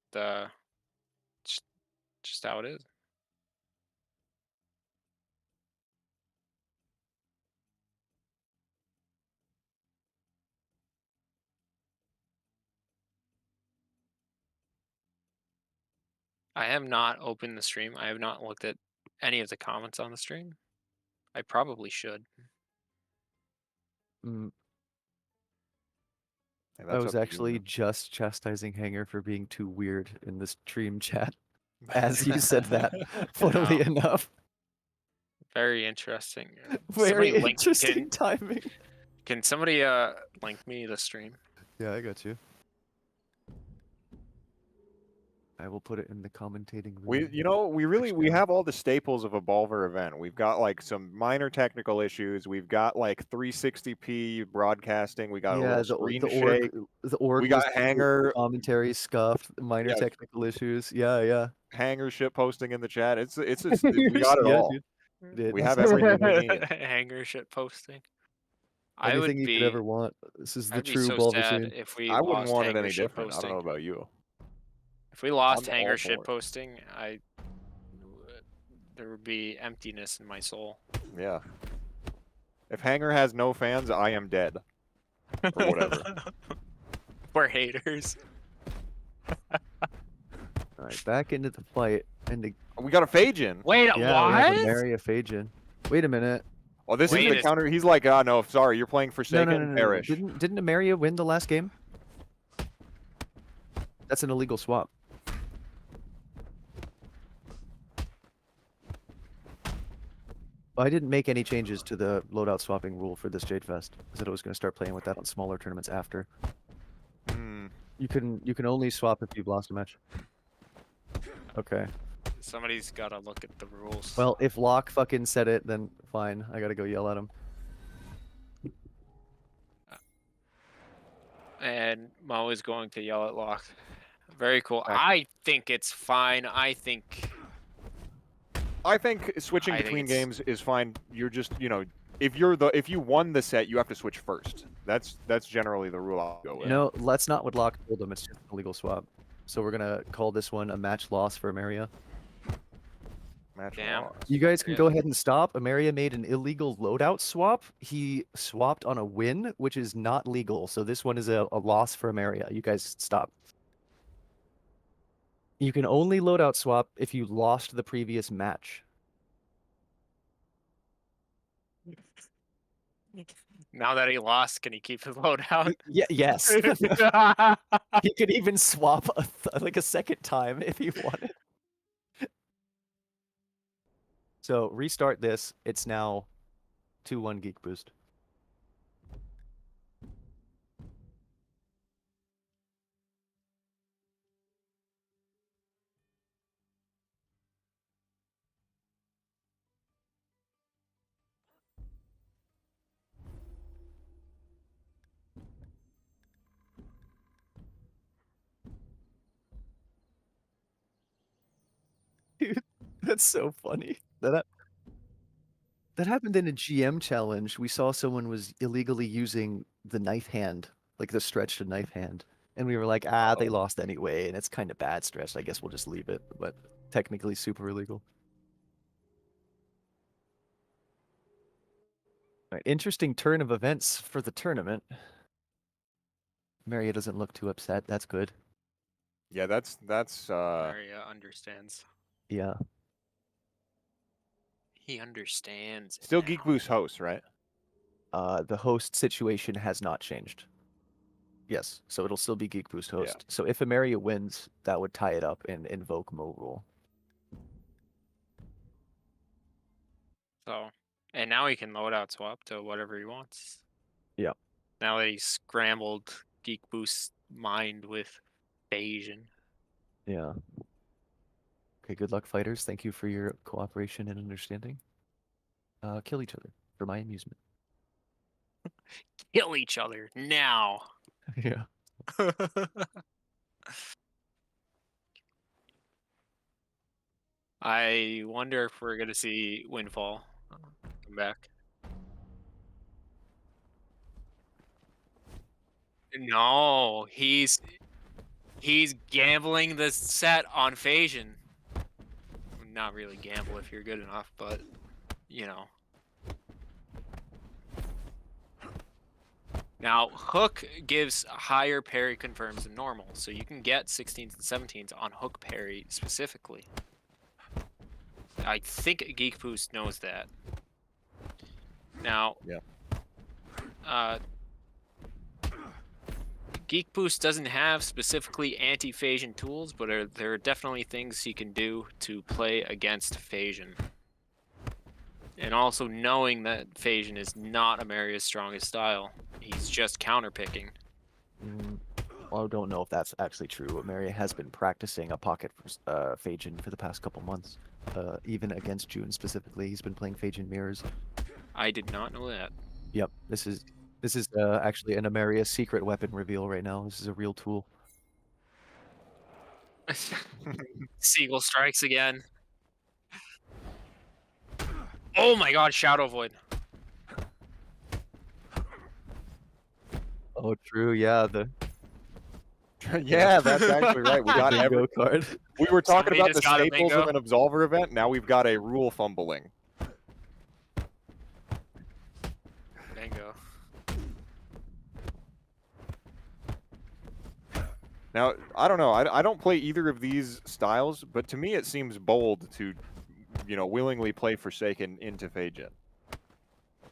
just how it is. I have not opened the stream. I have not looked at any of the comments on the stream. I probably should. Mm, Hey, I that's was up to you, actually man. just chastising Hanger for being too weird in the stream chat as you said that, funnily Wow. enough. Very interesting. Very Somebody link- interesting timing. Can somebody link me the stream? Yeah, I got you. I will put it in the commentating room. We have all the staples of a Bulver event. We've got like some minor technical issues. We've got like 360p broadcasting. We got a little screen shake. The org We got was Hanger commentary scuffed, minor Yeah. technical issues. Yeah. Hanger shit posting in the chat. It's we got it Yeah, all. dude. Did. We have everything we need. Hanger shit posting. I Anything would you be. could ever want. This is the I'd be true so Bulver sad scene. if we I wouldn't lost want it Hanger any shit different. I posting. don't know about you. If we lost I'm all Hanger for shit it. posting, there would be emptiness in my soul. Yeah. If Hanger has no fans, I am dead. Or whatever. We're haters. All right, back into the fight. And We got a Phage. Wait, yeah, we have EmeriA Phage. Wait a minute. Oh, this Wait is the a- counter. He's like, no, sorry, you're playing No, Forsaken. Perish. Didn't EmeriA win the last game? That's an illegal swap. I didn't make any changes to the loadout swapping rule for this Jade Fest. I said I was going to start playing with that on smaller tournaments after. Hmm. You can only swap if you've lost a match. Okay. Somebody's gotta look at the rules. Well, if Locke fucking said it, then fine. I gotta go yell at him. And Mo is going to yell at Locke. Very cool. Back. I think it's fine. I think Switching I think between it's- games is fine. You're just, if you won the set, you have to switch first. That's generally the rule I'll go with. No, that's not what Locke told him. It's just a legal swap. So we're gonna call this one a match loss for EmeriA. Match Damn. loss. You guys can Yeah. go ahead and stop. EmeriA made an illegal loadout swap. He swapped on a win, which is not legal. So this one is a loss for EmeriA. You guys stop. You can only loadout swap if you lost the previous match. now that he lost, can he keep his loadout? Yes. He could even swap like a second time if he wanted. So restart this. It's now 2-1 Geek Boost. Dude, that's so funny. That happened in a GM challenge. We saw someone was illegally using the knife hand, like the stretched knife hand. And we were like, they lost anyway, and it's kind of bad stretched. I guess we'll just leave it, but technically super illegal. All right, interesting turn of events for the tournament. EmeriA doesn't look too upset. That's good. Yeah, that's EmeriA understands. Yeah. He understands. it still now. Geekboost host, right? The host situation has not changed. Yes, so it'll still be Geek Boost host. Yeah. So if EmeriA wins, that would tie it up and invoke Mo rule. So, and now he can loadout swap to whatever he wants. Yep. Now that he's scrambled Geek Boost's mind with Bayesian. Yeah. Okay, good luck, fighters. Thank you for your cooperation and understanding. Kill each other for my amusement. Kill each other now. Yeah. I wonder if we're gonna see Windfall come back. No, he's gambling the set on Phasian. Not really gamble if you're good enough, but you know. Now, Hook gives higher parry confirms than normal, so you can get 16s and 17s on Hook parry specifically. I think Geek Boost knows that. Now, Geek Boost doesn't have specifically anti-Phasian tools, but there are definitely things he can do to play against Phasian. And also knowing that Phasian is not EmeriA's strongest style. He's just counterpicking. Well, I don't know if that's actually true. EmeriA has been practicing a pocket Phasian for the past couple months. Even against June specifically, he's been playing Phasian mirrors. I did not know that. Yep, this is actually an EmeriA secret weapon reveal right now. This is a real tool. Seagull strikes again. Oh my god, Shadow Void. Oh, true. Yeah, Yeah, that's actually right. We got bingo card. We were talking Somebody about the just got a staples of bingo. an Absolver event. Now we've got a rule fumbling. Bingo. Now, I don't know. I don't play either of these styles, but to me it seems bold to, willingly play Forsaken into Phasian.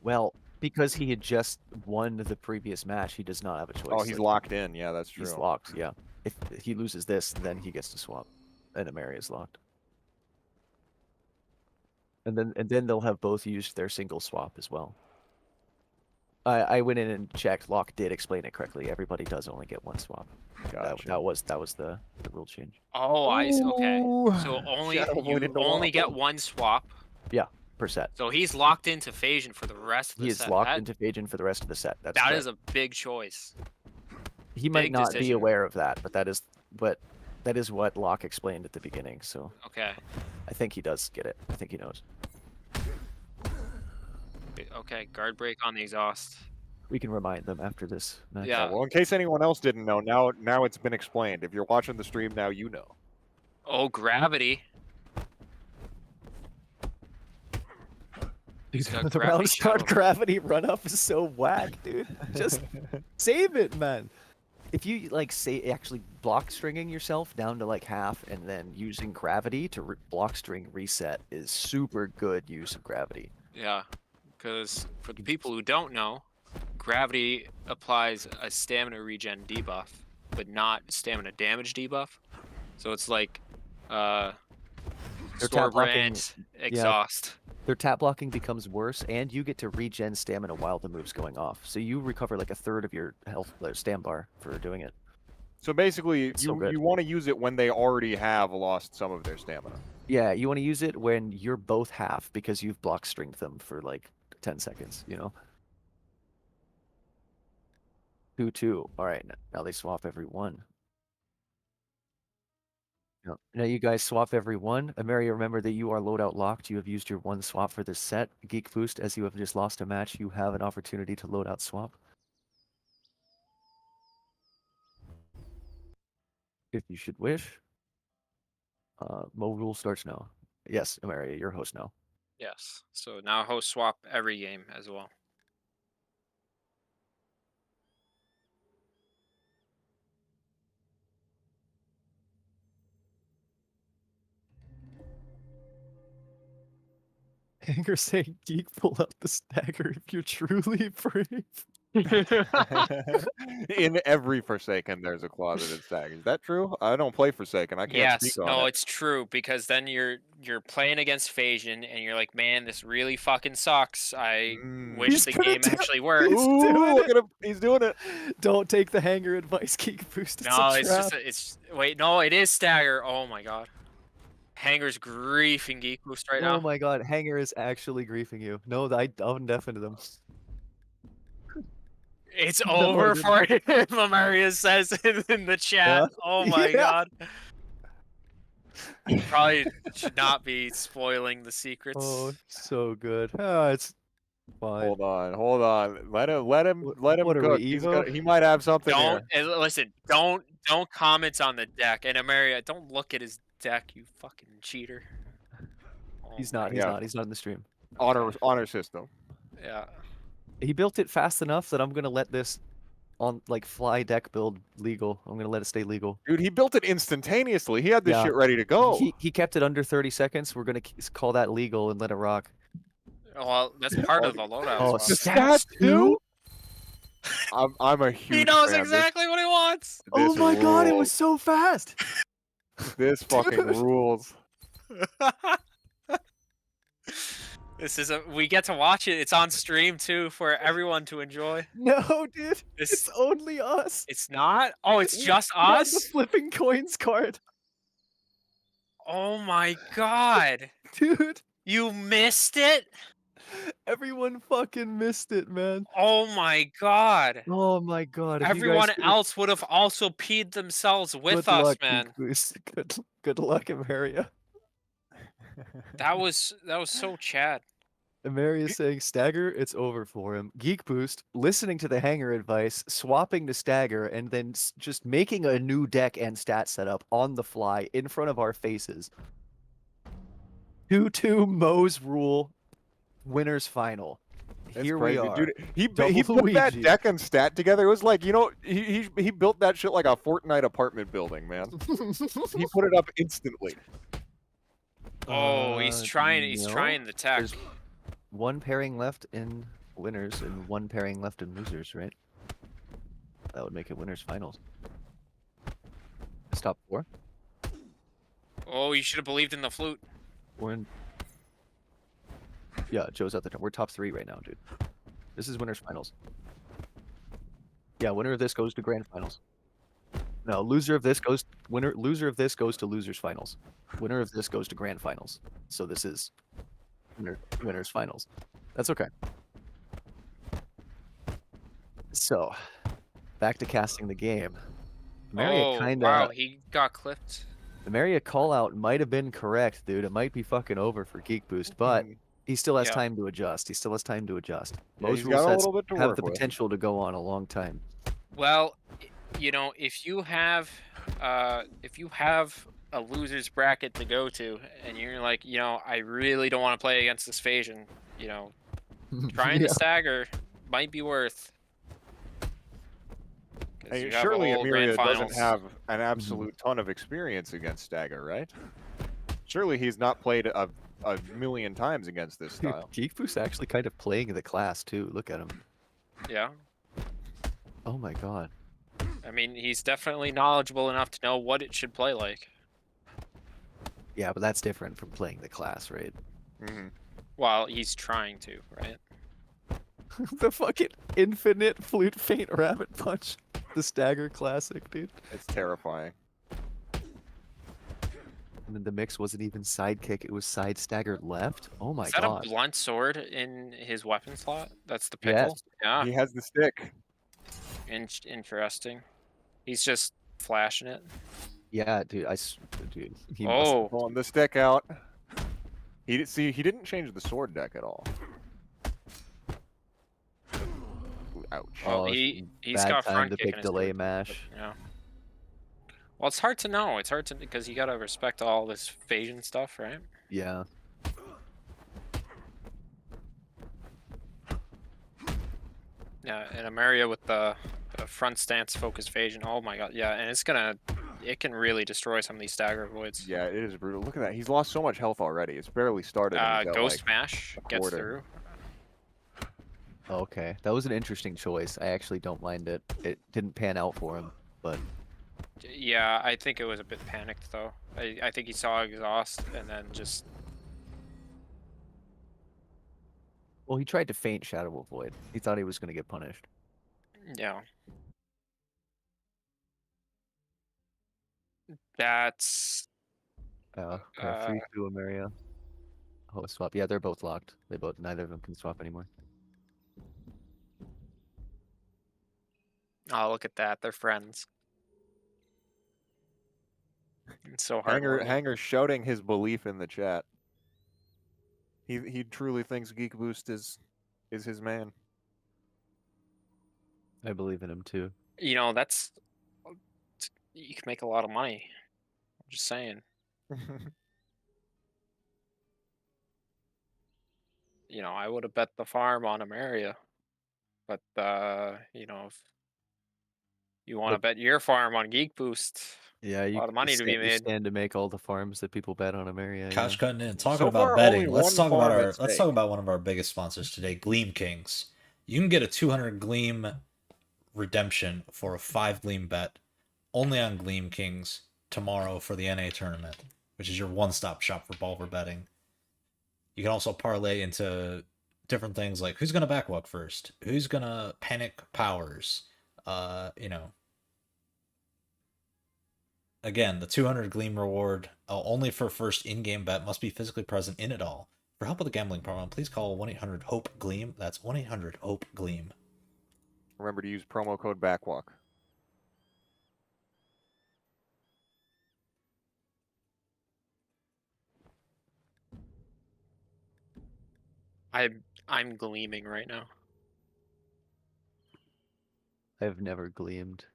Well, because he had just won the previous match, he does not have a choice. Oh, he's locked in. Yeah, that's true. He's locked, yeah. If he loses this, then he gets to swap. And EmeriA is locked. And then they'll have both used their single swap as well. I went in and checked. Locke did explain it correctly. Everybody does only get one swap. Gotcha. That was the rule change. Oh, I see. Okay. Ooh, So Shadow Void you into only Waffle. get one swap. Per set. So he's locked into Phasian for the rest of the He set. is locked into Phasian for the rest of the set. That's That correct. is a big choice. He might big not be decision. aware of that, but that is what Locke explained at the beginning. So Okay. I think he does get it. I think he knows. Okay. Guard break on the exhaust. We can remind them after this match. Yeah. Well, in case anyone else didn't know, now it's been explained. If you're watching the stream now, you know. Oh, gravity. Dude, got the gravity round start shadow. gravity run up is so whack, dude. Just save it, man. If you actually block stringing yourself down to like half and then using gravity to block string reset is super good use of gravity. Yeah. Because for the people who don't know, gravity applies a stamina regen debuff, but not stamina damage debuff. So it's like Store blocking- brand exhaust. Their tap blocking becomes worse, and you get to regen stamina while the move's going off. So you recover like a third of your health stam bar for doing it. So basically, It's so good. you want to use it when they already have lost some of their stamina. Yeah, you want to use it when you're both half because you've block stringed them for like 10 seconds, you know? 2-2. All right, now they swap every one. Now you guys swap every one. EmeriA, remember that you are loadout locked. You have used your one swap for this set. Geekboost, as you have just lost a match, you have an opportunity to loadout swap. If you should wish. Mo rule starts now. Yes, EmeriA, you're host now. Yes. So now host swap every game as well. Hanger saying, Geek, pull out the stagger if you're truly brave. In every Forsaken, there's a closeted stagger. Is that true? I don't play Forsaken. I can't Yes, speak on no, it. it's true because then you're playing against Phasian and you're like, man, this really fucking sucks. I wish He's the gonna game do- actually worked. He's Ooh, doing look it. at him. He's doing it. Don't take the Hanger advice, Geekboost. It's No, a it's trap. just wait, no, it is stagger. Oh my god. Hanger's griefing Geekboost right now. Oh my god, Hanger is actually griefing you. No, I undeafened them. It's No, over it for him, EmeriA says in the chat. Yeah. Oh my Yeah. god. You probably should not be spoiling the secrets. Oh, so good. Ah, it's fine. Hold on. Let him What are we, cook. Evo? He might have something Don't here. listen. Don't comment on the deck. And EmeriA, don't look at his deck, you fucking cheater. Oh He's my not. He's Yeah. not. He's not in the stream. Honor system. God. Yeah. He built it fast enough that I'm gonna let this on like fly deck build legal. I'm gonna let it stay legal. Dude, he built it instantaneously. He had this Yeah. shit ready to go. He kept it under 30 seconds. We're gonna call that legal and let it rock. Well, that's part of the loadout. Oh, as well. stats too? I'm a huge He knows fan. exactly what he wants. Oh my god, it was rules. so fast. This fucking Dude. rules. This is we get to watch it. It's on stream too for everyone to enjoy. No, dude. This It's only us. it's not. Oh, it's just We have us. the flipping coins card. Oh my god. Dude, You missed it? everyone fucking missed it, man. Oh my god. Oh my god. if you guys Everyone could've- else would have also peed themselves with Good us, luck, man. Geekboost. Good luck, EmeriA. That was so Chad. EmeriA is saying stagger, it's over for him. Geekboost, listening to the Hanger advice, swapping to stagger, and then just making a new deck and stat setup on the fly in front of our faces. 2-2 Mo's rule, winners final. It's Here crazy. we are. Dude, he Double put that Luigi. deck and stat together. It was like, you know, he built that shit like a Fortnite apartment building, man. He put it up instantly. Oh, he's trying. He's no. trying the tech. There's one pairing left in winners and one pairing left in losers, right? That would make it winners finals. It's top 4. Oh, you should have believed in the flute. We're in. Yeah, Joe's at the top. We're top 3 right now, dude. This is winners finals. Yeah, winner of this goes to grand finals. No, loser of this goes loser of this goes to losers finals. Winner of this goes to grand finals. So this is winners finals. That's okay. So, back to casting the game. EmeriA Oh, kinda wow, he got clipped. the EmeriA call out might have been correct, dude. It might be fucking over for Geekboost, but he still has Yeah. time to adjust. He still has time to adjust. Yeah, Most he's rule got a sets little bit to have work the with. potential to go on a long time. Well, you know, if you have a loser's bracket to go to, and you're like, you know, I really don't want to play against this Phasian, you know, trying Yeah. to stagger might be worth. 'Cause Hey, you have a surely whole grand EmeriA doesn't finals. have an absolute ton of experience against Stagger, right? Surely he's not played a million times against this Dude, style. Geekboost actually kind of playing the class too. Look at him. Yeah, Oh my god. I mean, he's definitely knowledgeable enough to know what it should play like. Yeah, but that's different from playing the class, right? Hmm. Well, he's trying to, right? The fucking infinite flute feint rabbit punch. The stagger classic, dude. It's terrifying. And then the mix wasn't even sidekick, it was side stagger left. Oh my Is that god. a blunt sword in his weapon slot? That's the Yes. pickle? Yeah. He has the stick. Interesting. He's just flashing it. Yeah, dude, dude, he must. Oh, Pulling the stick out. He didn't change the sword deck at all. Ooh, ouch. well, Oh, he's bad got time front to kick in pick his delay group, mash. but, yeah. Well, it's hard to know. It's hard to because you gotta respect all this Phasian stuff, right? Yeah. Yeah, and EmeriA with the front stance focus Phasian. Oh my god, yeah, and it can really destroy some of these stagger voids. Yeah, it is brutal. Look at that. He's lost so much health already. It's barely started. And he's got, Ghost like, Mash a gets quarter. through. Okay, that was an interesting choice. I actually don't mind it. It didn't pan out for him, but Yeah, I think it was a bit panicked though. I think he saw exhaust and then just well, he tried to feint Shadow Void. He thought he was going to get punished. yeah. That's Okay, 3-2 EmeriA. Oh, swap. Yeah, they're both locked. Neither of them can swap anymore. oh look at that, they're friends. It's so hard. Hanger shouting his belief in the chat. He truly thinks Geekboost is his man. I believe in him too. You know, that's you can make a lot of money. I'm just saying. You know, I would have bet the farm on EmeriA. But you know, if you want to Look- bet your farm on Geekboost, Yeah, a lot of money to be you made. stand to make all the farms that people bet on EmeriA. Couch Yeah. cutting in. Talking So about far, betting. only Let's one talk about farm our. at Let's stake. talk about one of our biggest sponsors today, Gleam Kings. You can get a 200 Gleam redemption for a 5 Gleam bet only on Gleam Kings tomorrow for the NA tournament, which is your one-stop shop for Bulver betting. You can also parlay into different things like who's gonna backwalk first, who's gonna panic powers, you know. Again, the 200 Gleam reward, only for first in-game bet, must be physically present in it all. For help with the gambling problem, please call 1-800-HOPE-GLEAM. That's 1-800-HOPE-GLEAM. Remember to use promo code BACKWALK. I'm gleaming right now. I've never gleamed.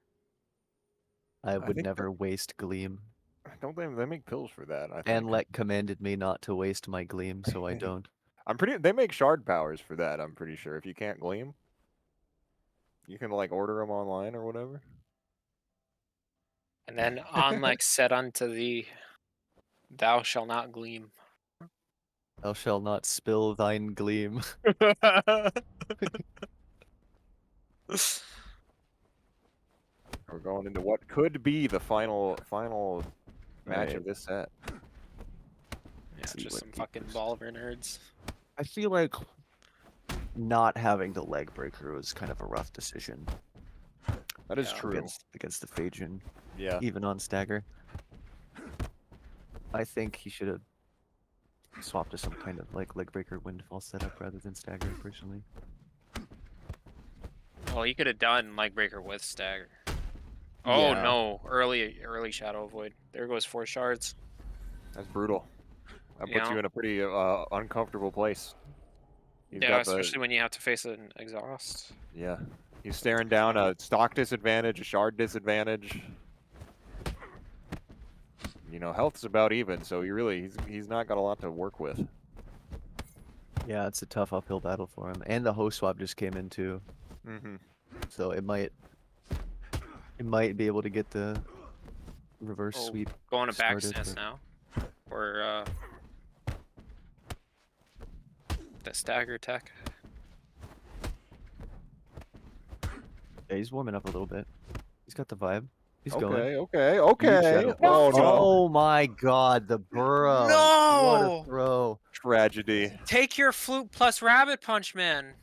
I would think never waste gleam. Don't they make pills for that? I think. Anlek commanded me not to waste my gleam, so I don't. They make shard powers for that. I'm pretty sure. If you can't gleam, you can like order them online or whatever. And then on like said unto thee, thou shalt not gleam. Thou shalt not spill thine gleam. We're going into what could be the final match Right. of this set. Yeah, See just what some fucking Geekboost- Bolliver nerds. I feel like not having the leg breaker was kind of a rough decision. That is Yeah, true. Against the Phasian, Yeah. even on stagger. I think he should have swapped to some kind of like leg breaker windfall setup rather than stagger personally. Well, he could have done leg breaker with stagger. Oh Yeah. no, early Shadow Void. There goes 4 shards. That's brutal. That puts Yeah. you in a pretty uncomfortable place. He's Yeah, got the, especially when you have to face an exhaust. yeah. He's staring down a stock disadvantage, a shard disadvantage. You know, health's about even, so he's not got a lot to work with. Yeah, it's a tough uphill battle for him, and the host swap just came in too, Mm-hmm. so it might be able to get the reverse Oh, sweep. Going to back started, stance but- now. Or the stagger tech. Yeah, he's warming up a little bit. He's got the vibe. He's going. Okay. Huge shadow. Oh no. Oh my god, the burrow. What a No! throw. Tragedy. Take your flute plus rabbit punch, man.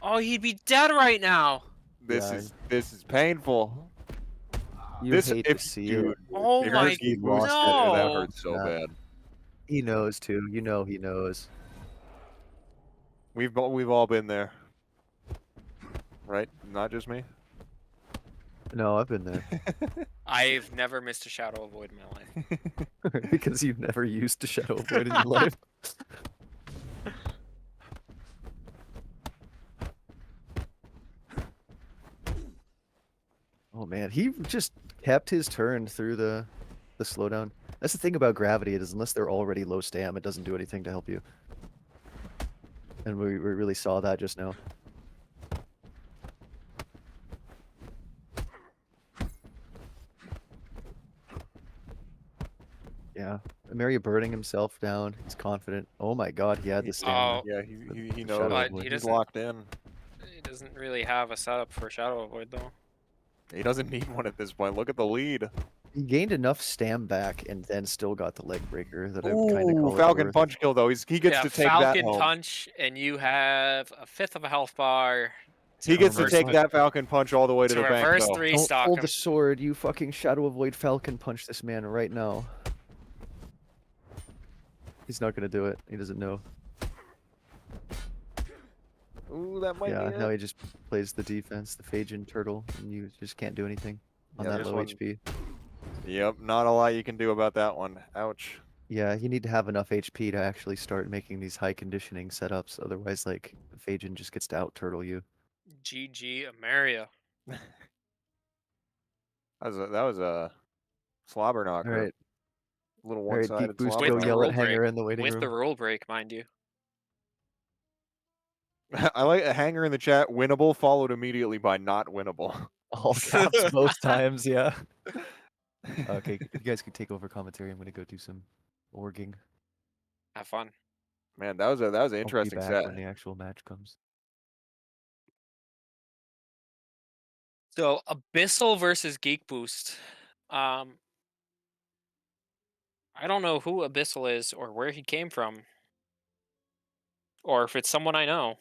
Oh, he'd be dead right now. This Yeah. is painful. You This hate to see it. Oh if my you're Geek Boost, no. that hurts so Yeah. bad. He knows too. You know he knows. We've all been there, right? Not just me. No, I've been there. I've never missed a Shadow of Void in my life. Because you've never used a Shadow of Void in your life. Oh man, he just kept his turn through the slowdown. That's the thing about gravity, it is unless they're already low stam, it doesn't do anything to help you. And we really saw that just now. Yeah, EmeriA burning himself down. He's confident. Oh my god, he had the stamina. Oh, Yeah, he The knows. Shadow but Void. he He's doesn't. locked in. He doesn't really have a setup for Shadow of Void though. He doesn't need one at this point. Look at the lead. He gained enough stam back and then still got the leg breaker that I kind of Ooh, call it Falcon worth. punch kill though. He gets Yeah, to take Falcon that home. punch, and you have a fifth of a health bar. He gets to reverse take the- that Falcon punch all the way to to the bank reverse though. three Don't stock hold him. the sword, you fucking Shadow of Void Falcon punch this man right now. He's not gonna do it. He doesn't know. Ooh, that might Yeah, be now it. he just plays the defense, the Phajin turtle, and you just can't do anything on Yeah, that this low one- HP. Yep, not a lot you can do about that one. Ouch. Yeah, you need to have enough HP to actually start making these high conditioning setups. Otherwise, like, Phajin just gets to out turtle you. GG Emeria. That was a slobber All knocker. right, Little all right, one-sided Geekboost, slobber go With the yell knocker. at rule break. Hanger in the waiting With room. the rule break, mind you. I like a hanger in the chat. Winnable followed immediately by not winnable. All caps both times, yeah. Okay, you guys can take over commentary. I'm gonna go do some orging. Have fun. Man, that was an I'll be interesting back set. when the actual match comes. So Abyssal versus Geekboost. I don't know who Abyssal is or where he came from. Or if it's someone I know.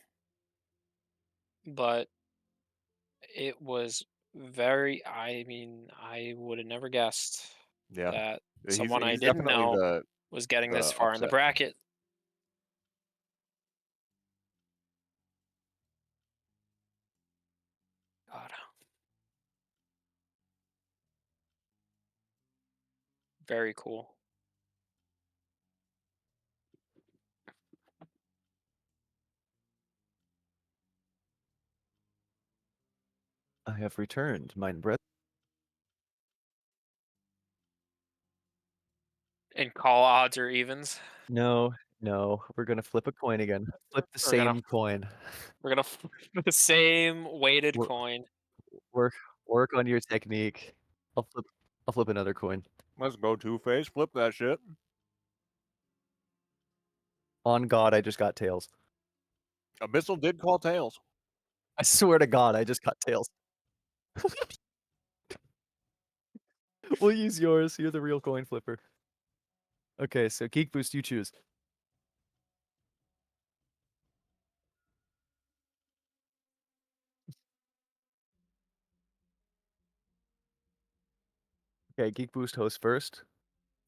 But it was I would have never guessed Yeah, that he's someone I he's didn't definitely know was getting the this far in the upset. bracket. God. Very cool. I have returned, mine breath. And call odds or evens. No, no, we're gonna flip a coin again. Flip the We're gonna- same coin. We're gonna flip the same weighted Wor- coin. Work, work on your technique. I'll flip another coin. Let's go Two-Face. Flip that shit. On God, I just got tails. Abyssal did call tails. I swear to God, I just got tails. We'll use yours. You're the real coin flipper. Okay, so Geek Boost, you choose. Okay, Geek Boost hosts first.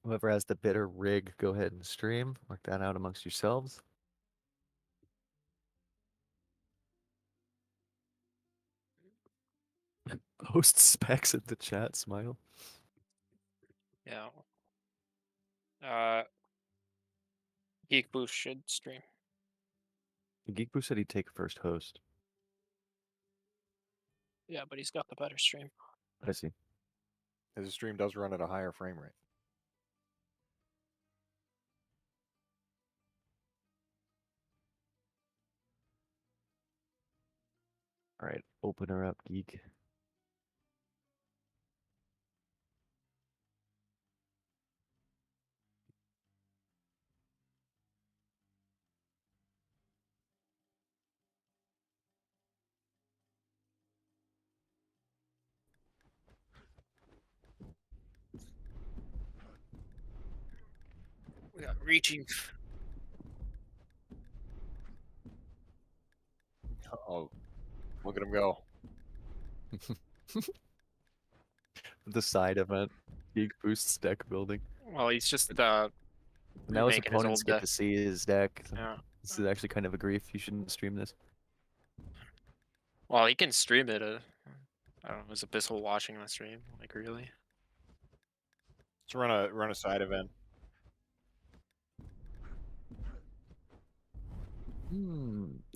Whoever has the better rig, go ahead and stream. Work that out amongst yourselves. Host specs in the chat, smile. Yeah. Geek Boost should stream. Geek Boost said he'd take first host. Yeah, but he's got the better stream. I see. His stream does run at a higher frame rate. All right, open her up, Geek. Reaching. Oh, look at him go. The side event. Geekboost's deck building. Well, he's just Now his remaking his opponents old get deck. to see his deck. Yeah. This is actually kind of a grief. You shouldn't stream this. Well, he can stream it. I don't know. Is Abyssal watching the stream? Like really? Let's run a side event.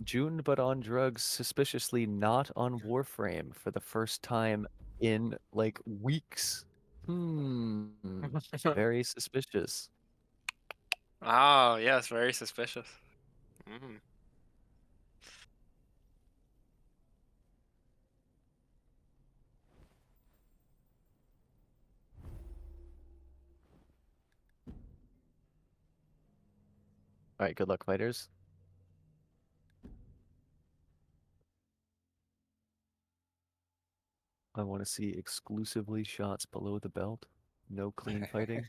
June, but on drugs, suspiciously not on Warframe for the first time in like weeks. Very suspicious. Oh yes, very suspicious. Mm. All right, good luck, fighters. I want to see exclusively shots below the belt. No clean fighting.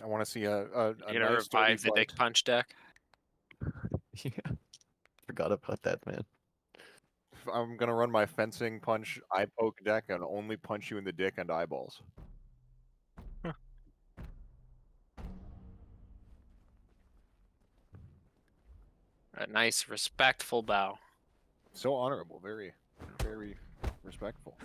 I want to see a You gonna nice sturdy revive the dick fight. punch deck? Yeah, forgot about that, man. I'm gonna run my fencing punch eye poke deck and only punch you in the dick and eyeballs. A nice, respectful bow. So honorable, very, very respectful.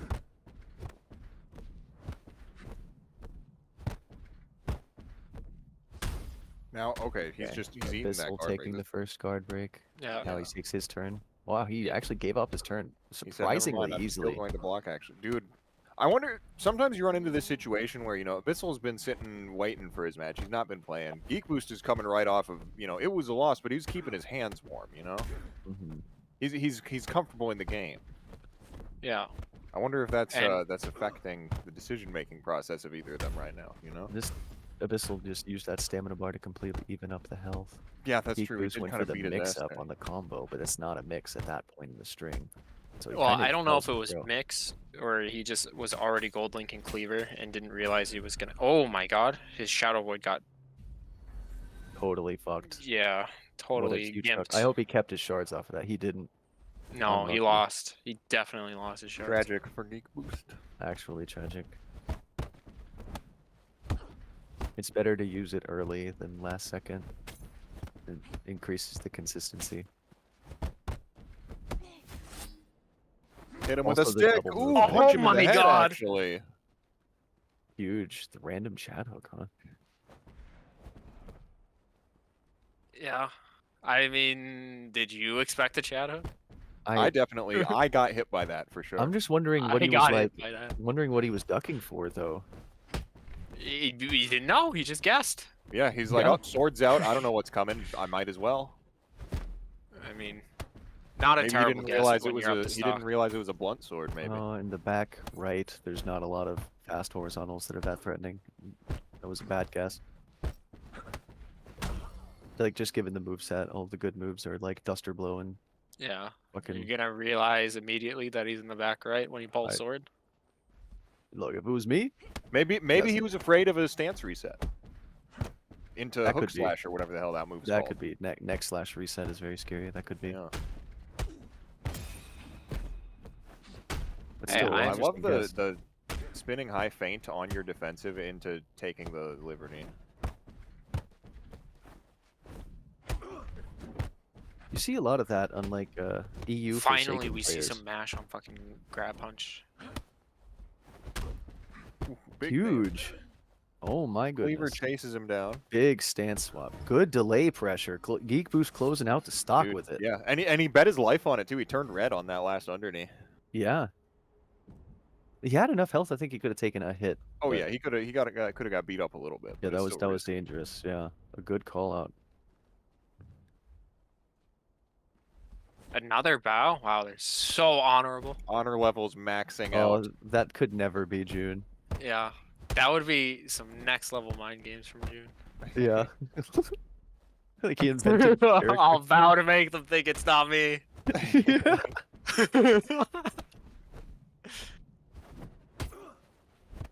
Now, okay, he's eating that Abyssal card taking the first guard break. Yeah. Now he takes his turn. Wow, he actually gave up his turn He said, "Never surprisingly mind, I'm still easily. going to block action, dude. I wonder. Sometimes you run into this situation where Abyssal's been sitting waiting for his match. He's not been playing. Geekboost is coming right off of it was a loss, but he's keeping his hands warm. He's comfortable in the game. Yeah. I wonder if that's And- that's affecting the decision making process of either of them right now. This Abyssal just used that stamina bar to completely even up the health. Yeah, that's true. He Geekboost did went kind for of the beat his mix ass up there. on the combo, but it's not a mix at that point in the string. So he Well, kinda I don't know if tells it the was drill. mix or he just was already gold linking cleaver and didn't realize he was gonna. Oh my god, his Shadow Void got Totally fucked. yeah, What a totally huge fuck. gimped. I hope he kept his shards off of that. He didn't. No, he unlucky. lost. He definitely lost his shards. Tragic for Geekboost. Actually tragic. It's better to use it early than last second. It increases the consistency. Hit him with a Also the stick. double Ooh, move. punch him in Oh the my head, God. actually. Huge. The random chat hook, huh? Yeah. I mean, did you expect a Shadow? I definitely, I got hit by that for sure. I'm just wondering what I he was got like. it by that. Wondering what he was ducking for, though. He didn't know. He just guessed. Yeah, he's like, Yeah. oh, sword's out. I don't know what's coming. I might as well. I mean, not a Maybe he terrible didn't guess realize when it was you're up a. to He didn't stock. realize it was a blunt sword. Maybe. In the back right, there's not a lot of fast horizontals that are that threatening. That was a bad guess. Like, just given the moveset, all the good moves are like Duster Blow and Yeah. fucking... You're gonna realize immediately that he's in the back right when he pulls I- sword. Look, if it was me, Maybe Yes. he was afraid of a stance reset. Into That hook could be. slash or whatever the hell that move's that called. could be. Neck slash reset is very scary. That could be. Yeah. But Hey, still, I I interesting love the guess. the spinning high feint on your defensive into taking the liberty. You see a lot of that on like EU. Finally, Forsaken we see players. some mash on fucking grab punch. Ooh, big Huge. Oh my Cleaver goodness. chases him down. Big stance swap. Good delay pressure. Geekboost closing out to stock Dude, with it. Yeah, and he bet his life on it too. He turned red on that last underknee. Yeah. He had enough health. I think he could have taken a hit. Oh but- yeah, he could have got beat up a little bit. Yeah, but it's that still was risky. dangerous. Yeah, a good call out. Another bow? Wow, they're so honorable. Honor levels maxing Oh, out. that could never be June. Yeah. That would be some next level mind games from June. Yeah. Like he invented. the character. I'll vow to make them think it's not me. Yeah.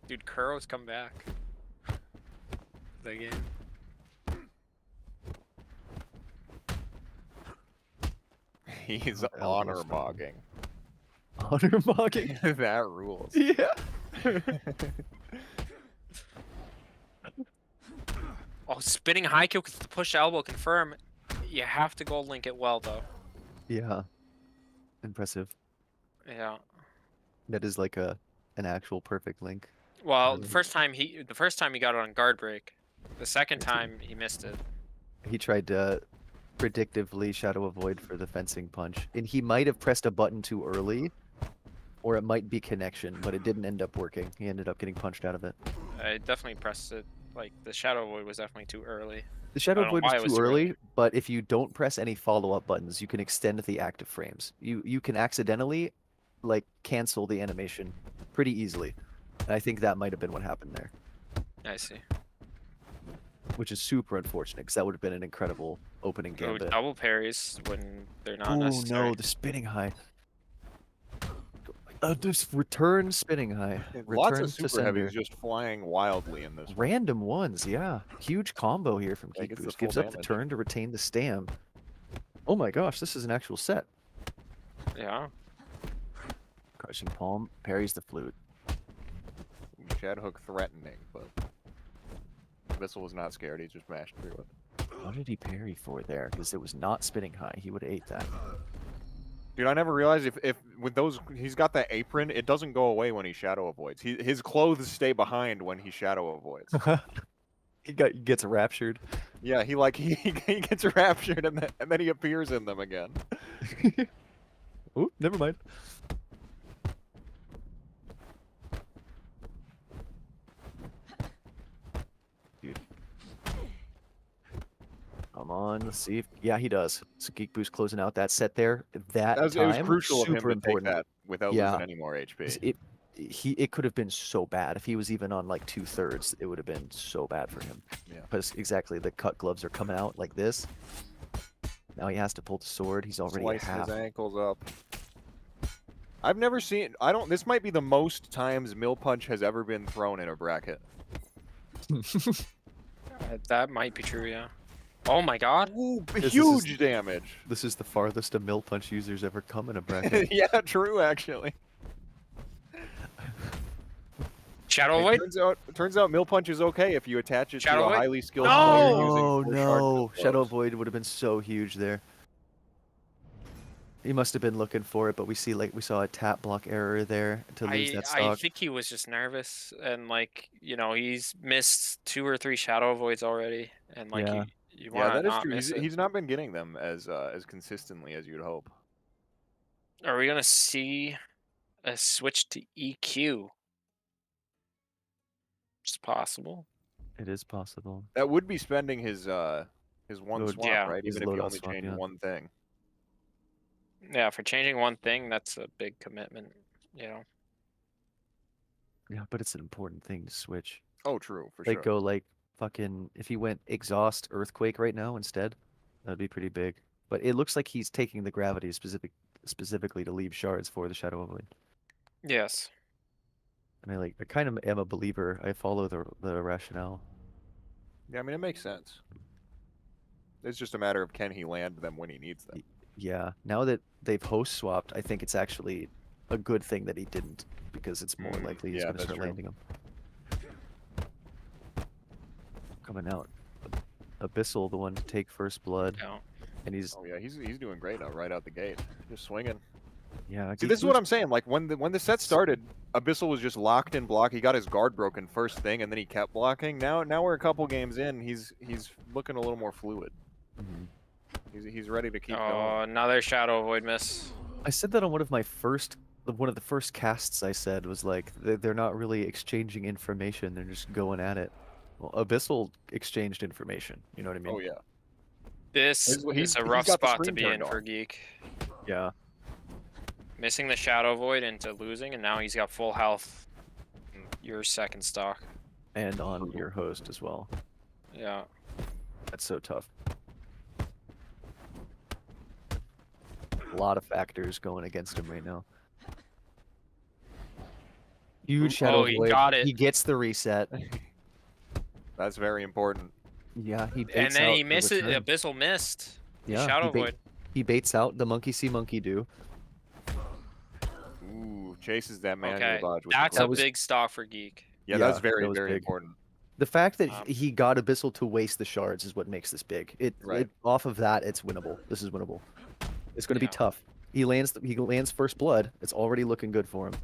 Dude, Kuro's come back. the game. He's Elbow honor stomp. mogging. Honor mogging. That rules. Yeah. Oh, spinning high kick with the push elbow, confirm. You have to gold link it well though. Yeah. Impressive. Yeah. That is like an actual perfect link. Well, Really? the first time he got it on guard break. The second time he missed it. He tried to predictively shadow avoid for the fencing punch, and he might have pressed a button too early, or it might be connection, but it didn't end up working. He ended up getting punched out of it. I definitely pressed it. Like the shadow void was definitely too early. The shadow I don't know avoid why was it was too too early. early, but if you don't press any follow-up buttons, you can extend the active frames. You can accidentally like cancel the animation pretty easily. And I think that might have been what happened there, I see. which is super unfortunate because that would have been an incredible opening Oh, gambit. double parries when they're not Oh necessary. no, the spinning high. This return spinning high. Lots Return of to super heavies sender. just flying wildly in this. Random ones, yeah. Huge combo here from Yeah, gets the Geekboost. full Gives up the damage. turn to retain the stam. Oh my gosh, this is an actual set. Yeah. Crushing palm, parries the flute. Shadow hook threatening, but Abyssal was not scared. He just mashed through it. What did he parry for there? Because it was not spinning high. He would have ate that. Dude, I never realized if with those he's got that apron, it doesn't go away when he shadow avoids. His clothes stay behind when he shadow avoids. He gets raptured. Yeah, he gets raptured and then he appears in them again. Ooh, never mind. Dude. Come on, let's see if yeah he does. So Geekboost closing out that set there. That It was time crucial of him super to take important. that without Yeah. losing any more 'Cause HP. it could have been so bad if he was even on like 2/3. It would have been so bad for him. Yeah. Because exactly the cut gloves are coming out like this. Now he has to pull the sword. He's already at Slicing half. his ankles up. I've never seen. This might be the most times Mill Punch has ever been thrown in a bracket. That might be true, yeah. Oh my god. Ooh, is- huge damage. This is the farthest a mill punch user's ever come in a bracket. Yeah, true actually. Shadow It void? turns out Mill Punch is okay if you attach it Shadow to a Void? highly skilled No! player using Oh full no! sharp Shadow gloves. Void would have been so huge there. He must have been looking for it, but we saw a tap block error there to lose that I stock. think he was just nervous and like, he's missed 2 or 3 shadow voids already and like Yeah. you Yeah, want that to is not true. miss it. He's not been getting them as consistently as you'd hope. Are we going to see a switch to EQ? It's possible. It is possible. That would be spending his one Would- swap, yeah, right? his Even if you loadout only swap, change yeah. one thing. Yeah, for changing one thing, that's a big commitment, Yeah, but it's an important thing to switch. Oh, true, for Like sure. go like fucking if he went exhaust earthquake right now instead, that'd be pretty big. But it looks like he's taking the gravity specifically to leave shards for the Shadow Void. Yes. And I kind of am a believer. I follow the rationale. Yeah, I mean it makes sense. It's just a matter of can he land them when he needs them. Yeah, now that they've host swapped, I think it's actually a good thing that he didn't, because it's more likely he's yeah, going to that's start true. landing them. Coming out, Abyssal, the one to take first blood, Yeah. and he's Oh yeah, he's doing great now, right out the gate, just swinging. yeah. See, this is what I'm saying. Like when the set started, Abyssal was just locked in block. He got his guard broken first thing, and then he kept blocking. Now we're a couple games in. He's looking a little more fluid. Mhm. He's ready to keep Oh, going. another shadow void miss. I said that on one of the first casts. I said was like they're not really exchanging information; they're just going at it. Well, Abyssal exchanged information. You know what I mean? Oh yeah. This He's is a got rough the spot to screen be in turned for on. Geek. Yeah. Missing the shadow void into losing, and now he's got full health. Your second stock. And on your host as well. Yeah. That's so tough. A lot of factors going against him right now. Huge shadow he void. got it. He gets the reset. That's very important. Yeah, he baits And then out he the misses. return. Abyssal missed. The Yeah, Shadow Void. he baits out the monkey see monkey do. Ooh, chases that manual Okay, dodge. With the that's a clip. big stock for Geek. Yeah, that's Yeah, very, that was very big. important. The fact that Um, he got Abyssal to waste the shards is what makes this big. Right. Off of that, it's winnable. This is winnable. It's going to be Yeah. tough. He lands first blood. It's already looking good for him.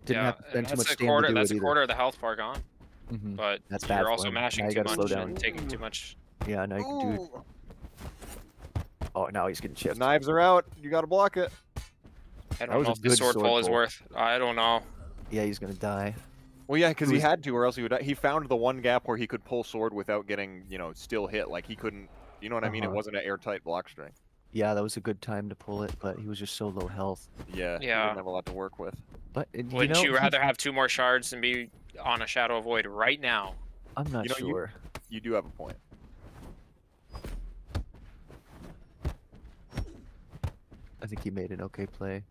Didn't have to spend too much that's a stam quarter. to do That's it a either. quarter of the health bar gone. Mhm. But That's bad you're for also him. mashing Now you too gotta slow much down. and taking too much. Yeah, now you can do. Ooh, Oh, now he's getting the chipped. knives are out. You got to block it. I That don't was know a if the good sword sword pull is pull. worth. I don't know. Yeah, he's gonna die. Well, yeah, because he Who's- had to, or else he would. He found the one gap where he could pull sword without getting, still hit. Like he couldn't. You know what I mean? It Uh-huh. wasn't an airtight block string. Yeah, that was a good time to pull it, but he was just so low health. Yeah. He Yeah. didn't have a lot to work with. But Wouldn't you rather have 2 more shards than be on a Shadow Void right now? I'm not You know, sure. You do have a point. I think he made an okay play.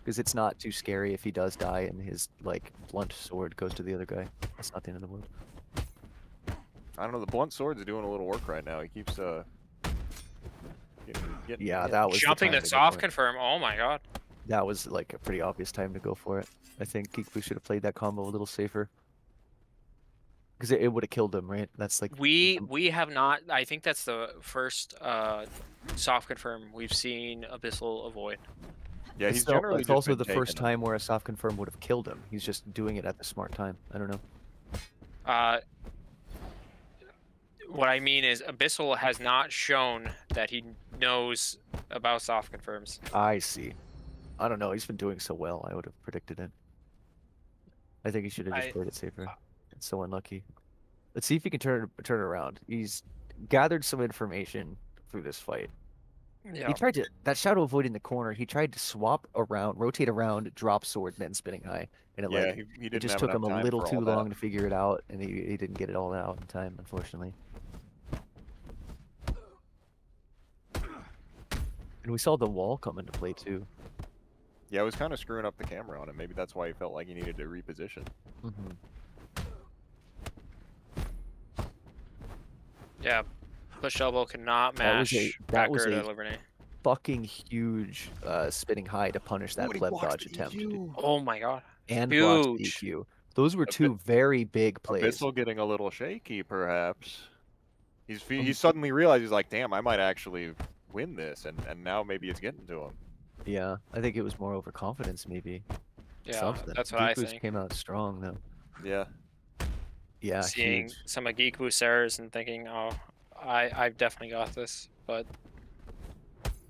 Because it's not too scary if he does die and his blunt sword goes to the other guy. That's not the end of the world. I don't know. The blunt sword's doing a little work right now. He keeps getting Yeah, hit. that was Jumping the the time to go soft for it. confirm. Oh my god. That was a pretty obvious time to go for it. I think Geekboost should have played that combo a little safer. Because it would have killed him, right? That's We have not. I think that's the first soft confirm we've seen Abyssal avoid. Yeah, It's he's still- generally it's just also been the first taking time where a soft confirm would have killed him. He's just doing it at the smart time. I don't know. What I mean is Abyssal has not shown that he knows about soft confirms. I see. I don't know. He's been doing so well. I would have predicted it. I think he should have just played it safer. It's so unlucky. Let's see if he can turn it around. He's gathered some information through this fight. Yeah. He tried to that shadow avoid in the corner. He tried to swap around, rotate around, drop sword, then spinning high, and Yeah, it he it didn't just have took him enough a time little for too all that. long to figure it out, and he didn't get it all out in time, unfortunately. And we saw the wall come into play too. Yeah, it was kind of screwing up the camera on him. Maybe that's why he felt like he needed to reposition. Yeah. Push elbow cannot That was mash that was backer a to Liberty. Fucking huge spinning high to punish that Ooh, he pleb blocks dodge the attempt. EQ. Oh my god. And blocks the Huge. EQ. Those were two very big plays. Abyssal getting a little shaky, perhaps. He's suddenly realized he's like, damn, I might actually win this, and now maybe it's getting to him. Yeah, I think it was more overconfidence, maybe. Yeah, Something. that's what I Geekboost think. came out strong though. Yeah. Yeah, Seeing huge. some of Geekboost errors and thinking, oh, I've definitely got this. But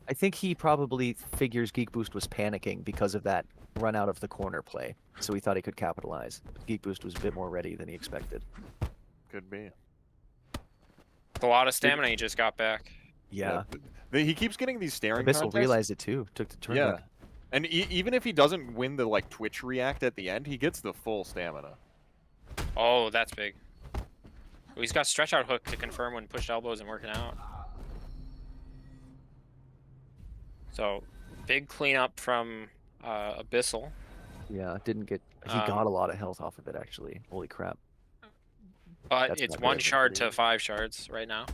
I think he probably figures Geekboost was panicking because of that run out of the corner play, so he thought he could capitalize. Geekboost was a bit more ready than he expected. Could be. a lot of stamina he just got back. Yeah, He keeps getting these staring Abyssal contests. realized it too. Took the turn Yeah. back. And even if he doesn't win the Twitch react at the end, he gets the full stamina. Oh, that's big. Oh, he's got stretch out hook to confirm when pushed elbow isn't working out. So, big cleanup from Abyssal. Yeah, didn't get. He got a lot of health off of it actually. Holy crap! But That's it's not 1 bad, shard pretty- to 5 shards right now.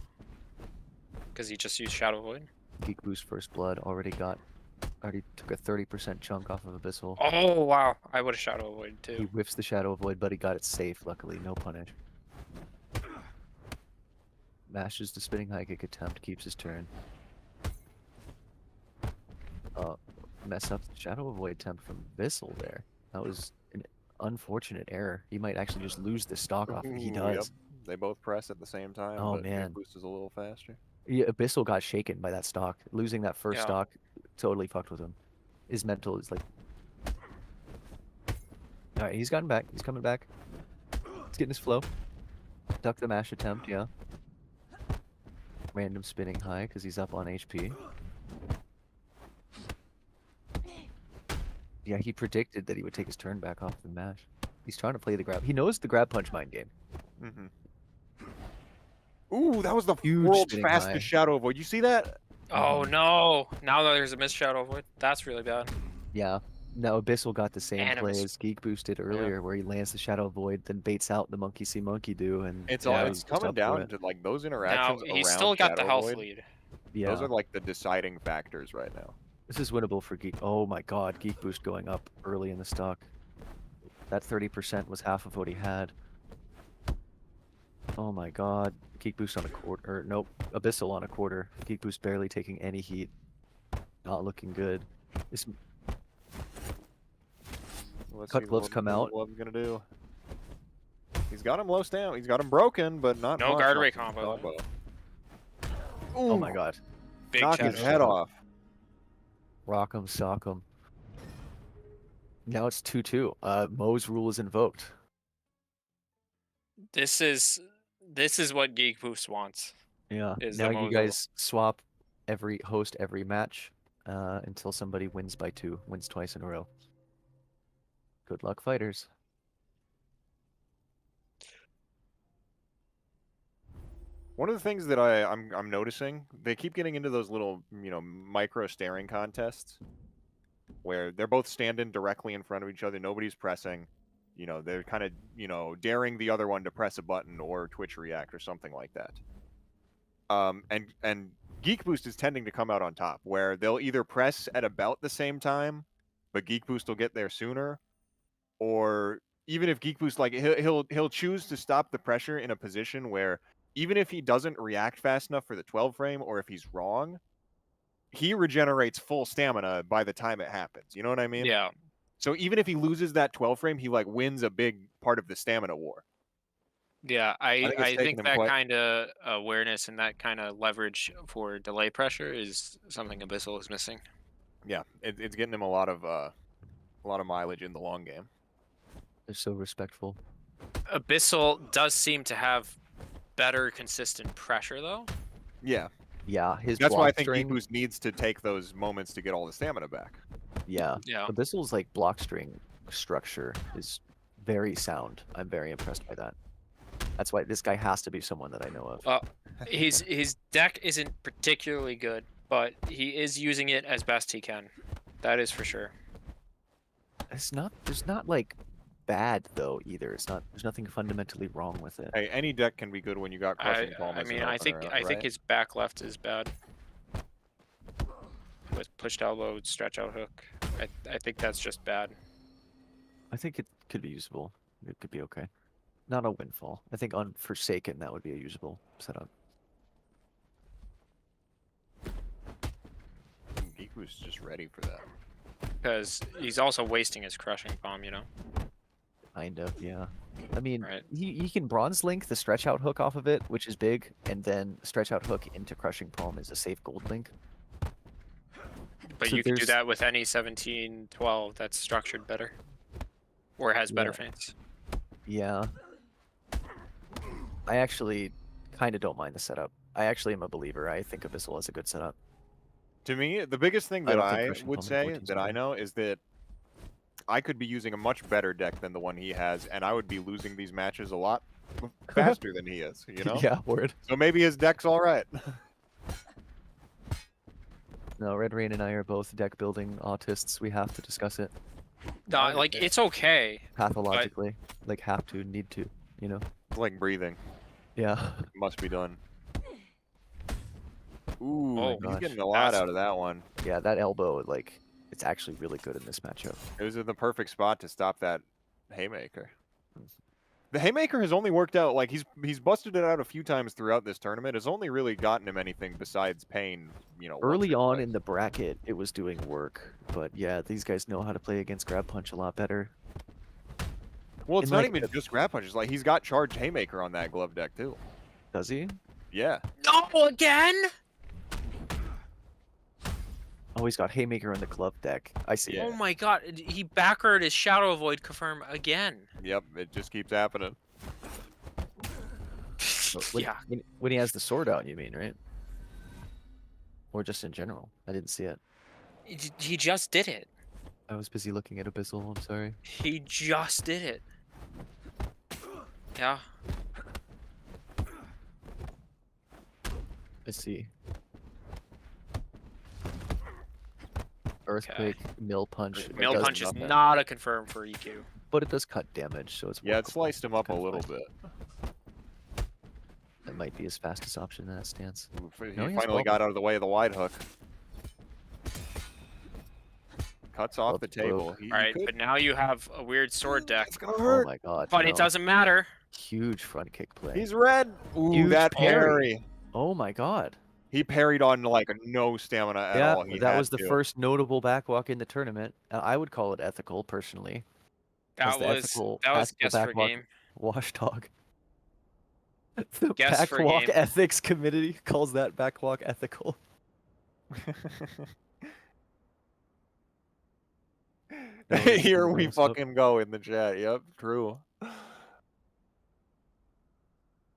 Because he just used Shadow Void. Geekboost first blood already took a 30% chunk off of Abyssal. Oh, wow. I would have Shadow Void He too. whiffs the Shadow Void, but he got it safe. Luckily, no punish. Mashes the spinning high kick attempt, keeps his turn. Mess up the Shadow Void attempt from Abyssal there. That was an unfortunate error. He might actually just lose the stock off. He Ooh, does. yep. They both press at the same time. Oh, but man. Boost is a little faster. Yeah, Abyssal got shaken by that stock. Losing that first Yeah. stock totally fucked with him. His mental is like. Alright, he's gotten back. He's coming back. He's getting his flow. Duck the mash attempt, yeah. Random spinning high because he's up on HP. Yeah, he predicted that he would take his turn back off the mash. He's trying to play the grab. He knows the grab punch mind game. Mm-hmm. Ooh, that was the Huge world's spinning fastest high. Shadow Void. You see that? Oh, no. Now that there's a missed Shadow Void. That's really bad. Yeah, Now Abyssal got the same play Animus. as Geekboost did earlier, where he lands the Shadow Void, then baits out the monkey see monkey do, and It's Yeah. all goes it's coming up for down it. to like those Now interactions he's around still got the Shadow health Void. lead. Yeah, Those are like the deciding factors right now. this is winnable for Geek. Oh my God, Geekboost going up early in the stock. That 30% was half of what he had. Oh my God, Geekboost on a quarter. Or nope, Abyssal on a quarter. Geekboost barely taking any heat. Not looking good. This Let's Cut see gloves what come Cut out. Glove's gonna do. He's got him low stamina. He's got him broken, but not No much guard off ray the combo. oh Ooh, my God, Big knock shadow. his head off. rock 'em, sock 'em. Now it's 2-2. Mo's rule is invoked. This is what Geek Boost wants. Yeah. Is Now the you Mo's guys swap host every match until somebody wins by 2, wins twice in a row. Good luck, fighters. One of the things that I'm noticing, they keep getting into those little, micro staring contests where they're both standing directly in front of each other, nobody's pressing. They're kind of, daring the other one to press a button or Twitch react or something like that. And Geek Boost is tending to come out on top, where they'll either press at about the same time, but Geek Boost will get there sooner, or even if Geek Boost he'll choose to stop the pressure in a position where even if he doesn't react fast enough for the 12 frame, or if he's wrong, he regenerates full stamina by the time it happens. You know what I mean? Yeah. So even if he loses that 12 frame, he wins a big part of the stamina war. Yeah, think it's I taken think him that quite- kind of awareness and that kind of leverage for delay pressure is something Abyssal is missing. Yeah, it's getting him a lot of mileage in the long game. They're so respectful. Abyssal does seem to have better consistent pressure though. Yeah, Yeah, his that's why I block think string. Geek Boost needs to take those moments to get all the stamina back. Yeah, Yeah. Abyssal's like block string structure is very sound. I'm very impressed by that. That's why this guy has to be someone that I know of. His deck isn't particularly good, but he is using it as best he can. That is for sure. There's not like bad though either. There's nothing fundamentally wrong with it. Hey, any deck can be good when you got Crushing Palm. I as mean, an I opener, think right? his back left is bad. With pushed elbow, stretch out hook. I think that's just bad. I think it could be usable. It could be okay. Not a windfall. I think on Forsaken that would be a usable setup. Geek Boost is just ready for that. Because he's also wasting his crushing palm, you know? Kind of, yeah. I mean, Right. he can bronze link the stretch out hook off of it, which is big, and then stretch out hook into crushing palm is a safe gold link. But So you can do there's- that with any 17-12 that's structured better. Or has better Yeah. feints. Yeah. I actually kind of don't mind the setup. I actually am a believer. I think Abyssal is a good setup. To me, the biggest thing I that don't think I Crushing would Palm say 14 's that I better. know is that I could be using a much better deck than the one he has, and I would be losing these matches a lot faster than he is, you know? Yeah, word. So maybe his deck's all right. No, Red Rain and I are both deck building autists. We have to discuss it No, like, it's okay. pathologically. Like, have to, need to, you know? It's like breathing. Yeah. It must be done. Ooh, Oh, he's gosh. getting a lot That's- out of that one. Yeah, that elbow, like, it's actually really good in this matchup. It was in the perfect spot to stop that haymaker. The haymaker has only worked out, like, he's busted it out a few times throughout this tournament. It's only really gotten him anything besides pain, once Early or on twice. in the bracket, it was doing work. But yeah, these guys know how to play against grab punch a lot better. Well, it's in, not like, even just grab punches. Like, he's got charged haymaker on that glove deck, too. Does he? Yeah. No, again? Oh, he's got haymaker on the glove deck. I see. Yeah. Oh my god, he backward his Shadow Void confirm again. Yep, it just keeps happening. When, Yeah. when he has the sword out, you mean, right? Or just in general? I didn't see it. He just did it. I was busy looking at Abyssal. I'm sorry. He just did it. Yeah. I see. Earthquake, Mill Punch. it Mill does Punch is nothing, not a confirm for EQ. but it does cut damage, so it's Yeah, it workable. sliced him up a Kinda little fine. bit. That might be his fastest option in that stance. He No, he has finally well got out of the way of the wide hook. Cuts off the Love the table. broke. He All right, could- but now you have a weird sword deck. It's gonna Oh hurt. my god. But no. it doesn't matter. Huge front kick play. He's red. Ooh, Huge that parry. parry. Oh my god. He parried on like no stamina at Yeah, all. He that had was the to. first notable backwalk in the tournament. I would call it ethical, personally. As That the was ethical guess for backwalk game. Washdog. The Guess for backwalk game. ethics committee calls that backwalk ethical. That was Here pretty we messed up. fucking go in the chat. Yep, true.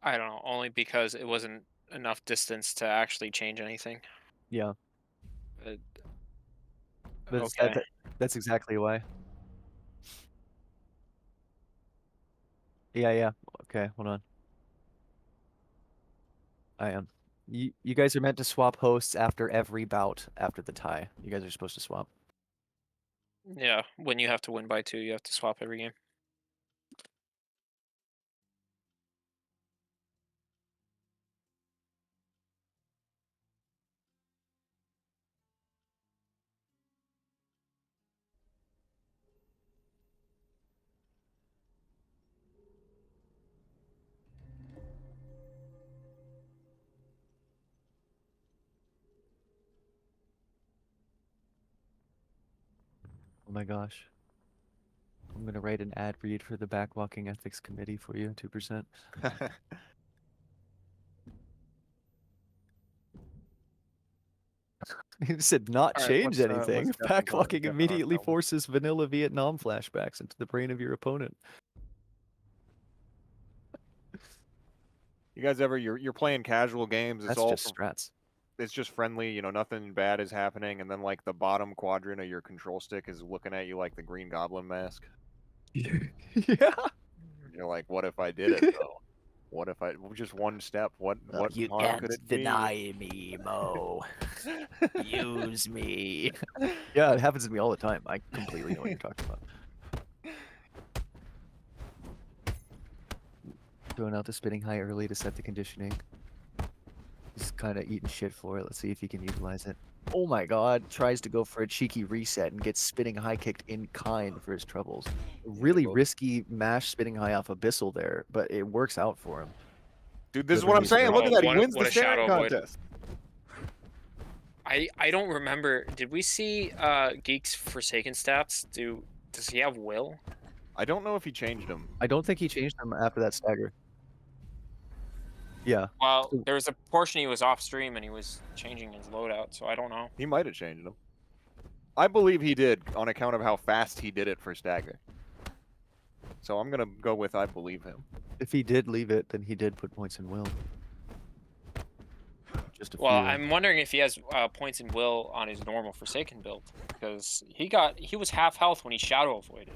I don't know, only because it wasn't enough distance to actually change anything. Yeah, But, that's, okay. that's exactly why. Yeah. Okay, hold on. I am. You guys are meant to swap hosts after every bout after the tie. You guys are supposed to swap. Yeah, when you have to win by 2, you have to swap every game. Oh my gosh. I'm gonna write an ad read for the backwalking ethics committee for you, 2%. He said not All right, change let's anything. get the button, Backwalking get on immediately ourselves. forces vanilla Vietnam flashbacks into the brain of your opponent. You guys ever you're playing casual games, it's That's all just strats. it's just friendly, you know, nothing bad is happening, and then like the bottom quadrant of your control stick is looking at you like the Green Goblin mask. Yeah. You're like, what if I did it though? What if I just one step? What You harm can't could it deny me, Mo. Use me. Yeah, it happens to me all the time. I completely know what you're talking about. Throwing out the spinning high early to set the conditioning. He's kind of eating shit for it. Let's see if he can utilize it. Oh my god, tries to go for a cheeky reset and gets spinning high kicked in kind for his troubles. Really both. risky mash spinning high off Abyssal there, but it works out for him. Dude, this is Whether what I'm he's saying. right. Look at that. He What a- wins what the a shadow staring avoid. contest. I don't remember. Did we see Geek's Forsaken stats? Does he have will? I don't know if he changed him. I don't think he changed him after that stagger. Yeah. Well, So- there was a portion he was off stream and he was changing his loadout, so I don't know. He might have changed him. I believe he did on account of how fast he did it for stagger. So I'm gonna go with I believe him. If he did leave it, then he did put points in will. Just a Well, few. I'm wondering if he has points in will on his normal Forsaken build, because he was half health when he shadow avoided.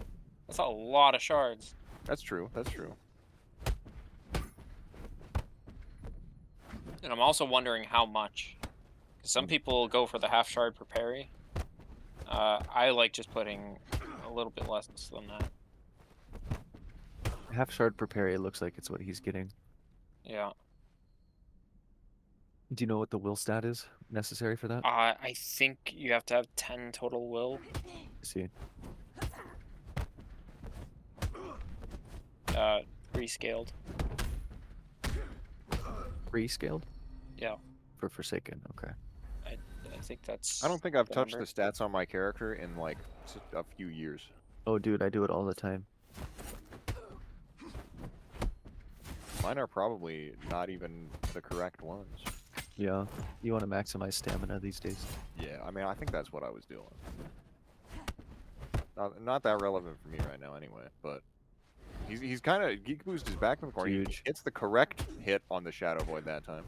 That's a lot of shards. That's true. That's true. And I'm also wondering how much. 'Cause some people go for the half shard per parry. I like just putting a little bit less than that. Half shard per parry looks like it's what he's getting. Yeah. Do you know what the will stat is necessary for that? I think you have to have 10 total will. Let's see. Rescaled. Rescaled? Yeah. For Forsaken, okay. I think that's. I don't think I've the touched number. the stats on my character in like a few years. Oh dude, I do it all the time. Mine are probably not even the correct ones. Yeah. You want to maximize stamina these days. Yeah, I mean, I think that's what I was doing. Not that relevant for me right now, anyway. But he's kind of Geekboost is back in the corner. He Huge. hits the correct hit on the Shadow Void that time.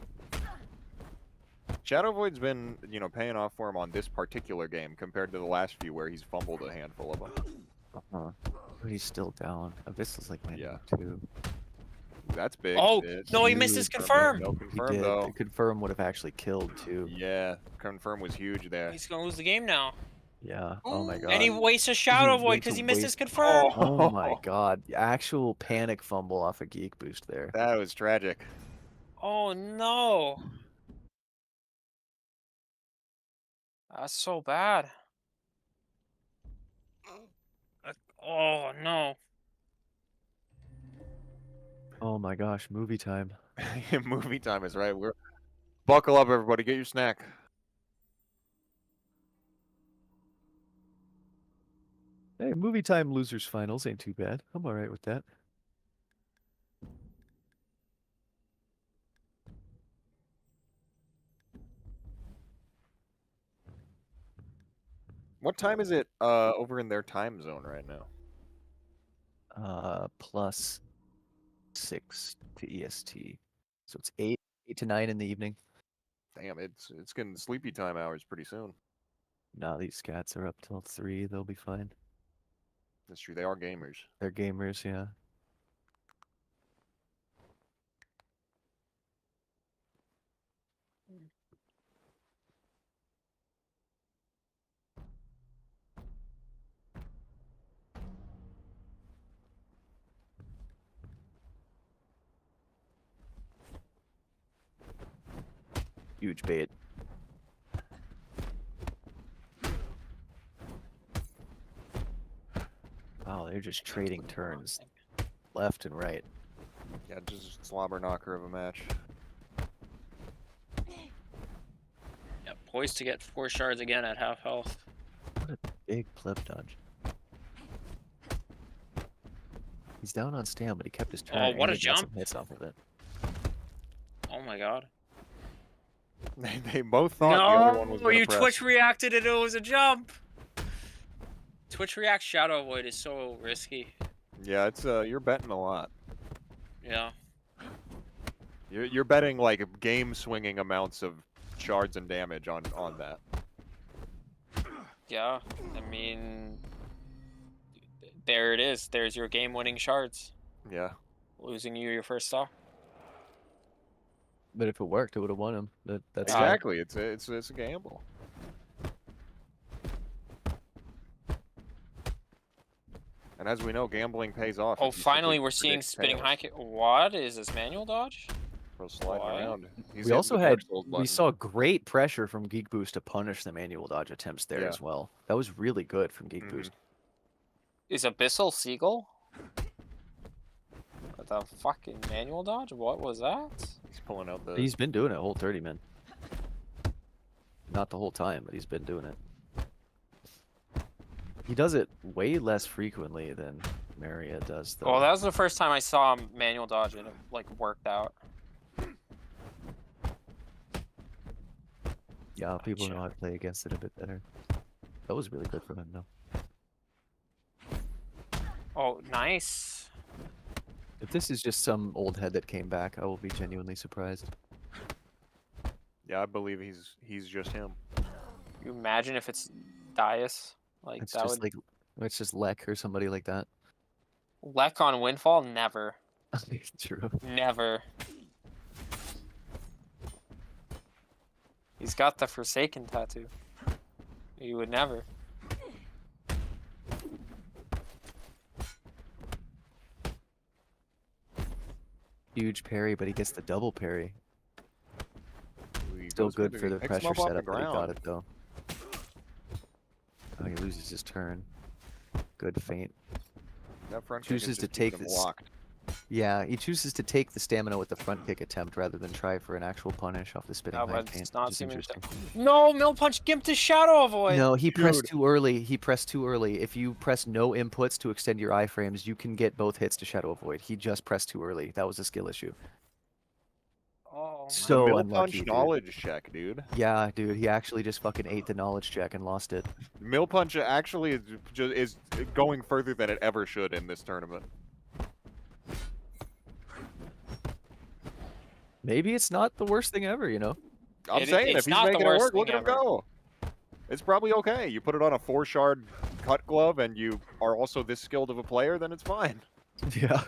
Shadow Void's been, you know, paying off for him on this particular game compared to the last few where he's fumbled a handful of them. But he's still down. Abyssal's like my Yeah. two. That's big. Oh, It's no, he missed his huge. confirm. No He confirm did. though. The confirm would have actually killed too. Yeah, confirm was huge there. He's gonna lose the game now. Yeah. Oh my god. And he wastes a Shadow Void went because to he missed his waste- confirm. Oh my god. Actual panic fumble off a Geek Boost there. That was tragic. Oh no. That's so bad. Oh no. Oh my gosh, movie time. Movie time is right. We're buckle up, everybody. Get your snack. Hey, movie time losers finals ain't too bad. I'm alright with that. What time is it over in their time zone right now? +6 to EST. So it's 8 to 9 in the evening. Damn, it's getting sleepy time hours pretty soon. Nah, these cats are up till 3. They'll be fine. That's true. They are gamers. They're gamers, yeah. Huge bait. Wow, they're just trading turns left and right. Yeah, just slobber knocker of a match. Yeah, poised to get 4 shards again at half health. What a big flip dodge. He's down on stam, but he kept his turn. Oh, what and a he got some jump. hits off of it. Oh my god. They both thought the other one was No, gonna you press. Twitch reacted and it was a jump. Twitch React Shadow Void is so risky. Yeah, it's you're betting a lot. Yeah. You're betting like game swinging amounts of shards and damage on that. Yeah. I mean, there it is. There's your game-winning shards. Yeah. Losing you your first stock. But if it worked, it would have won him. That's Exactly. It's a gamble. And as we know, gambling pays off. Oh, if you finally simply we're seeing predict spinning payoffs. high kick. What is this manual dodge? Bro, sliding Why? around. He's We hitting also the Dark had Souls we button. saw great pressure from Geek Boost to punish the manual dodge attempts there Yeah. as well. That was really good from Geek Mhm. Boost. Is Abyssal Seagull? The fucking manual dodge? What was that? He's pulling out the. He's been doing it whole 30 man. Not the whole time, but he's been doing it. He does it way less frequently than EmeriA does, though. Well, that was the first time I saw him manual dodge and it like worked out. Yeah, people know Gotcha. how to play against it a bit better. That was really good for him, though. Oh, nice. If this is just some old head that came back, I will be genuinely surprised. Yeah, I believe he's just him. You imagine if it's Dias? Like It's that just would like it's just Lek or somebody like that. Lek on Windfall? Never. True. Never. He's got the Forsaken tattoo. You would never. Huge parry, but he gets the double parry. He Still goes good it, for he the picks him pressure up off the setup, but he got ground. it though. Oh, he loses his turn. Good feint. That front kick is Chooses to just keeping take him this. locked. Yeah, he chooses to take the stamina with the front kick attempt rather than try for an actual punish off the spinning No, high but feint, it's not which is seeming to... interesting. No, Mill Punch gimped his Shadow Avoid! No, he pressed Dude. too early. He pressed too early. If you press no inputs to extend your iframes, you can get both hits to Shadow Avoid. He just pressed too early. That was a skill issue. Oh, So Mill unlucky, punch dude. knowledge check, dude. Yeah, dude, he actually just fucking ate the knowledge check and lost it. Mill punch actually is going further than it ever should in this tournament. Maybe it's not the worst thing ever, you know? I'm It- saying it's if he's not the making it worst work, look thing at him ever. go. It's probably okay. You put it on a 4-shard cut glove, and you are also this skilled of a player, then it's fine. Yeah.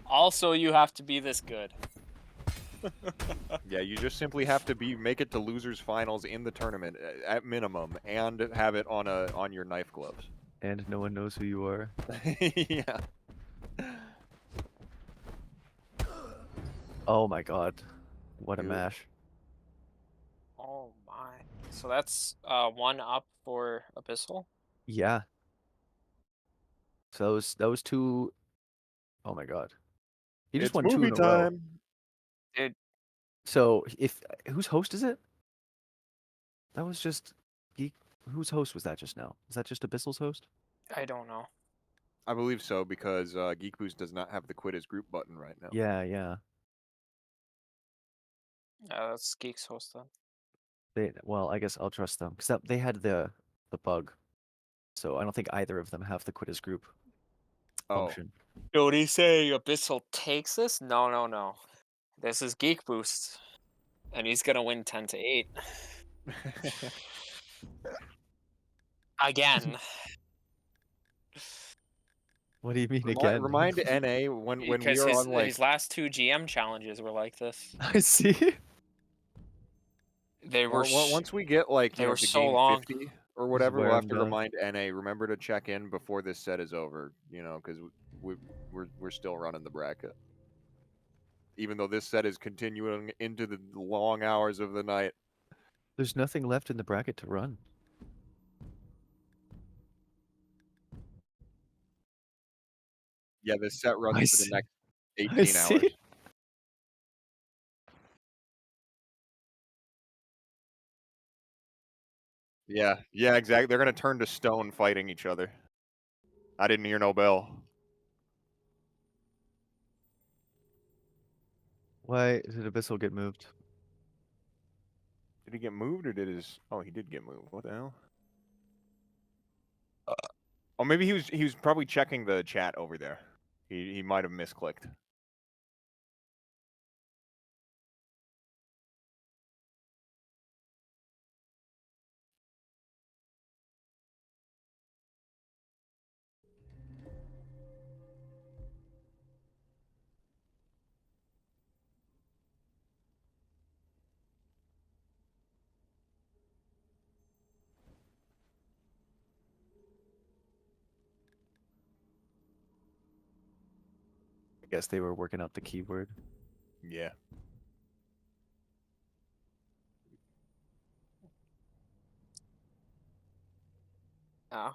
also, you have to be this good. Yeah, you just simply have to make it to losers finals in the tournament at minimum, and have it on your knife gloves. And no one knows who you are. Yeah. Oh my god. What a Dude. mash. Oh my. So that's 1 up for Abyssal. Yeah. So that was two. Oh my god. He just It's won 2 movie in a row. time. Dude, So if whose host is it? That was just Geek. Whose host was that just now? Is that just Abyssal's host? I don't know. I believe so, because Geekboost does not have the quit as group button right now. Yeah, yeah. That's Geek's host then. Well, I guess I'll trust them because they had the bug. So I don't think either of them have the quit as group Oh. function. Dude, he's saying Abyssal takes this? No, no, no. This is Geek Boost. And he's gonna win 10-8. Again. What do you mean again? Remind NA when we Because are on like his last 2 GM challenges were like this. I see. They were once we get like they were to so game long. 50 or whatever, we'll have to warmed up. remind NA. Remember to check in before this set is over. Because we're still running the bracket, even though this set is continuing into the long hours of the night. There's nothing left in the bracket to run. Yeah, this set runs I for see. the next I 18 hours. see. Yeah, exactly. They're gonna turn to stone fighting each other. I didn't hear no bell. Why did Abyssal get moved? Did he get moved or did his? Oh, he did get moved. What the hell? Oh, maybe he was probably checking the chat over there. He might have misclicked. I guess they were working out the keyword. Yeah. Yeah.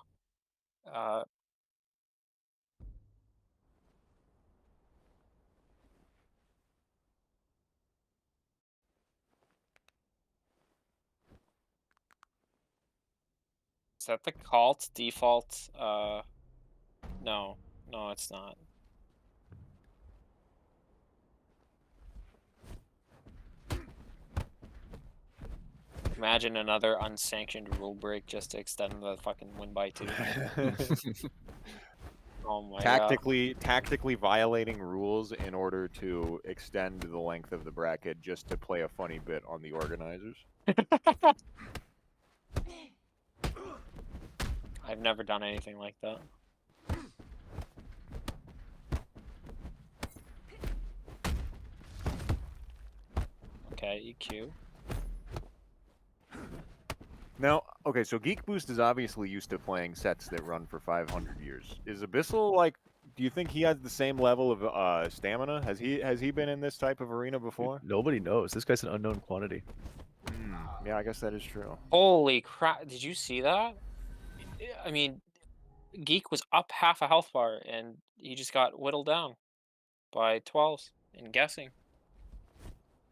Is that the cult default? No, it's not. Imagine another unsanctioned rule break just to extend the fucking win by 2. Oh my god. Tactically violating rules in order to extend the length of the bracket just to play a funny bit on the organizers. I've never done anything like that. Okay, EQ. Now, okay, so Geekboost is obviously used to playing sets that run for 500 years. Is Abyssal like? Do you think he has the same level of stamina? Has he been in this type of arena before? Nobody knows. This guy's an unknown quantity. Yeah, I guess that is true. Holy crap! Did you see that? I mean, Geek was up half a health bar, and he just got whittled down by 12s in guessing.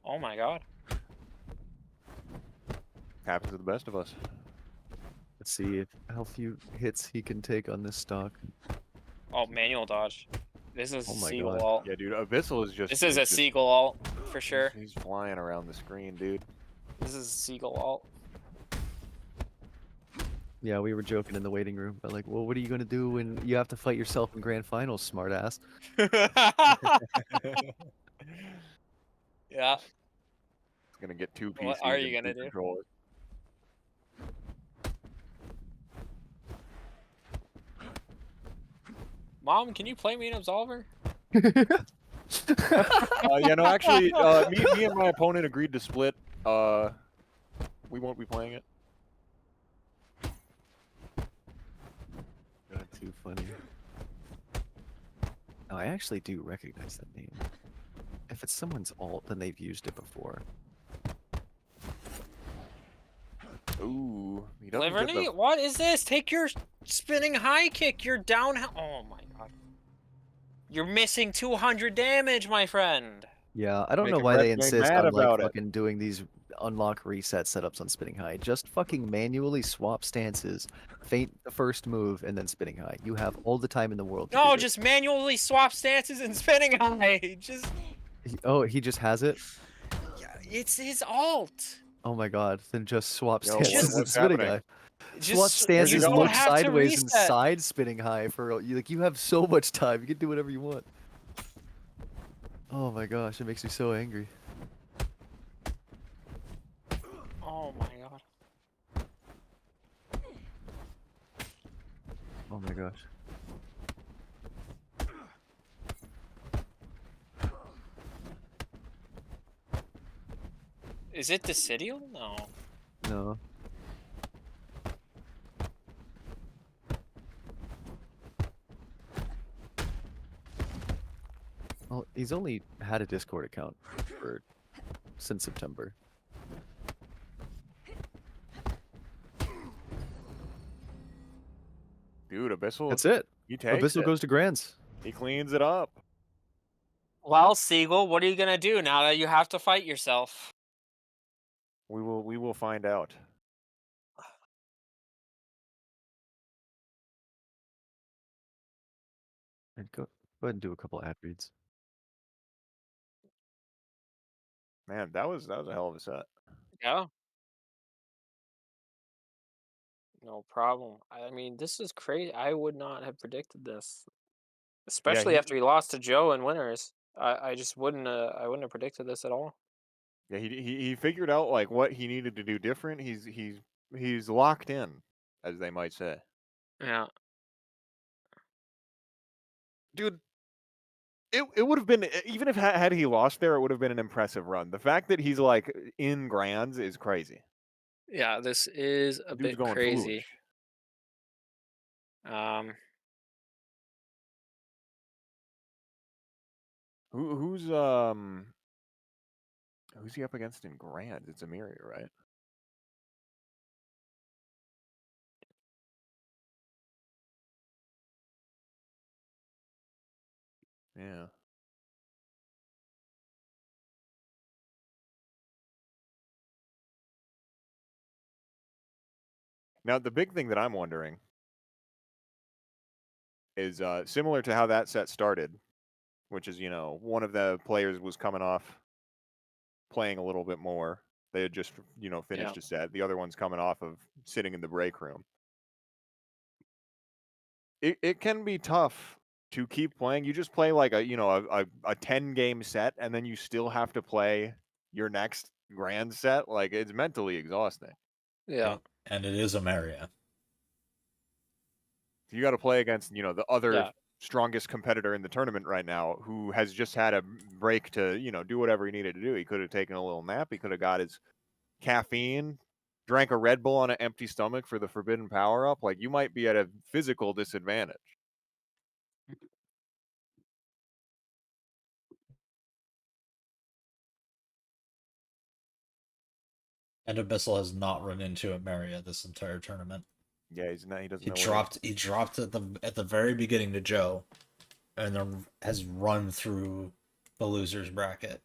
Oh my god. Happens to the best of us. Let's see how few hits he can take on this stock. Oh, manual dodge. This is Oh a my seagull God. ult. Yeah, dude, Abyssal is just. This is a seagull ult for sure. He's flying around the screen, dude. This is a seagull ult. Yeah, we were joking in the waiting room, but like, well, what are you gonna do when you have to fight yourself in grand finals, smartass? Yeah. It's gonna get 2 PCs. What are you and gonna 2 do? controllers. Mom, can you play me an Absolver? Yeah, no, actually, me and my opponent agreed to split. We won't be playing it. God, too funny. Oh, I actually do recognize that name. If it's someone's alt, then they've used it before. Ooh, he doesn't get Liberty, the... what is this? Take your spinning high kick. You're down. Oh my god. You're missing 200 damage, my friend. Yeah, I don't know Making why Red they Guy insist mad on like about it. fucking doing these unlock reset setups on spinning high. Just fucking manually swap stances, feint the first move, and then spinning high. You have all the time in the world to No, do this. just manually swap stances and spinning high. Just Oh, he just has it? yeah, it's his alt. Oh my god, then just swap Yo, stances and what's spinning happening? high. Just Swap stances, you go. don't look have to sideways and reset. side spinning high for like you have so much time. You can do whatever you want. Oh my gosh, it makes me so angry. Oh my god. Oh my gosh. Is it Decidial? No. No. Well, he's only had a Discord account since September. Dude, Abyssal, That's it. he takes Abyssal it. goes to Grands. He cleans it up. Well, Siegel, what are you gonna do now that you have to fight yourself? We will find out. And go ahead and do a couple ad reads. Man, that was a hell of a set. Yeah. No problem. I mean, this is crazy. I would not have predicted this, especially he- after he lost to Joe in winners. I just wouldn't. I wouldn't have predicted this at all. Yeah, he figured out like what he needed to do different. He's locked in, as they might say. Yeah. Dude, it would have been even if had he lost there, it would have been an impressive run. The fact that he's like in Grands is crazy. Yeah. This is a Dude's bit going crazy. foolish. Who's he up against in Grands? It's EmeriA, right? Yeah. Now the big thing that I'm wondering is similar to how that set started, which is, one of the players was coming off playing a little bit more. They had just, finished Yeah. a set. The other one's coming off of sitting in the break room. It can be tough to keep playing. You just play like a 10 game set, and then you still have to play your next grand set. Like, it's mentally exhausting. Yeah. And it is EmeriA. You got to play against, the other Yeah. strongest competitor in the tournament right now, who has just had a break to, do whatever he needed to do. He could have taken a little nap. He could have got his caffeine, drank a Red Bull on an empty stomach for the forbidden power up. Like, you might be at a physical disadvantage. And Abyssal has not run into EmeriA this entire tournament. Yeah, he's not. He doesn't He know. dropped. He dropped at the very beginning to Joe, and then has run through the losers bracket.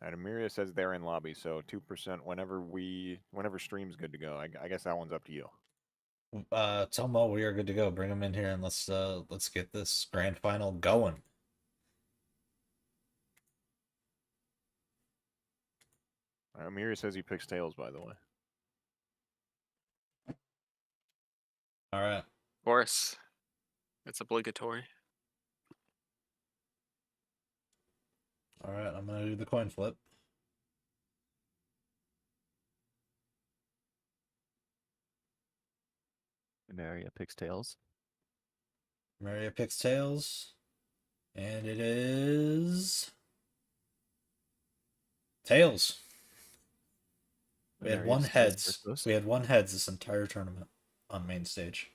And EmeriA says they're in lobby, so 2% whenever stream's good to go. I guess that one's up to you. Tell Mo we are good to go. Bring him in here and let's get this grand final going. EmeriA says he picks tails, by the way. All right. Of course. It's obligatory. All right. I'm gonna do the coin flip. EmeriA picks tails. EmeriA picks tails. And it is... tails. We had EmeriA one decides heads. first host. We had one heads this entire tournament on main stage.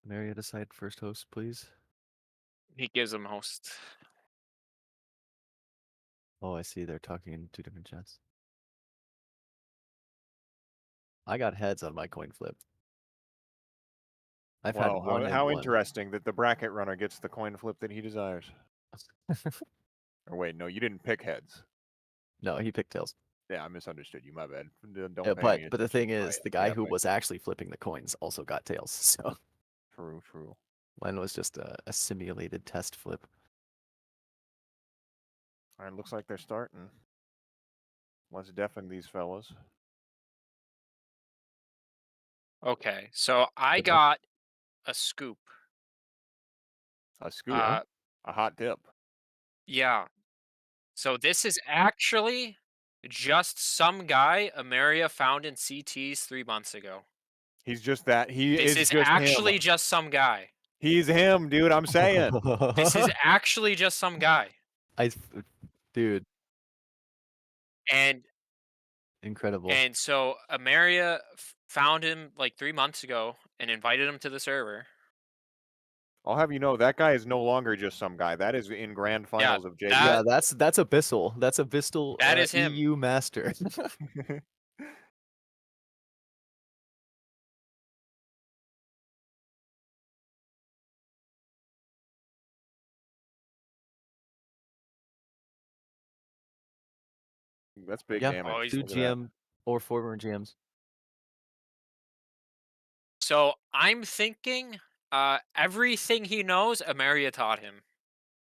EmeriA decide first host, please. He gives him host. Oh, I see. They're talking in two different chats. I got heads on my coin flip. I've had Wow, one and how one. interesting that the bracket runner gets the coin flip that he desires. Or wait, no, you didn't pick heads. No, he picked tails. Yeah, I misunderstood you. My bad. Don't Yeah, pay any but the thing attention. is, the guy Yeah, who but- was actually flipping the coins also got tails. So True. mine was just a simulated test flip. All right, looks like they're starting. Let's deafen these fellas. Okay, so I Good luck. got a scoop. A scoop, Uh, a hot tip. Yeah. So this is actually just some guy EmeriA found in CTs 3 months ago. He's just that. He This is is just actually him. just some guy. He's him, dude. I'm saying. This is actually just some guy. Dude, And incredible. so EmeriA found him like 3 months ago and invited him to the server. I'll have you know that guy is no longer just some guy. That is in grand finals of Jade. Yeah, that's Abyssal. That's Abyssal. That is him. EU master. That's big Yeah. damage. Oh, he's- Two Look at that. GM or former GMs. So I'm thinking everything he knows, EmeriA taught him.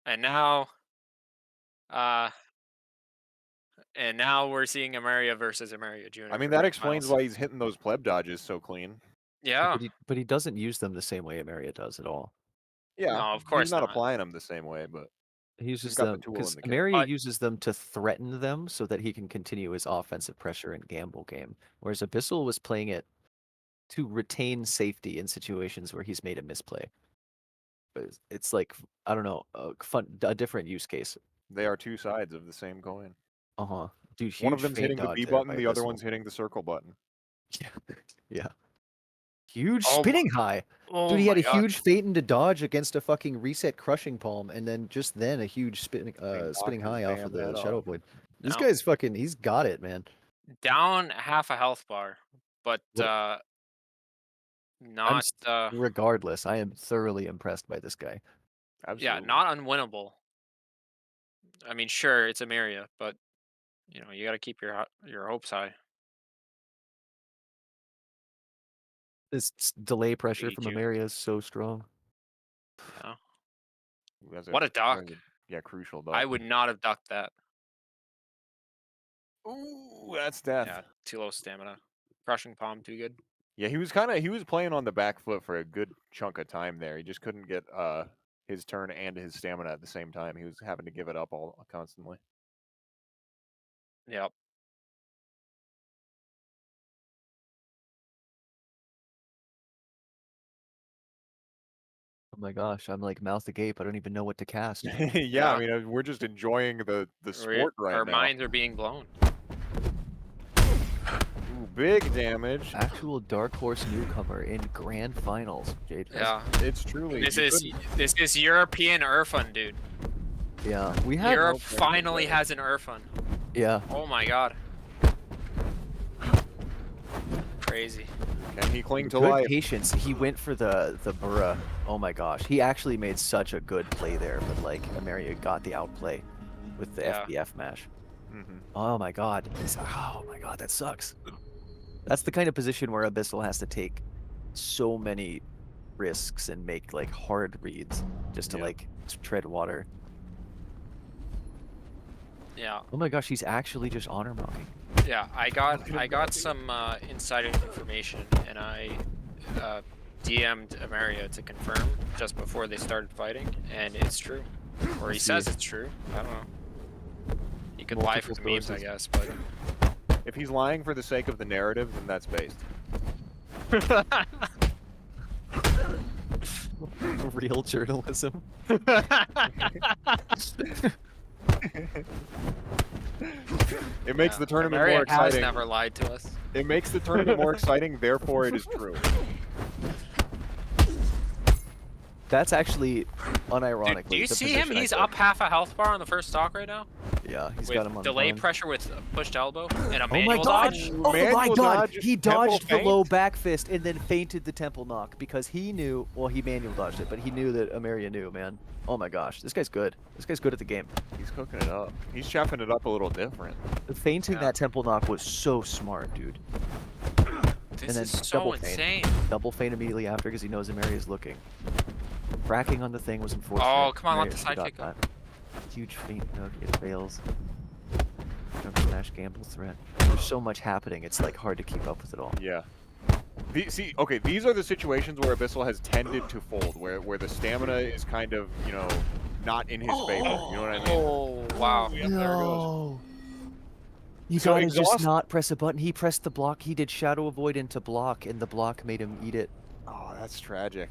And now we're seeing EmeriA versus EmeriA Junior. I mean, for that grand explains finals. why he's hitting those pleb dodges so clean. Yeah. But he doesn't use them the same way EmeriA does at all. Yeah, No, of course he's not not. applying them the same way, but He uses got the them tool in because the kit. EmeriA But- uses them to threaten them so that he can continue his offensive pressure and gamble game. Whereas Abyssal was playing it to retain safety in situations where he's made a misplay. But it's like, I don't know, a different use case. they are two sides of the same coin. Dude, One of huge them's feint hitting the dodge B there button, by the other Abyssal. one's hitting the circle button. Yeah. Huge Oh my- spinning high. Oh Dude, he had my a God. huge feint into dodge against a fucking reset crushing palm, and then a huge spinning knocked high his off damn of the head Shadow off. Void. This No. guy's fucking, he's got it, man. Down half a health bar, but Well, not Regardless, I am thoroughly impressed by this guy. Absolutely. yeah, not unwinnable. I mean, sure, it's EmeriA, but you know, you got to keep your hopes high. This delay pressure from 82. EmeriA is so strong. Yeah. That's What a duck. Yeah, crucial duck. I would not have ducked that. Ooh, that's death. Yeah, too low stamina. Crushing palm, too good. Yeah, he was playing on the back foot for a good chunk of time there. He just couldn't get his turn and his stamina at the same time. He was having to give it up all constantly. Yep. Oh my gosh, I'm like mouth agape. I don't even know what to cast. yeah, Yeah. I mean, we're just enjoying the sport right Our now. minds are being blown. Ooh, big damage. Actual dark horse newcomer in grand finals. Jade Fest. Yeah. It's truly. This you is couldn't- European Urfun, dude. Yeah. We had Europe no chance finally there. has an Urfun. yeah. Oh my god. Crazy. Can he cling to Good life? patience. He went for the Burra. Oh my gosh. He actually made such a good play there, but like EmeriA got the outplay with the Yeah. FBF mash. Mhm. Oh my god. Oh my god, that sucks. That's the kind of position where Abyssal has to take so many risks and make like hard reads just to Yeah. like tread water. Yeah. Oh my gosh, he's actually just honor mounting. Yeah, I got some insider information, and I DM'd EmeriA to confirm just before they started fighting, and it's true. Or he says it's true. I don't know. You could lie for the Multiple memes, I sources. guess, but If he's lying for the sake of the narrative, then that's based. Real journalism. It makes the tournament EmeriA more has exciting. never lied to us. It makes the tournament more exciting, therefore it is true. That's actually unironically. Dude, do you the see him? position I He's took. up half a health bar on the first stock right now. Yeah, he's With got him on delay the line. pressure with pushed elbow and a Oh my manual god! dodge. Oh my Manual god! dodge, He temple dodged the feint? low back fist and then feinted the temple knock because he knew. Well, he manual dodged it, but he knew that EmeriA knew, man. Oh my gosh, this guy's good. This guy's good at the game. He's cooking it up. He's chefing it up a little different. Feinting Yeah. that temple knock was so smart, dude. This then is double so feint. insane. Double feint immediately after because he knows EmeriA is looking. Cracking on the thing was unfortunate. Oh, come on, let EmeriA the should've side got kick that. Huge feint hook, it fails. Jump smash gamble threat. There's so much happening, it's like hard to keep up with it all. Yeah. See, okay, these are the situations where Abyssal has tended to fold, where the stamina is kind of, you know, not in his favor. You know what I mean? Oh, wow. Yep, there it goes. No. You So gotta just exhaust- not press a button. He pressed the block. He did Shadow Avoid into block, and the block made him eat it. Oh, that's tragic.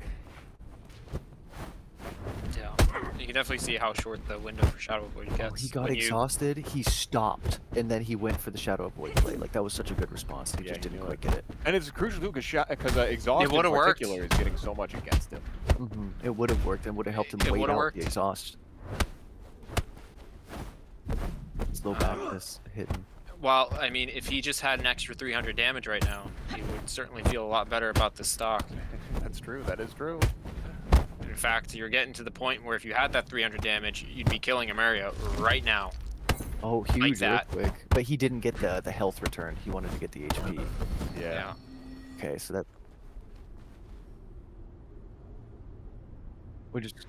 Yeah. You can definitely see how short the window for Shadow Avoid gets. Oh, he got when you- exhausted. He stopped, and then he went for the Shadow Avoid play. Like that was such a good response. He Yeah, just he didn't knew quite it. get it. And it's crucial too, because exhaust in would've worked. particular is getting so much against him. It would have worked and would have helped him It wait would've out worked. the exhaust. Slow back this hitting. Well, I mean, if he just had an extra 300 damage right now, he would certainly feel a lot better about this stock. That's true. That is true. In fact, you're getting to the point where if you had that 300 damage, you'd be killing EmeriA right now. Oh, huge that. earthquake. But he didn't get the health return. He wanted to get the HP. Yeah. Okay, so that. We just.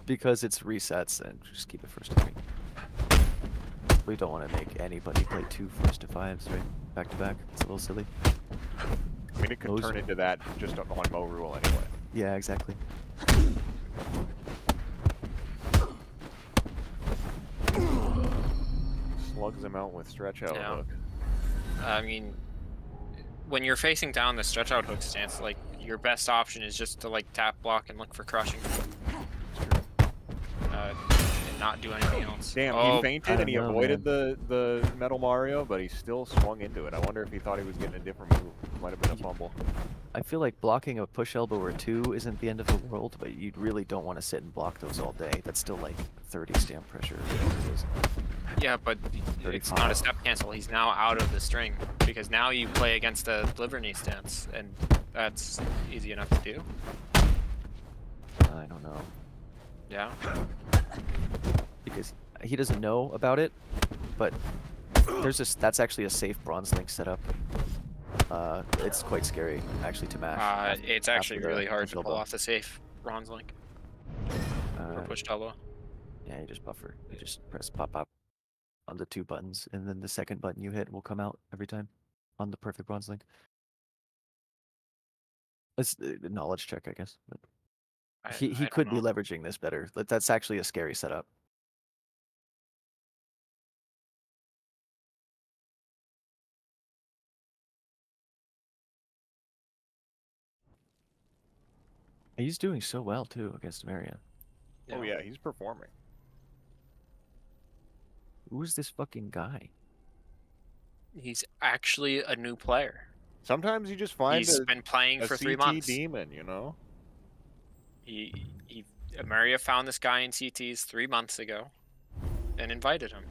Because it's resets, then just keep it first to 3. We don't want to make anybody play 2 first to 5s, right? Back to back. It's a little silly. I mean, it could Those- turn into that just on Mo rule anyway. Yeah, exactly. Slugs him out with stretch out Yeah. hook. I mean, when you're facing down the stretch out hook stance, like, your best option is just to, like, tap block and look for crushing. And not do anything else. Damn, Oh, he fainted and he I don't know, avoided the Metal Mario, but he still swung into it. I wonder if he thought he was getting a different move. Might have been a fumble. I feel like blocking a push elbow or 2 isn't the end of the world, but you really don't want to sit and block those all day. That's still like 30 stamp pressure. or whatever it is. Yeah, but it's not a 35. step cancel. He's now out of the string because now you play against the liver knee stance, and that's easy enough to do. I don't know. Yeah. Because he doesn't know about it, but there's this. That's actually a safe bronze link setup. It's quite scary actually to mash. It's after actually the really hard push to pull elbow. off the safe bronze link or pushed elbow. Yeah, you just buffer. You just press pop pop on the 2 buttons, and then the second button you hit will come out every time on the perfect bronze link. It's a knowledge check, I guess. But he I could don't be know. leveraging this better. That's actually a scary setup. He's doing so well too against EmeriA. Oh yeah, he's performing. Who is this fucking guy? He's actually a new player. Sometimes you just find He's been playing a for 3 CT months. demon, you know? EmeriA found this guy in CTs 3 months ago and invited him.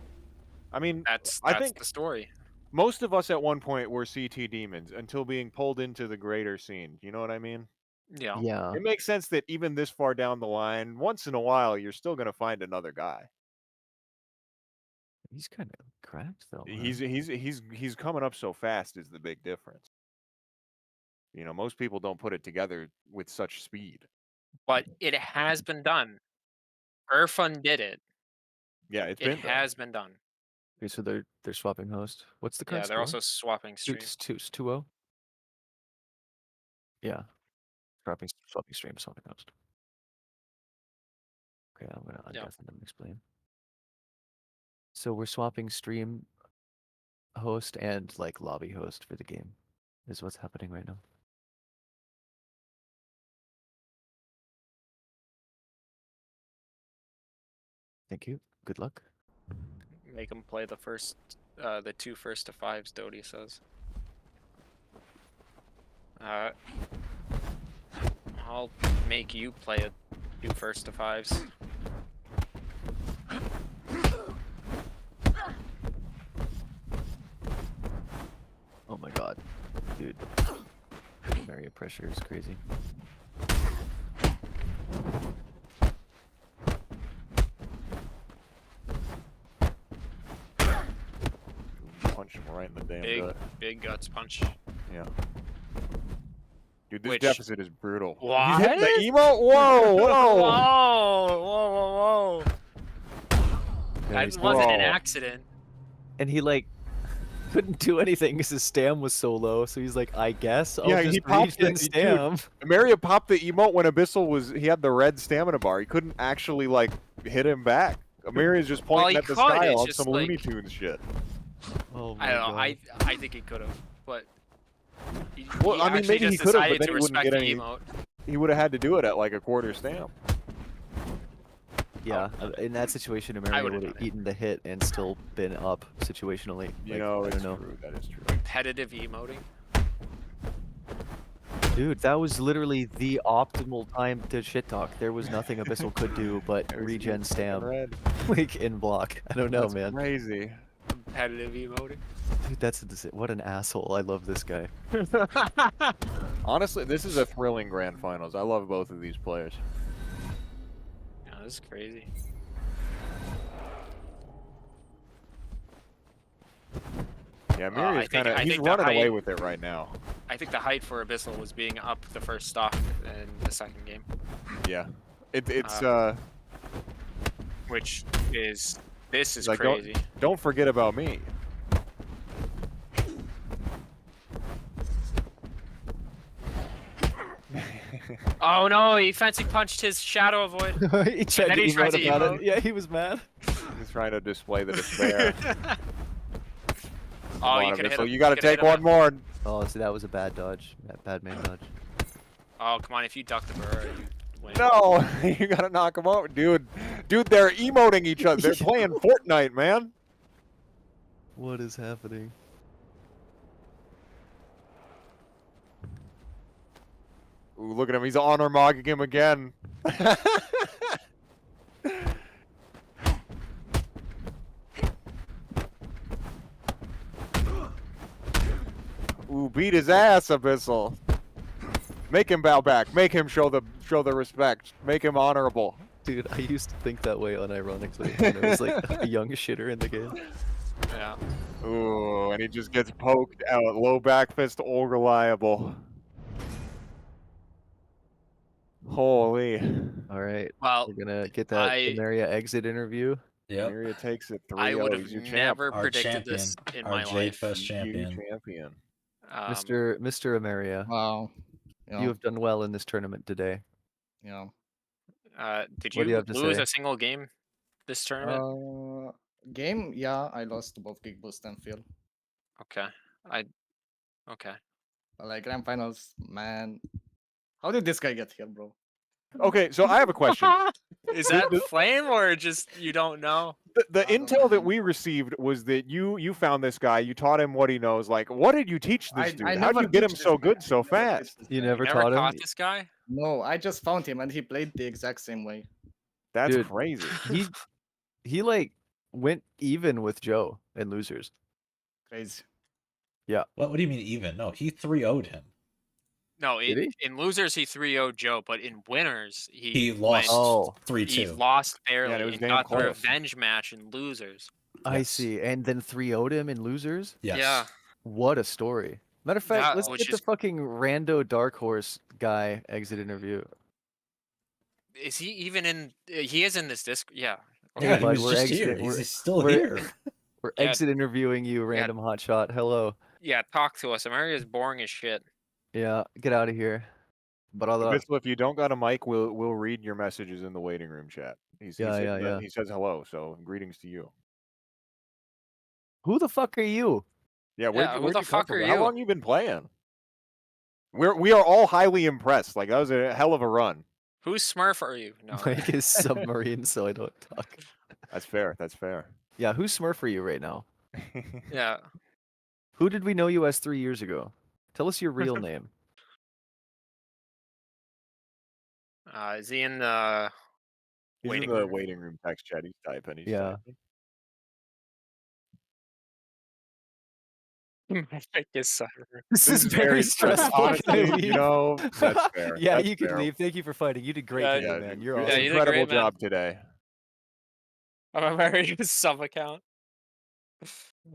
I mean, That's I think the story. most of us at one point were CT demons until being pulled into the greater scene. You know what I mean? Yeah. Yeah. It makes sense that even this far down the line, once in a while, you're still going to find another guy. He's kind of cracked though. huh? He's coming up so fast is the big difference. You know, most people don't put it together with such speed. But it has been done. Irfan did it. Yeah, it's It been done. has been done. Okay, so they're swapping host. What's the Yeah, current they're also swapping stream. It's 2-0. Yeah. Swapping stream, swapping host. Okay, I'm gonna Yeah. undeafen them and explain. So we're swapping stream host and like lobby host for the game, is what's happening right now. Thank you. Good luck. Make him play the 2 first to 5s, Dodie says. I'll make you play a 2 first to 5s. Oh my god, dude. EmeriA pressure is crazy. Punch him right in the damn gut. Big guts punch. Yeah. Dude, this Which- deficit is brutal. What? He's hitting the emote? Whoa, whoa! Whoa! Yeah, That he's- wasn't an Whoa. accident. And he like couldn't do anything because his stam was so low. So he's like, I guess I'll Yeah, just he popped regen it, dude. stam. EmeriA popped the emote when Abyssal he had the red stamina bar. He couldn't actually, like, hit him back. EmeriA's just Well, pointing he at the could, sky it's on just some like- Looney Tunes shit. Oh my I don't know. god. I think he could have, but. Well, I mean, actually maybe he just could have, but decided then to he wouldn't respect get the any- emote. He would have had to do it at, like, a quarter stamp. Yeah, in that situation, EmeriA would've would have done it. eaten the hit and still been up situationally. You Like, know, I it's don't know. true. That is true. Competitive emoting. Dude, that was literally the optimal time to shit talk. There was nothing Abyssal could do but There's regen stam, Red. like in block. I don't know, That's man. crazy. Competitive emoting. Dude, what an asshole. I love this guy. Honestly, this is a thrilling grand finals. I love both of these players. Yeah, this is crazy. Yeah, I EmeriA's think- kind of I he's think the running away height- with it right now. I think the height for Abyssal was being up the first stock in the second game, Yeah, it's which is this is Like, crazy. don't forget about me. Oh no, he fancy punched his shadow avoid. he tried then to he tried emote to about emote. it. Yeah, he was mad. He's trying to display the despair. Oh, Come you on, could hit Abyssal, him. you got to could've hit take him one more. Oh, see, that was a bad dodge. Bad man dodge. Oh, come on, if you duck the burrow, you win. No, you got to knock him out, dude. Dude, they're emoting each other. They're playing Fortnite, man. What is happening? Ooh, look at him. He's honor mogging him again. Ooh, beat his ass, Abyssal. Make him bow back. Make him show the respect. Make him honorable. Dude, I used to think that way unironically when I was like a young shitter in the game. Yeah. Ooh, and he just gets poked out. Low back fist, all reliable. Holy. All right, Well, we're gonna get that I- EmeriA exit interview. Yep. EmeriA takes it 3-0. I would have He's your champ. never Our predicted champion. this in Our my Jade life. Fest You champion. champion. Mr. EmeriA, Wow. Yeah. you have done well in this tournament today. Yeah. Did What do you you have to lose say? a single game this tournament? Game, yeah, I lost to both Geekboost and Phil. Okay. Okay. But like grand finals, man. How did this guy get here, bro? Okay, so I have a question. Is that flame or just you don't know? The I don't intel that know. we received was that you found this guy, you taught him what he knows. Like, what did you teach this dude? How did never you get him teach so this good guy. so I never teach fast? this You guy. never Never taught him? caught this guy? No, I just found him and he played the exact same way. That's Dude. crazy. He like went even with Joe in losers. Crazy. What do you mean even? No, he 3-0'd him. No, Did in losers he 3-0'd Joe, but in winners He went- lost Oh. 3-2. He lost barely it was and damn got the close. revenge match in losers. I Yes. see, and then 3-0'd him in losers. Yes. Yeah. What a story! Matter of fact, That let's was get the just- fucking rando dark horse guy exit interview. Is he even in? He is in this disc. Yeah. Hey, Yeah, he bud, was we're just exit- here. we're- He's still we're- here. We're Yeah. exit interviewing you, random hotshot. Hello. Yeah. Talk to us. EmeriA is boring as shit. Yeah, get out of here. But I'll, Abyssal, if you don't got a mic, we'll read your messages in the waiting room chat. He Yeah, says, yeah, yeah. He says hello, so greetings to you. Who the fuck are you? Yeah, Yeah, who where'd the you come fuck from? are How you? long you been playing? We are all highly impressed. Like that was a hell of a run. Whose Smurf are you? No. Mike is submarine, so I don't talk. That's fair. That's fair. Yeah, who's Smurf for you right now? Yeah. Who did we know you as 3 years ago? Tell us your real name. Is he in the He's waiting in the room? waiting room text chat. He's typing. He's Yeah. typing. I guess so. This is very stressful. Can I Honestly, leave? you know, that's fair. Yeah, That's you can fair. leave. Thank you for fighting. You did great Yeah, today, Yeah, man. dude, You're you did awesome. an you did incredible great, man. job today. I'm a very good sub account.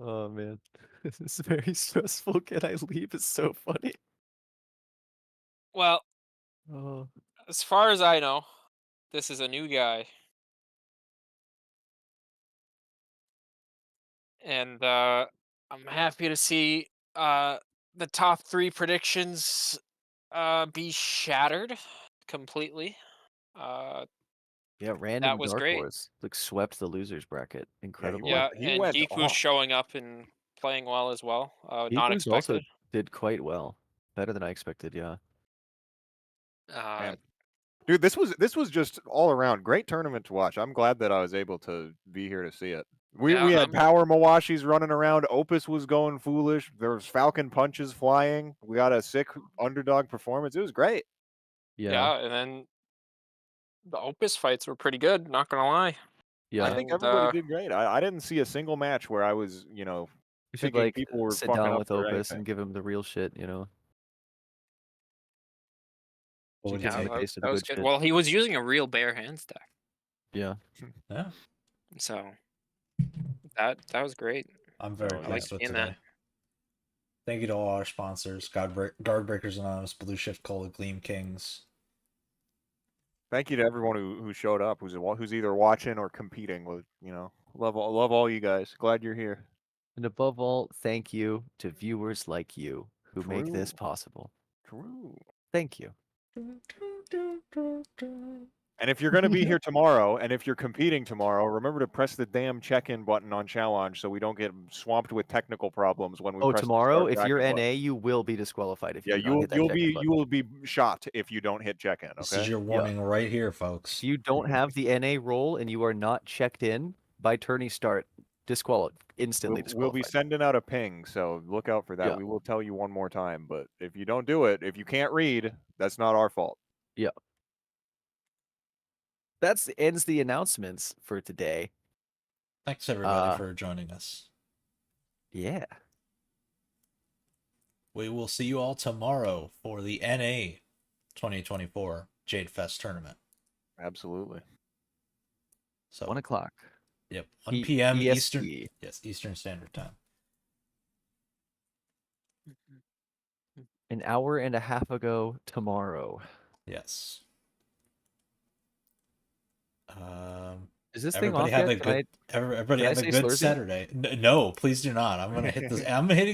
Oh man, this is very stressful. Can I leave? It's so funny. Well, Oh, as far as I know, this is a new guy. And I'm happy to see the top 3 predictions be shattered completely. yeah, random That was Dark great. Horse like swept the losers bracket. Incredible. Yeah, He and went Geekboost off. showing up and playing well as well. Not Eagles also expected. did quite well, better than I expected. Yeah. Uh, Dude, this was just all around great tournament to watch. I'm glad that I was able to be here to see it. We Yeah, we had I'm- Power Mawashis running around. Opus was going foolish. There was Falcon punches flying. We got a sick underdog performance. It was great. yeah, and then the Opus fights were pretty good. Not gonna lie. Yeah. I think And, everybody did great. I didn't see a single match where I was, You should thinking like people were sit fucking down up with for Opus anything. and give him the real shit. What would you yeah, take? taste of that the was good good. shit. Well, he was using a real bare hands deck, Yeah. Yeah, so that was great. I'm very I like pleased with seeing today. that. Thank you to all our sponsors: Guard Breakers Anonymous, Blue Shift Cola, Gleam Kings. Thank you to everyone who showed up, who's either watching or competing with, love all you guys. Glad you're here. And above all, thank you to viewers like you who make this True. possible. True. Thank you. And if you're going to be here tomorrow, and if you're competing tomorrow, remember to press the damn check-in button on challenge so we don't get swamped with technical problems when we Oh, press the tomorrow, start if you're bracket button. NA, you will be disqualified if Yeah, you do not hit that check-in you button. will be shot if you don't hit check-in. This Okay. is your warning right here, folks. If you don't have the NA role and you are not checked in by tourney start, instantly We'll be disqualified. sending out a ping, so look out for that. Yeah. We will tell you one more time, but if you don't do it, if you can't read, that's not our fault. That ends the announcements for today. Thanks everybody for joining us. Yeah. We will see you all tomorrow for the NA 2024 Jade Fest tournament. Absolutely. So 1 o'clock. Yep, 1 p.m. EST. Eastern. Yes, Eastern Standard Time. An hour and a half ago tomorrow. Yes. Is this thing Everybody off have yet? a good. Everybody can I have a say good Slurpee? Saturday. No, please do not. I'm gonna hit this. I'm hitting